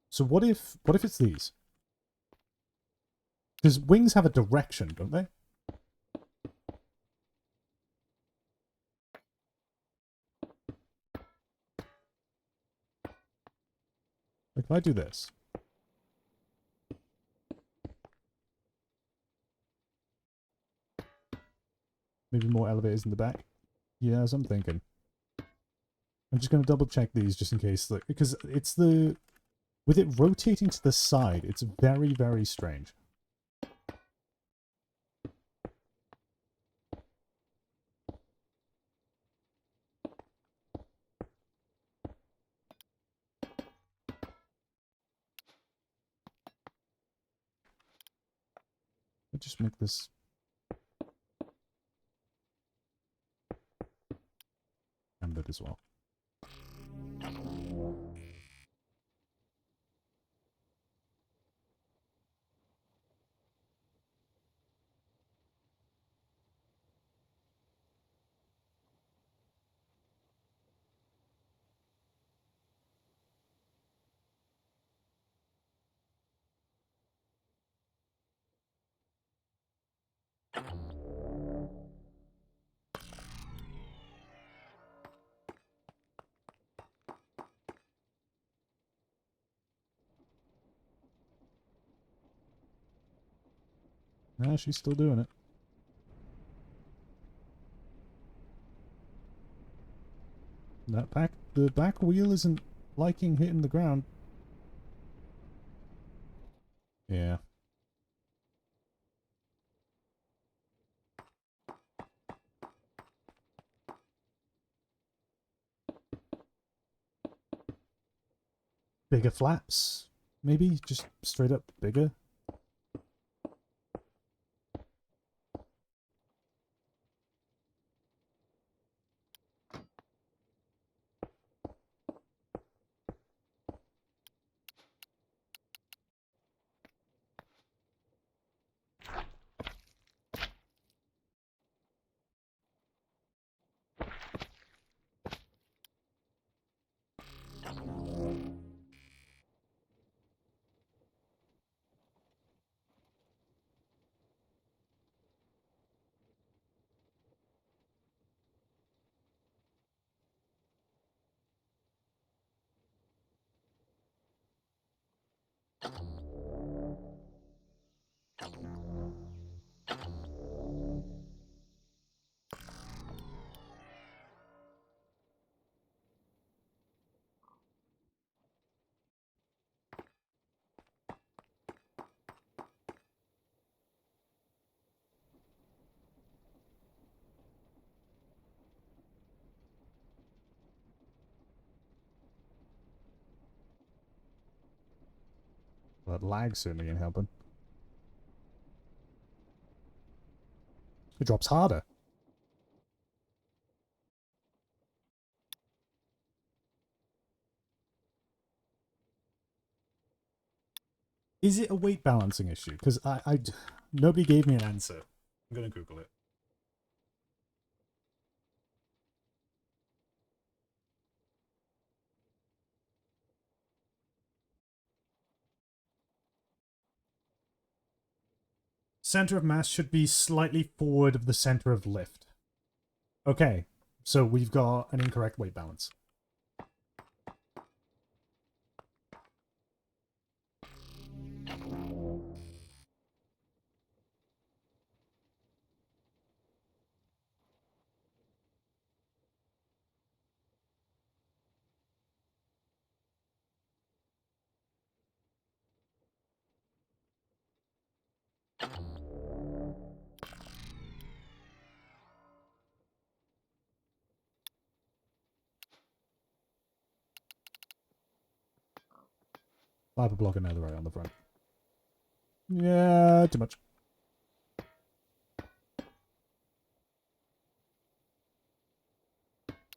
So what if it's these? Because wings have a direction, don't they? Like if I do this. Maybe more elevators in the back. Yeah, as I'm thinking. I'm just going to double check these just in case. Like, because it's the... With it rotating to the side, it's very, very strange. I'll just make this... Cambered as well. Ah, she's still doing it. The back wheel isn't liking hitting the ground. Yeah. Bigger flaps. Maybe just straight up bigger? That lag certainly ain't helping. It drops harder. Is it a weight balancing issue? Because nobody gave me an answer. I'm gonna Google it. Center of mass should be slightly forward of the center of lift. Okay, so we've got an incorrect weight balance. Fiber block and netherite on the front. Yeah, too much.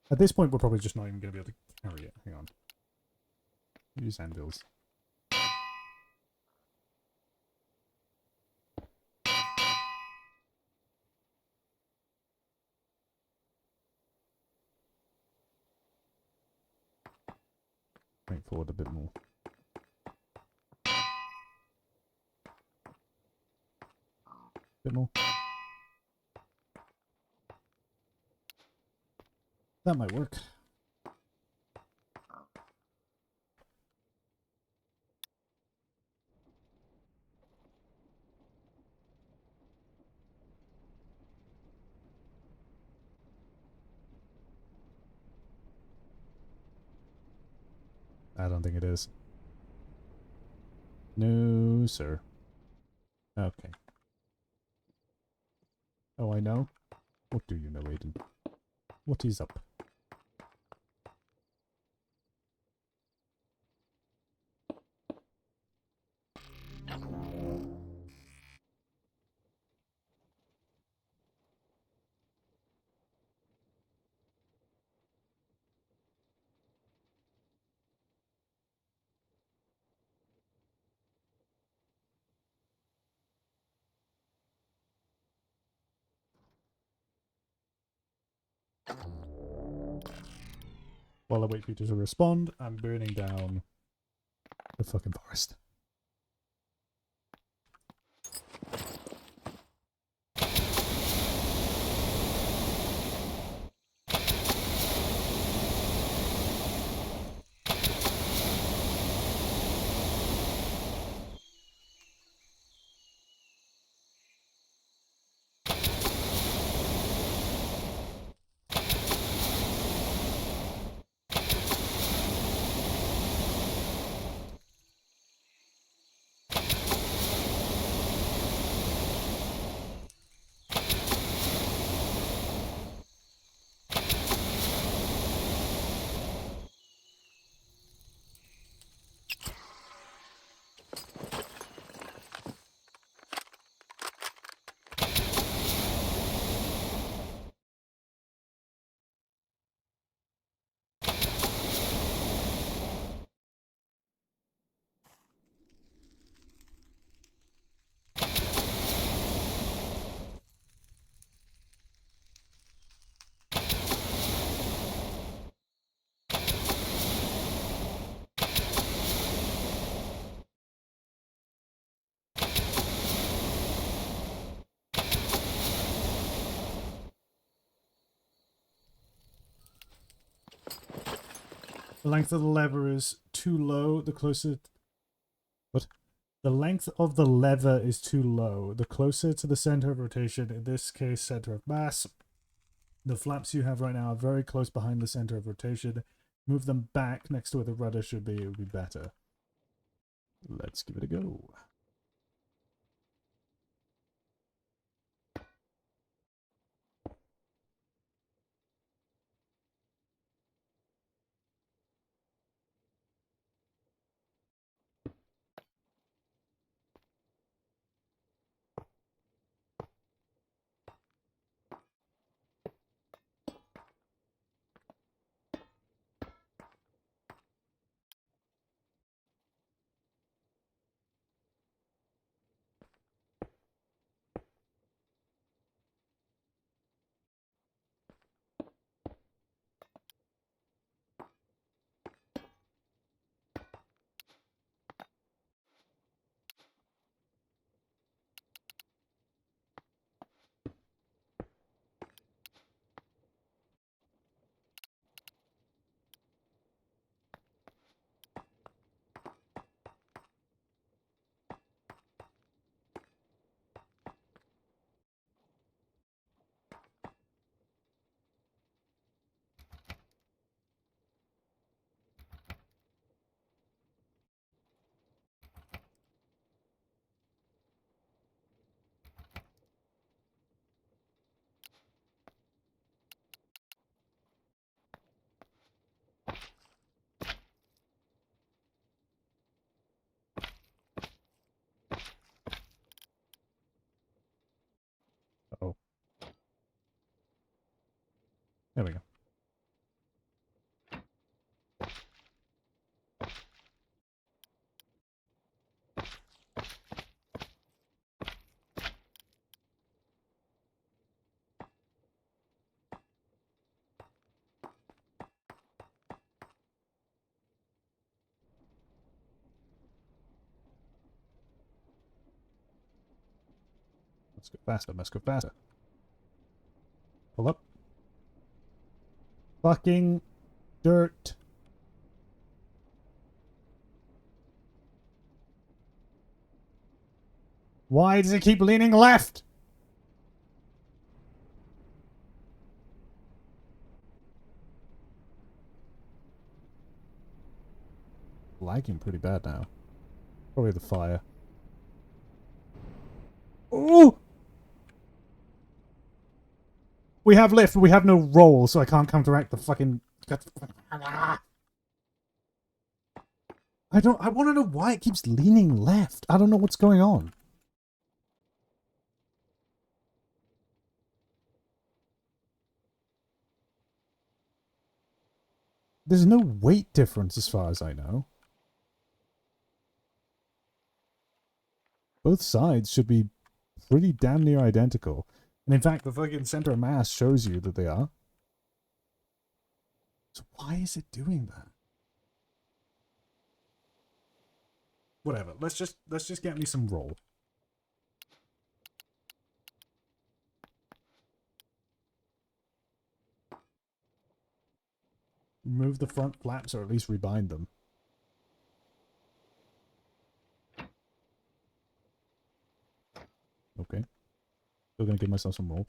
At this point, we're probably just not even going to be able to carry it. Hang on. Use anvils. Bring it forward a bit more. Bit more. That might work. I don't think it is. No, sir. Okay. Oh, I know? What do you know, Aiden? What is up? While I wait for you to respond, I'm burning down the fucking forest. The length of the lever is too low. The closer... What? The length of the lever is too low. The closer to the center of rotation, in this case, center of mass, the flaps you have right now are very close behind the center of rotation. Move them back next to where the rudder should be. It would be better. Let's give it a go. Oh. There we go. Let's go faster. Let's go faster. Pull up. Fucking dirt. Why does it keep leaning left? Lagging pretty bad now. Probably the fire. Ooh! We have lift, we have no roll, so I can't counteract the fucking... I want to know why it keeps leaning left. I don't know what's going on. There's no weight difference as far as I know. Both sides should be pretty damn near identical. And in fact, the fucking center of mass shows you that they are. So why is it doing that? Whatever. Let's just get me some roll. Remove the front flaps or at least rebind them. Okay. Still gonna give myself some roll.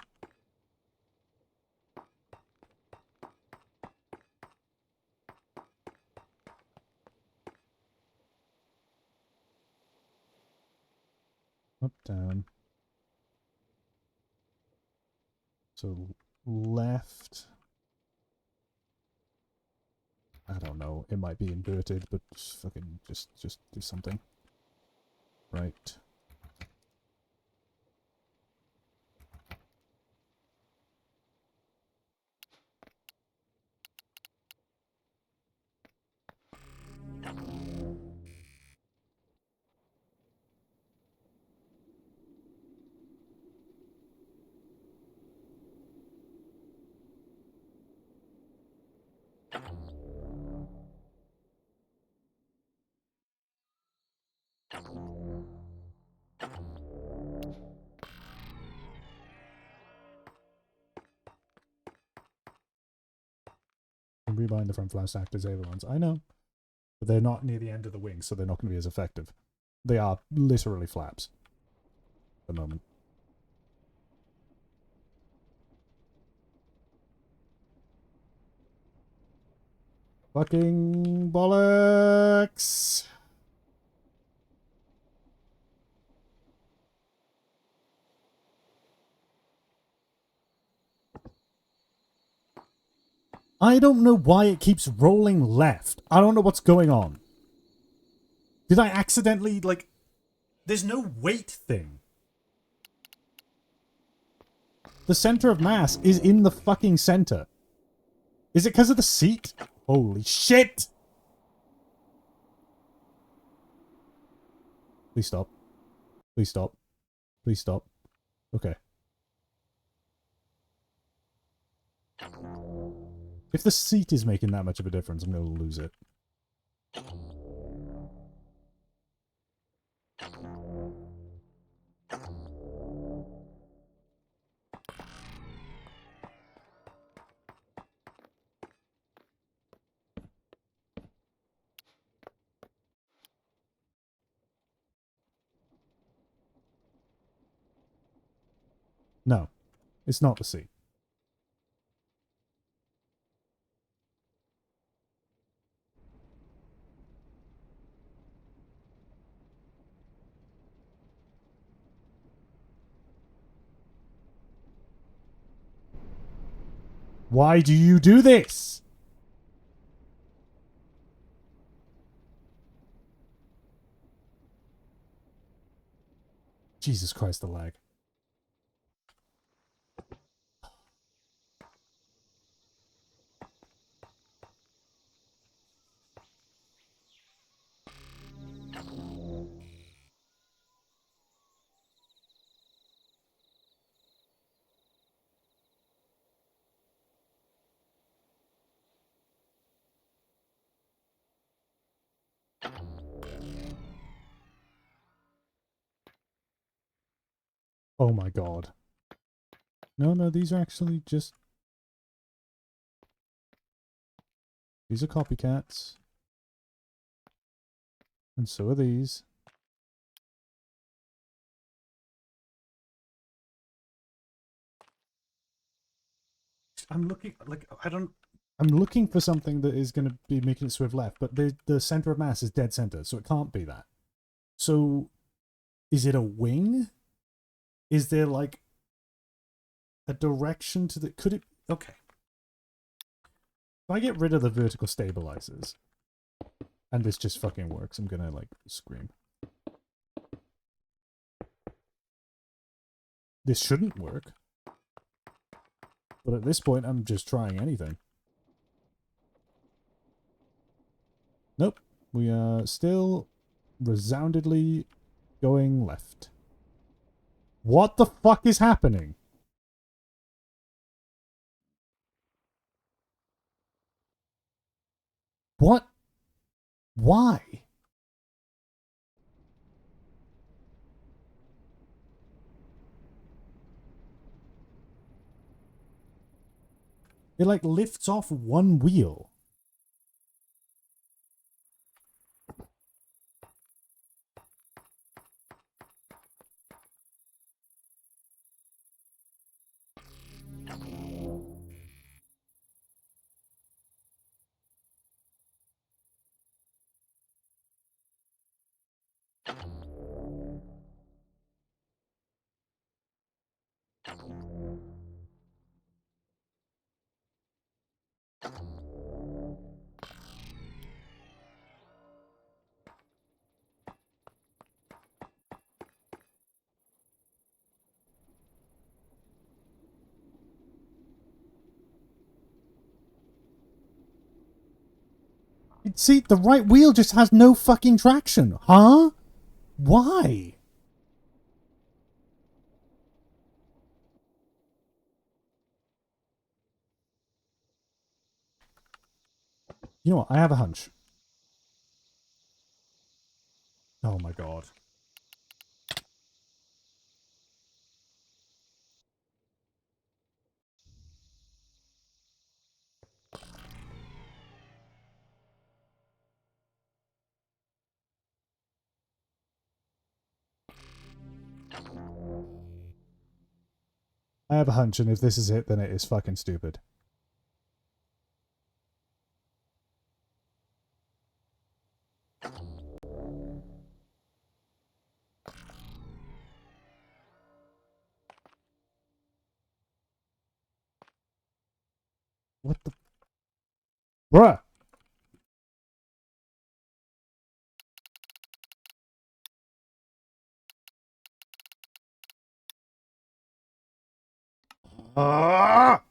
Up, down. So left. I don't know. It might be inverted, but just fucking just do something. Right. can rebind the front flaps to act as ailerons. I know. But they're not near the end of the wing, so they're not going to be as effective. They are literally flaps at the moment. Fucking bollocks! I don't know why it keeps rolling left. I don't know what's going on. Did I accidentally, like... There's no weight thing. The center of mass is in the fucking center. Is it because of the seat? Holy shit! Please stop. Please stop. Please stop. Okay. If the seat is making that much of a difference, I'm going to lose it. No, it's not the seat. Why do you do this? Jesus Christ, the lag. Oh my god. No, no, these are actually just... These are copycats. And so are these. I'm looking, like, I'm looking for something that is going to be making it swerve left, but the center of mass is dead center, so it can't be that. So, is it a wing? Is there, like, a direction to the... Could it... Okay. If I get rid of the vertical stabilizers, and this just fucking works, I'm gonna, like, scream. This shouldn't work. But at this point, I'm just trying anything. Nope. We are still resoundedly going left. What the fuck is happening? What? Why? It, like, lifts off one wheel. See, the right wheel just has no fucking traction. Huh? Why? You know what? I have a hunch. Oh my god. I have a hunch, and if this is it, then it is fucking stupid. What the... Bruh! Ah!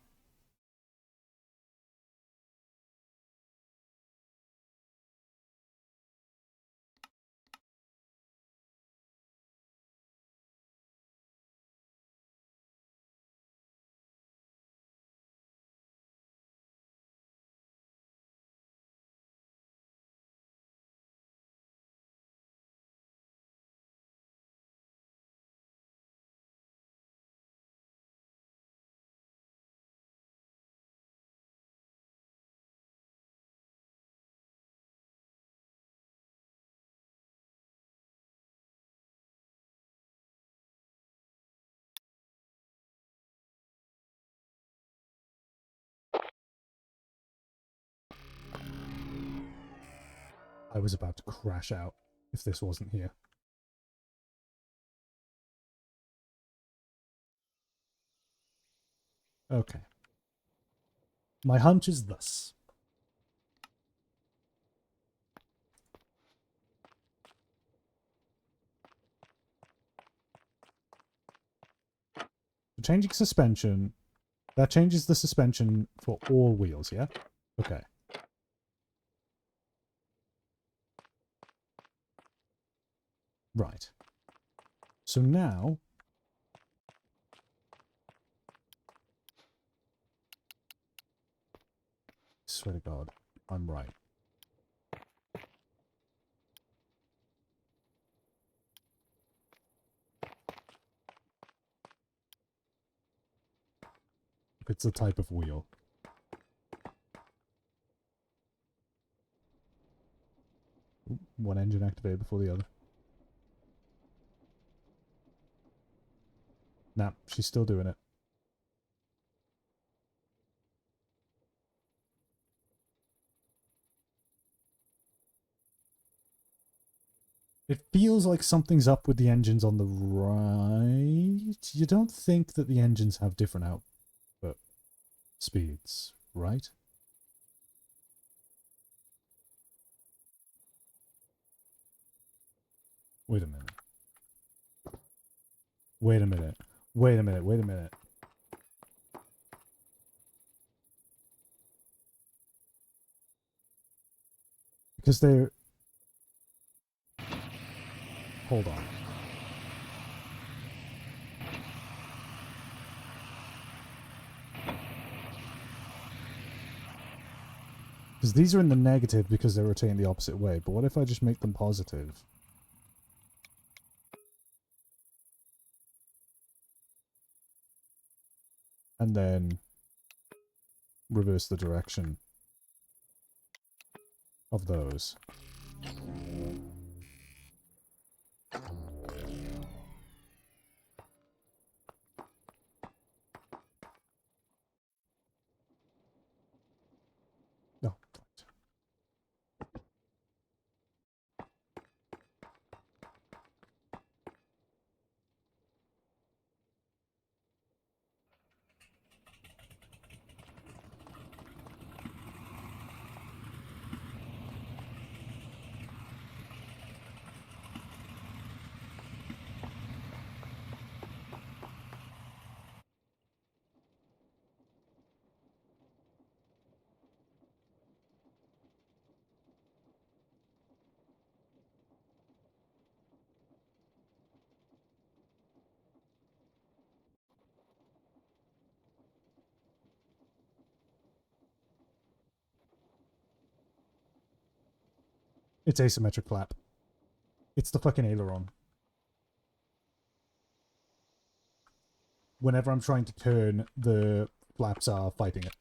I was about to crash out if this wasn't here. Okay. My hunch is thus. Changing suspension. That changes the suspension for all wheels, yeah? Okay. Right. So now... Swear to God, I'm right. It's the type of wheel. One engine activated before the other. Nah, she's still doing it. It feels like something's up with the engines on the right. You don't think that the engines have different output speeds, right? Wait a minute. Wait a minute. Wait a minute. Wait a minute. Because they're... Hold on. Because these are in the negative because they're rotating the opposite way. But what if I just make them positive? And then reverse the direction of those. No. It's asymmetric flap. It's the fucking aileron. Whenever I'm trying to turn, the flaps are fighting it.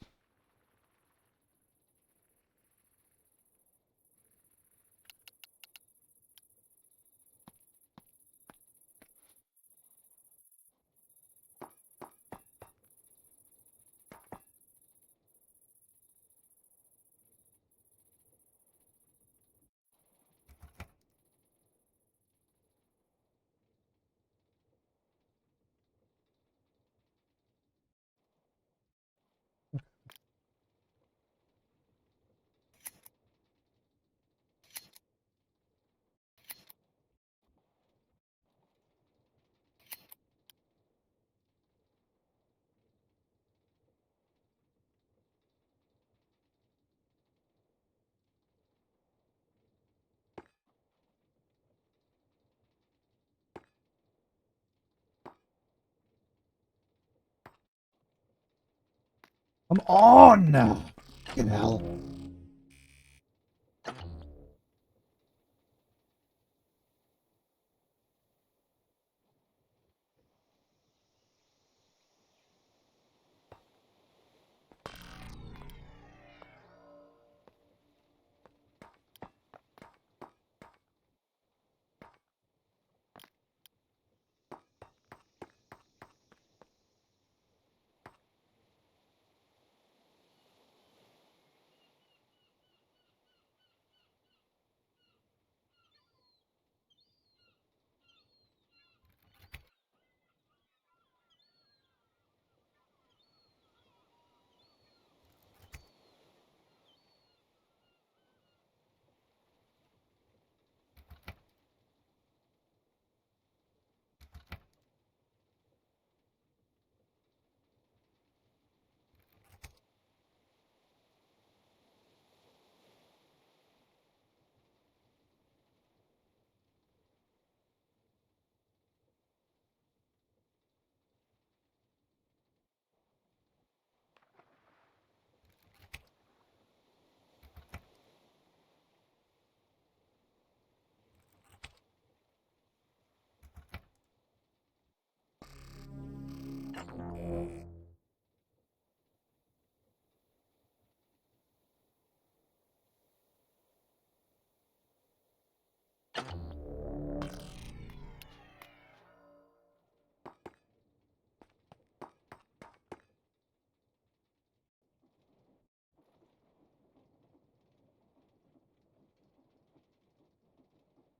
Come on! Fucking hell.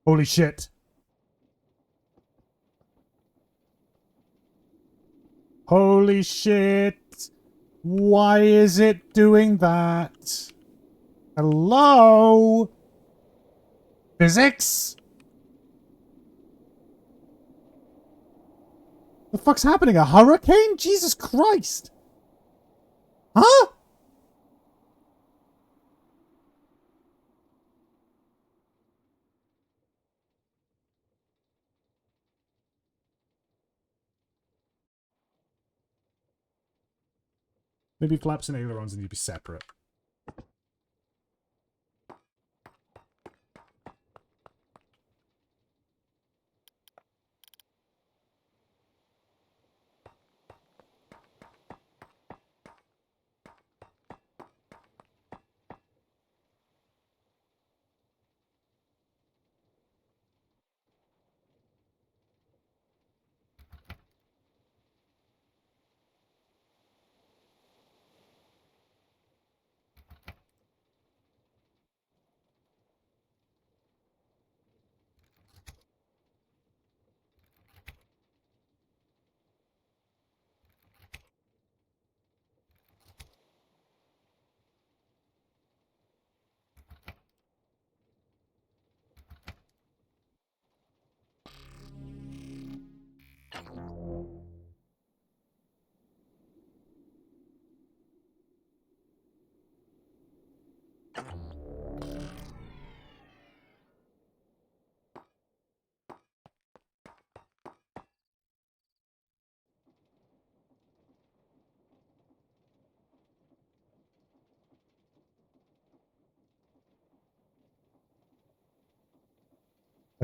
Holy shit. Holy shit. Why is it doing that? Hello? Physics? The fuck's happening? A hurricane? Jesus Christ. Huh? Maybe flaps and ailerons need to be separate.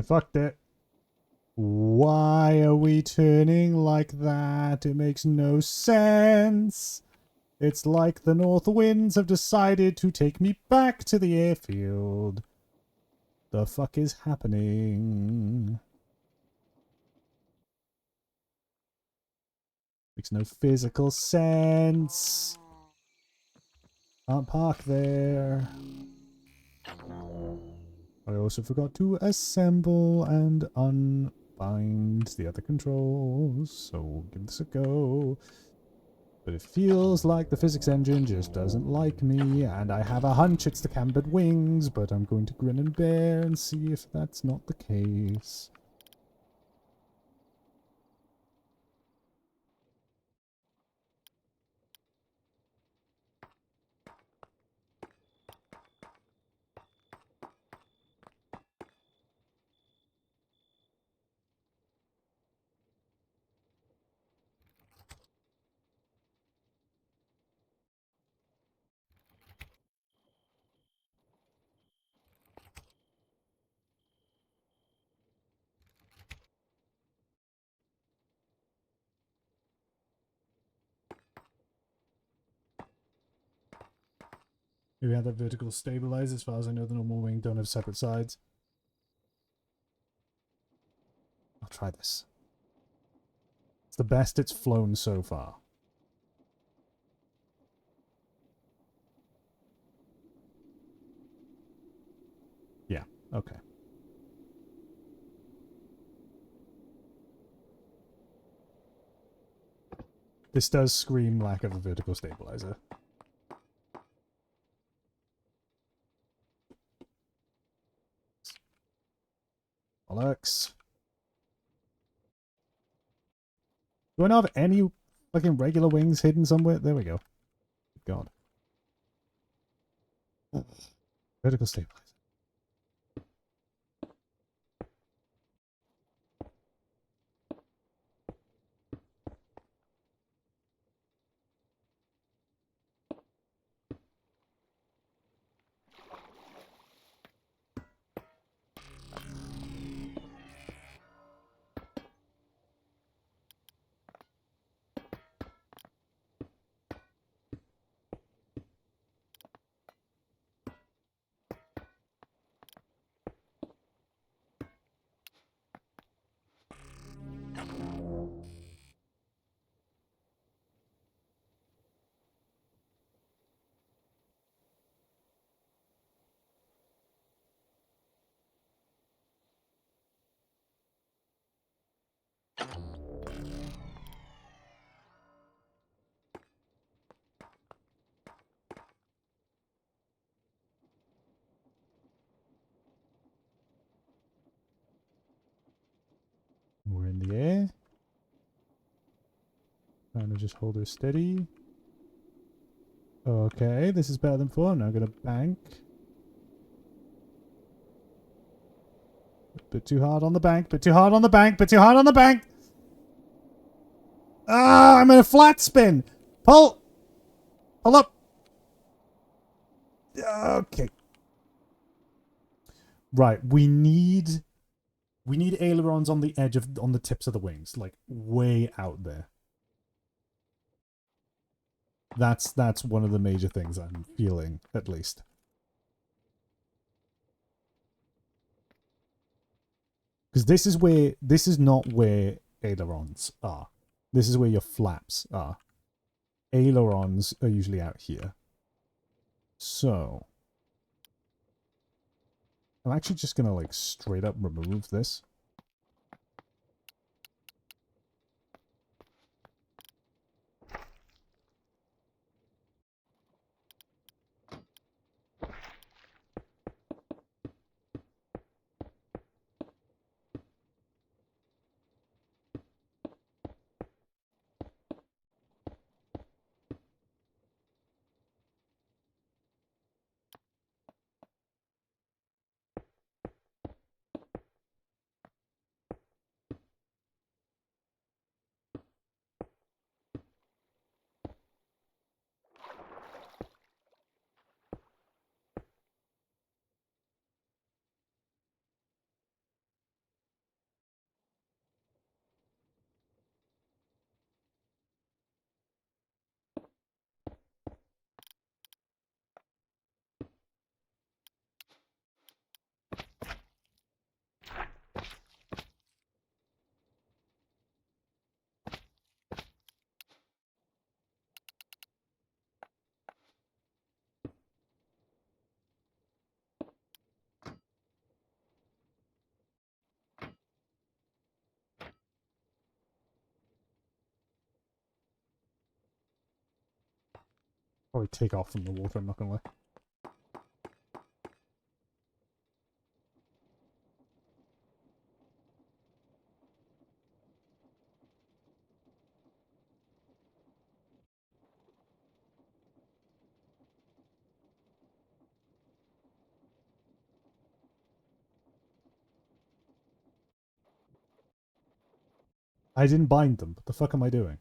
I fucked it. Why are we turning like that? It makes no sense. It's like the north winds have decided to take me back to the airfield. The fuck is happening? Makes no physical sense. Can't park there. I also forgot to assemble and unbind the other controls, so we'll give this a go. But it feels like the physics engine just doesn't like me, and I have a hunch it's the cambered wings, but I'm going to grin and bear and see if that's not the case. We have that vertical stabilize. As far as I know, the normal wing don't have separate sides. I'll try this. It's the best it's flown so far. Yeah, okay. This does scream lack of a vertical stabilizer. Bollocks. Do I not have any fucking regular wings hidden somewhere? There we go. God. Vertical stabilizer. We're in the air. Trying to just hold her steady. Okay, this is better than before. I'm now going to bank. Bit too hard on the bank. Bit too hard on the bank. Bit too hard on the bank. Ah, I'm in a flat spin. Pull. Pull up. Okay. Right, we need ailerons on the edge of on the tips of the wings, like way out there. That's one of the major things I'm feeling, at least. Because this is not where ailerons are. This is where your flaps are. Ailerons are usually out here. So I'm actually just gonna like straight up remove this. Probably take off from the water, I'm not gonna lie. I didn't bind them. What the fuck am I doing?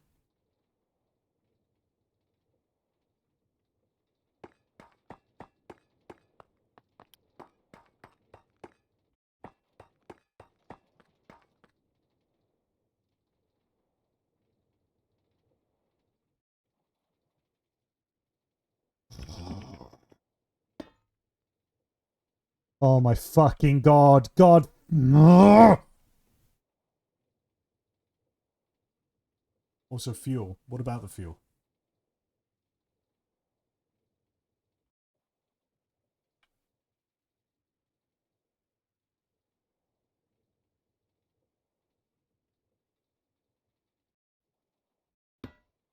Oh my fucking god. God. No! Also fuel. What about the fuel?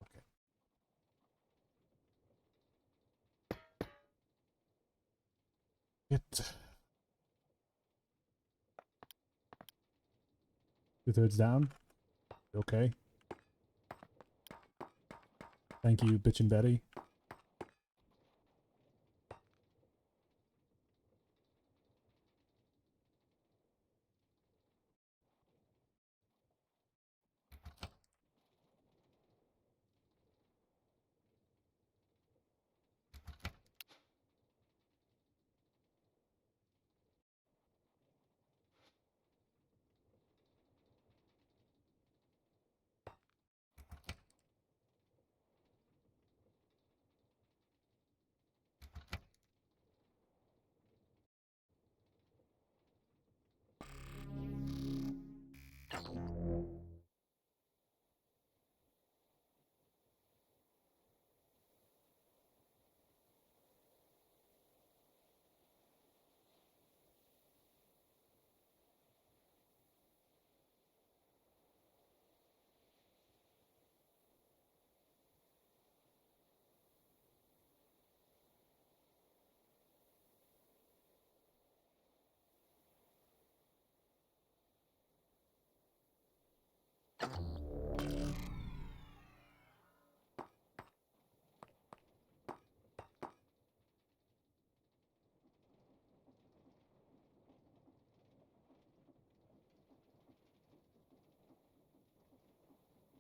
Okay. It. 2/3 down. Okay. Thank you, bitch and Betty.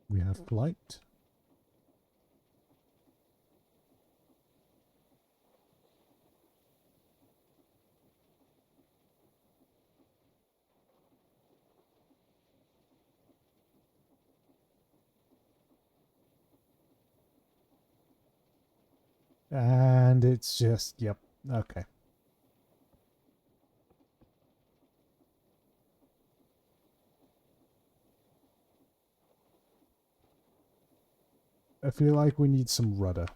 We have flight. And it's just, yep. Okay. I feel like we need some rudder.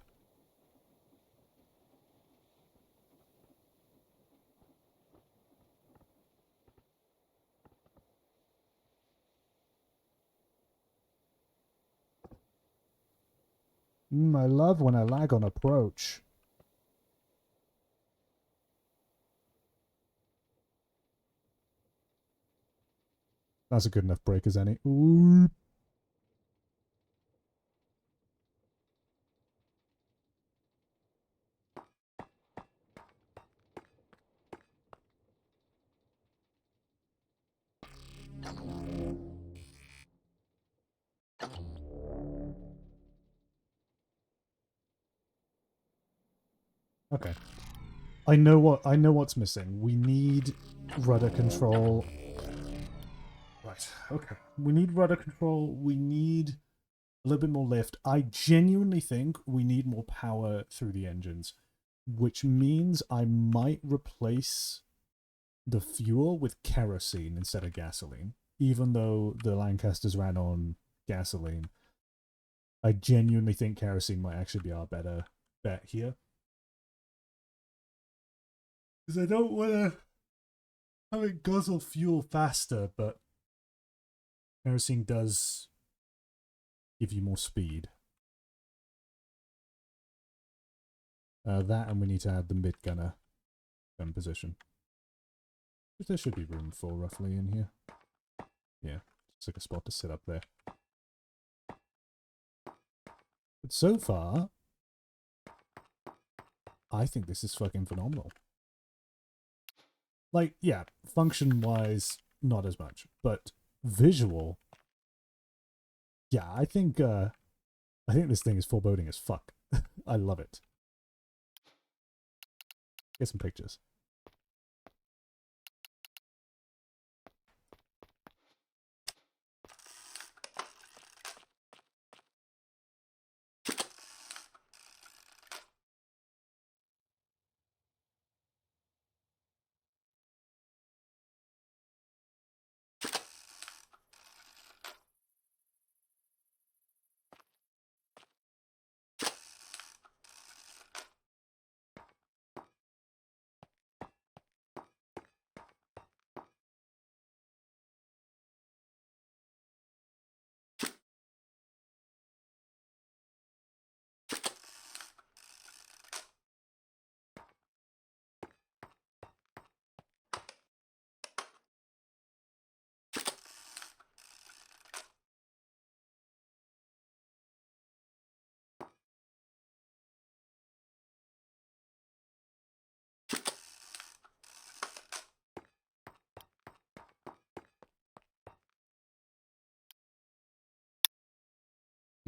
I love when I lag on approach. That's a good enough break as any. Ooh. Okay. I know what's missing. We need rudder control. Right. Okay. We need rudder control. We need a little bit more lift. I genuinely think we need more power through the engines, which means I might replace the fuel with kerosene instead of gasoline. Even though the Lancasters ran on gasoline, I genuinely think kerosene might actually be our better bet here. Because I don't want to have it guzzle fuel faster, but kerosene does give you more speed. That, and we need to add the mid gunner gun position. But there should be room for roughly in here. Yeah, just like a spot to sit up there. But so far, I think this is fucking phenomenal. Like, yeah, function-wise, not as much, but visual, yeah, I think this thing is foreboding as fuck. I love it. Get some pictures.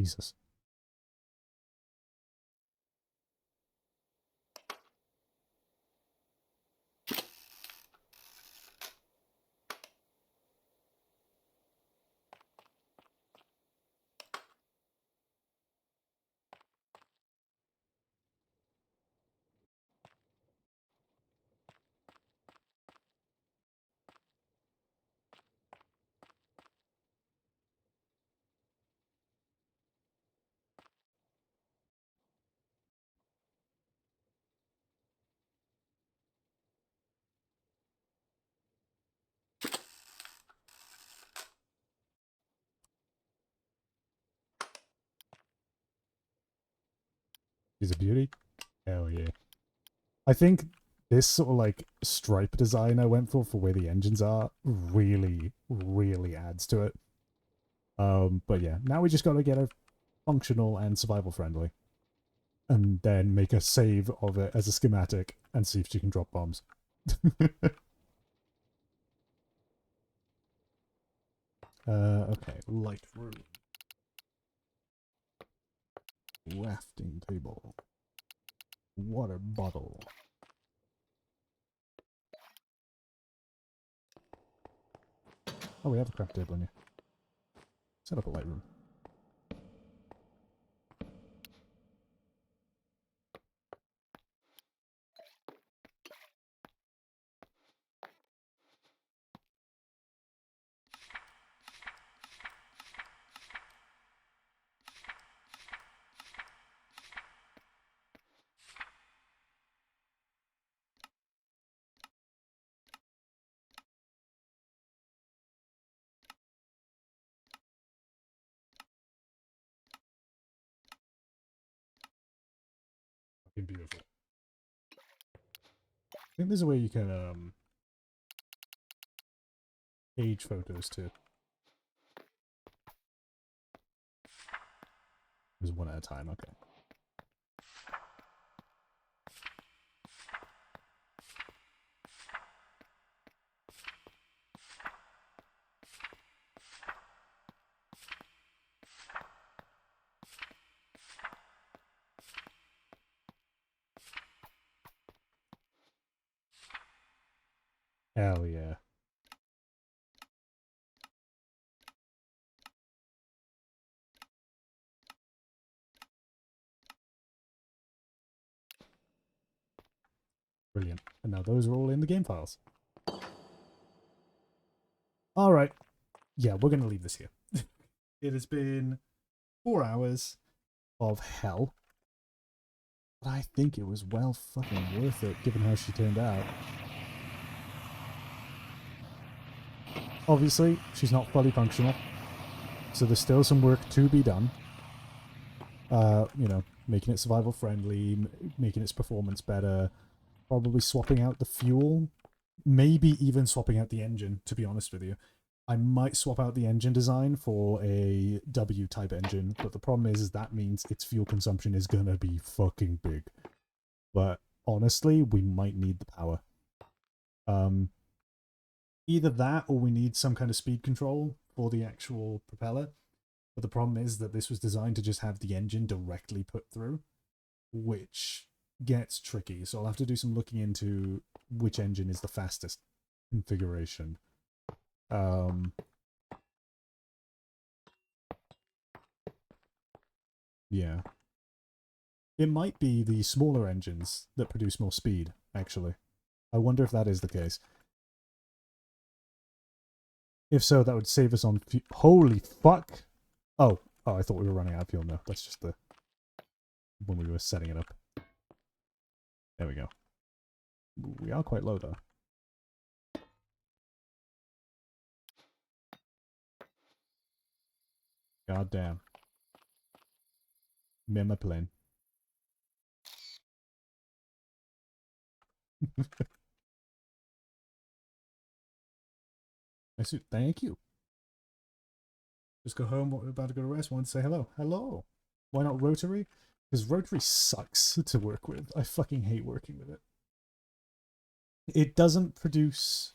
Jesus. She's a beauty. Hell yeah. I think this sort of like stripe design I went for where the engines are really, really adds to it. But yeah, now we just got to get it functional and survival friendly. And then make a save of it as a schematic and see if she can drop bombs. Okay, light room. Rafting table. Water bottle. Oh, we have a craft table in here. Set up a light room. Fucking beautiful. I think there's a way you can age photos too. There's one at a time, okay. Hell yeah. Brilliant. And now those are all in the game files. Alright. Yeah, we're going to leave this here. It has been 4 hours of hell. But I think it was well fucking worth it, given how she turned out. Obviously, she's not fully functional. So there's still some work to be done. You know, making it survival friendly, making its performance better, probably swapping out the fuel, maybe even swapping out the engine, to be honest with you. I might swap out the engine design for a W-type engine, but the problem is that means its fuel consumption is gonna be fucking big. But honestly, we might need the power. Either that or we need some kind of speed control for the actual propeller. But the problem is that this was designed to just have the engine directly put through, which gets tricky. So I'll have to do some looking into which engine is the fastest configuration. Yeah. It might be the smaller engines that produce more speed, actually. I wonder if that is the case. If so, that would save us on holy fuck! Oh, I thought we were running out of fuel. No, that's just the when we were setting it up. There we go. We are quite low though. God damn. Me and my plane. Thank you. Just go home, about to go to rest, wanted to say hello. Hello! Why not Rotary? Because Rotary sucks to work with. I fucking hate working with it. It doesn't produce...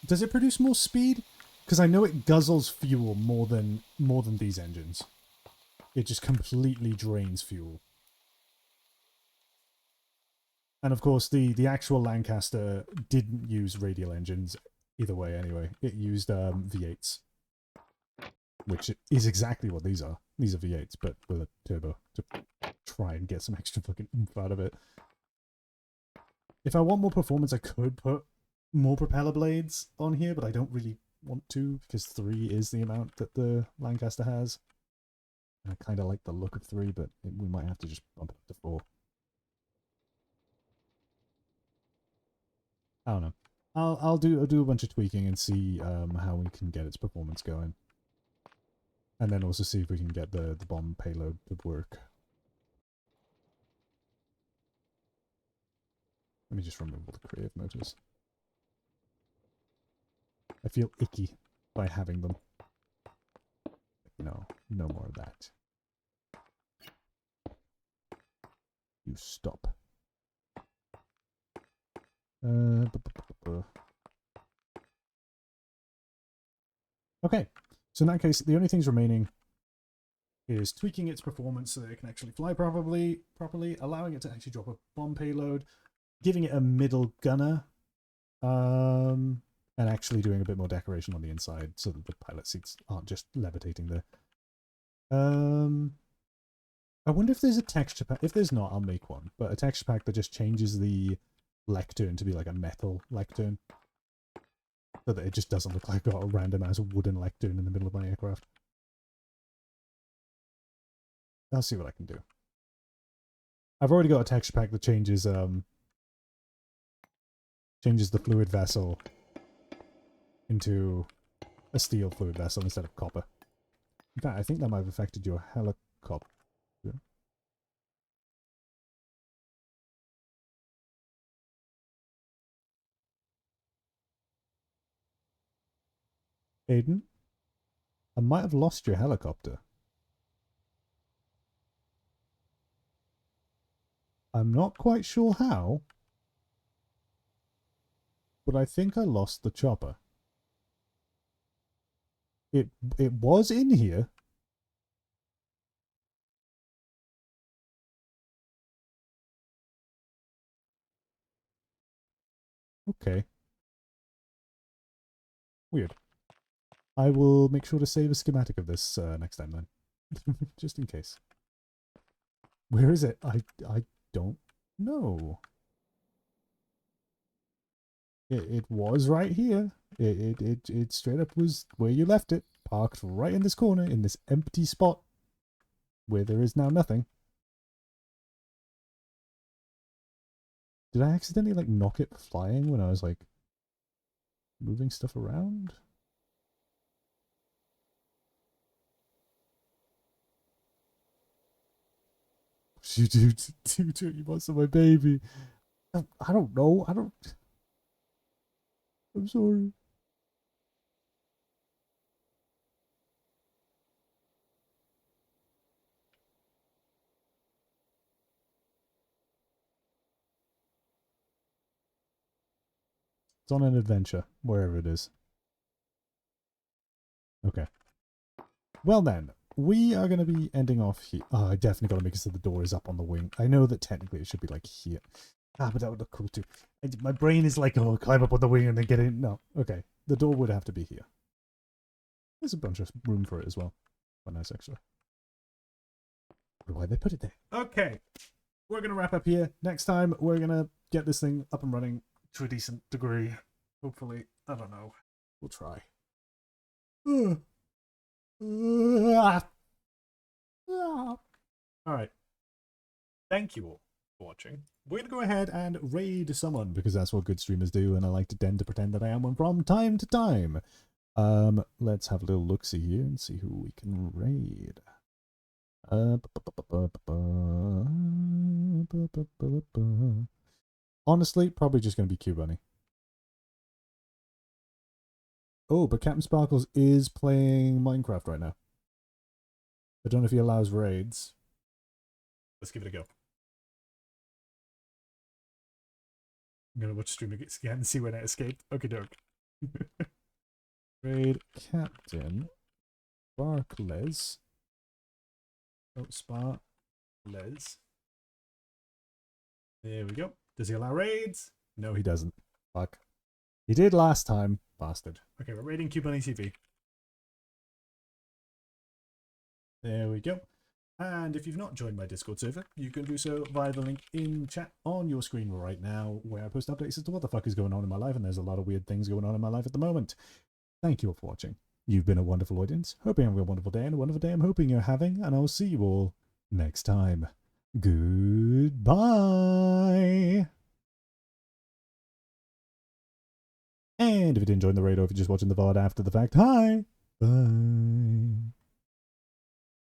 Does it produce more speed? Because I know it guzzles fuel more than these engines. It just completely drains fuel. And of course, the actual Lancaster didn't use radial engines either way anyway. It used V8s, which is exactly what these are. These are V8s, but with a turbo to try and get some extra fucking oomph out of it. If I want more performance, I could put more propeller blades on here, but I don't really want to, because 3 is the amount that the Lancaster has. And I kind of like the look of 3, but we might have to just bump it up to 4. I don't know. I'll do a bunch of tweaking and see how we can get its performance going. And then also see if we can get the bomb payload to work. Let me just remove all the creative motors. I feel icky by having them. No, no more of that. You stop. Okay, so in that case, the only things remaining is tweaking its performance so that it can actually fly properly, allowing it to actually drop a bomb payload, giving it a middle gunner, and actually doing a bit more decoration on the inside so that the pilot seats aren't just levitating there. I wonder if there's a texture pack. If there's not, I'll make one. But a texture pack that just changes the lectern to be like a metal lectern. So that it just doesn't look like I've got a random ass wooden lectern in the middle of my aircraft. I'll see what I can do. I've already got a texture pack that changes changes the fluid vessel into a steel fluid vessel instead of copper. In fact, I think that might have affected your helicopter. Aiden? I might have lost your helicopter. I'm not quite sure how, but I think I lost the chopper. It was in here. Okay. Weird. I will make sure to save a schematic of this next time then. Just in case. Where is it? I don't know. It was right here. It straight up was where you left it. Parked right in this corner, in this empty spot. Where there is now nothing. Did I accidentally, like, knock it flying when I was, like, moving stuff around? You do you want some of my baby? I don't know. I'm sorry. It's on an adventure, wherever it is. Okay. Well then, we are going to be ending off here. Oh, I definitely got to make it so the door is up on the wing. I know that technically it should be like here. Ah, but that would look cool too. My brain is like, oh, climb up on the wing and then get in. No, okay. The door would have to be here. There's a bunch of room for it as well. Quite nice, actually. Why they put it there? Okay. We're going to wrap up here. Next time, we're going to get this thing up and running to a decent degree. Hopefully. I don't know. We'll try. Alright. Thank you all for watching. We're going to go ahead and raid someone, because that's what good streamers do, and I like to tend to pretend that I am one from time to time. Let's have a little look-see here and see who we can raid. Honestly, probably just going to be Q-Bunny. Oh, but Captain Sparkles is playing Minecraft right now. I don't know if he allows raids. Let's give it a go. I'm going to watch stream again and see when I escaped. Okay, doke. Raid Captain Sparkles. Oh, Sparkles. There we go. Does he allow raids? No, he doesn't. Fuck. He did last time. Bastard. Okay, we're raiding Cubunny TV. There we go. And if you've not joined my Discord server, you can do so via the link in chat on your screen right now, where I post updates as to what the fuck is going on in my life, and there's a lot of weird things going on in my life at the moment. Thank you all for watching. You've been a wonderful audience. Hoping you have a wonderful day, and a wonderful day I'm hoping you're having, and I'll see you all next time. Goodbye! And if you didn't join the raid, or if you're just watching the VOD after the fact, hi! Bye!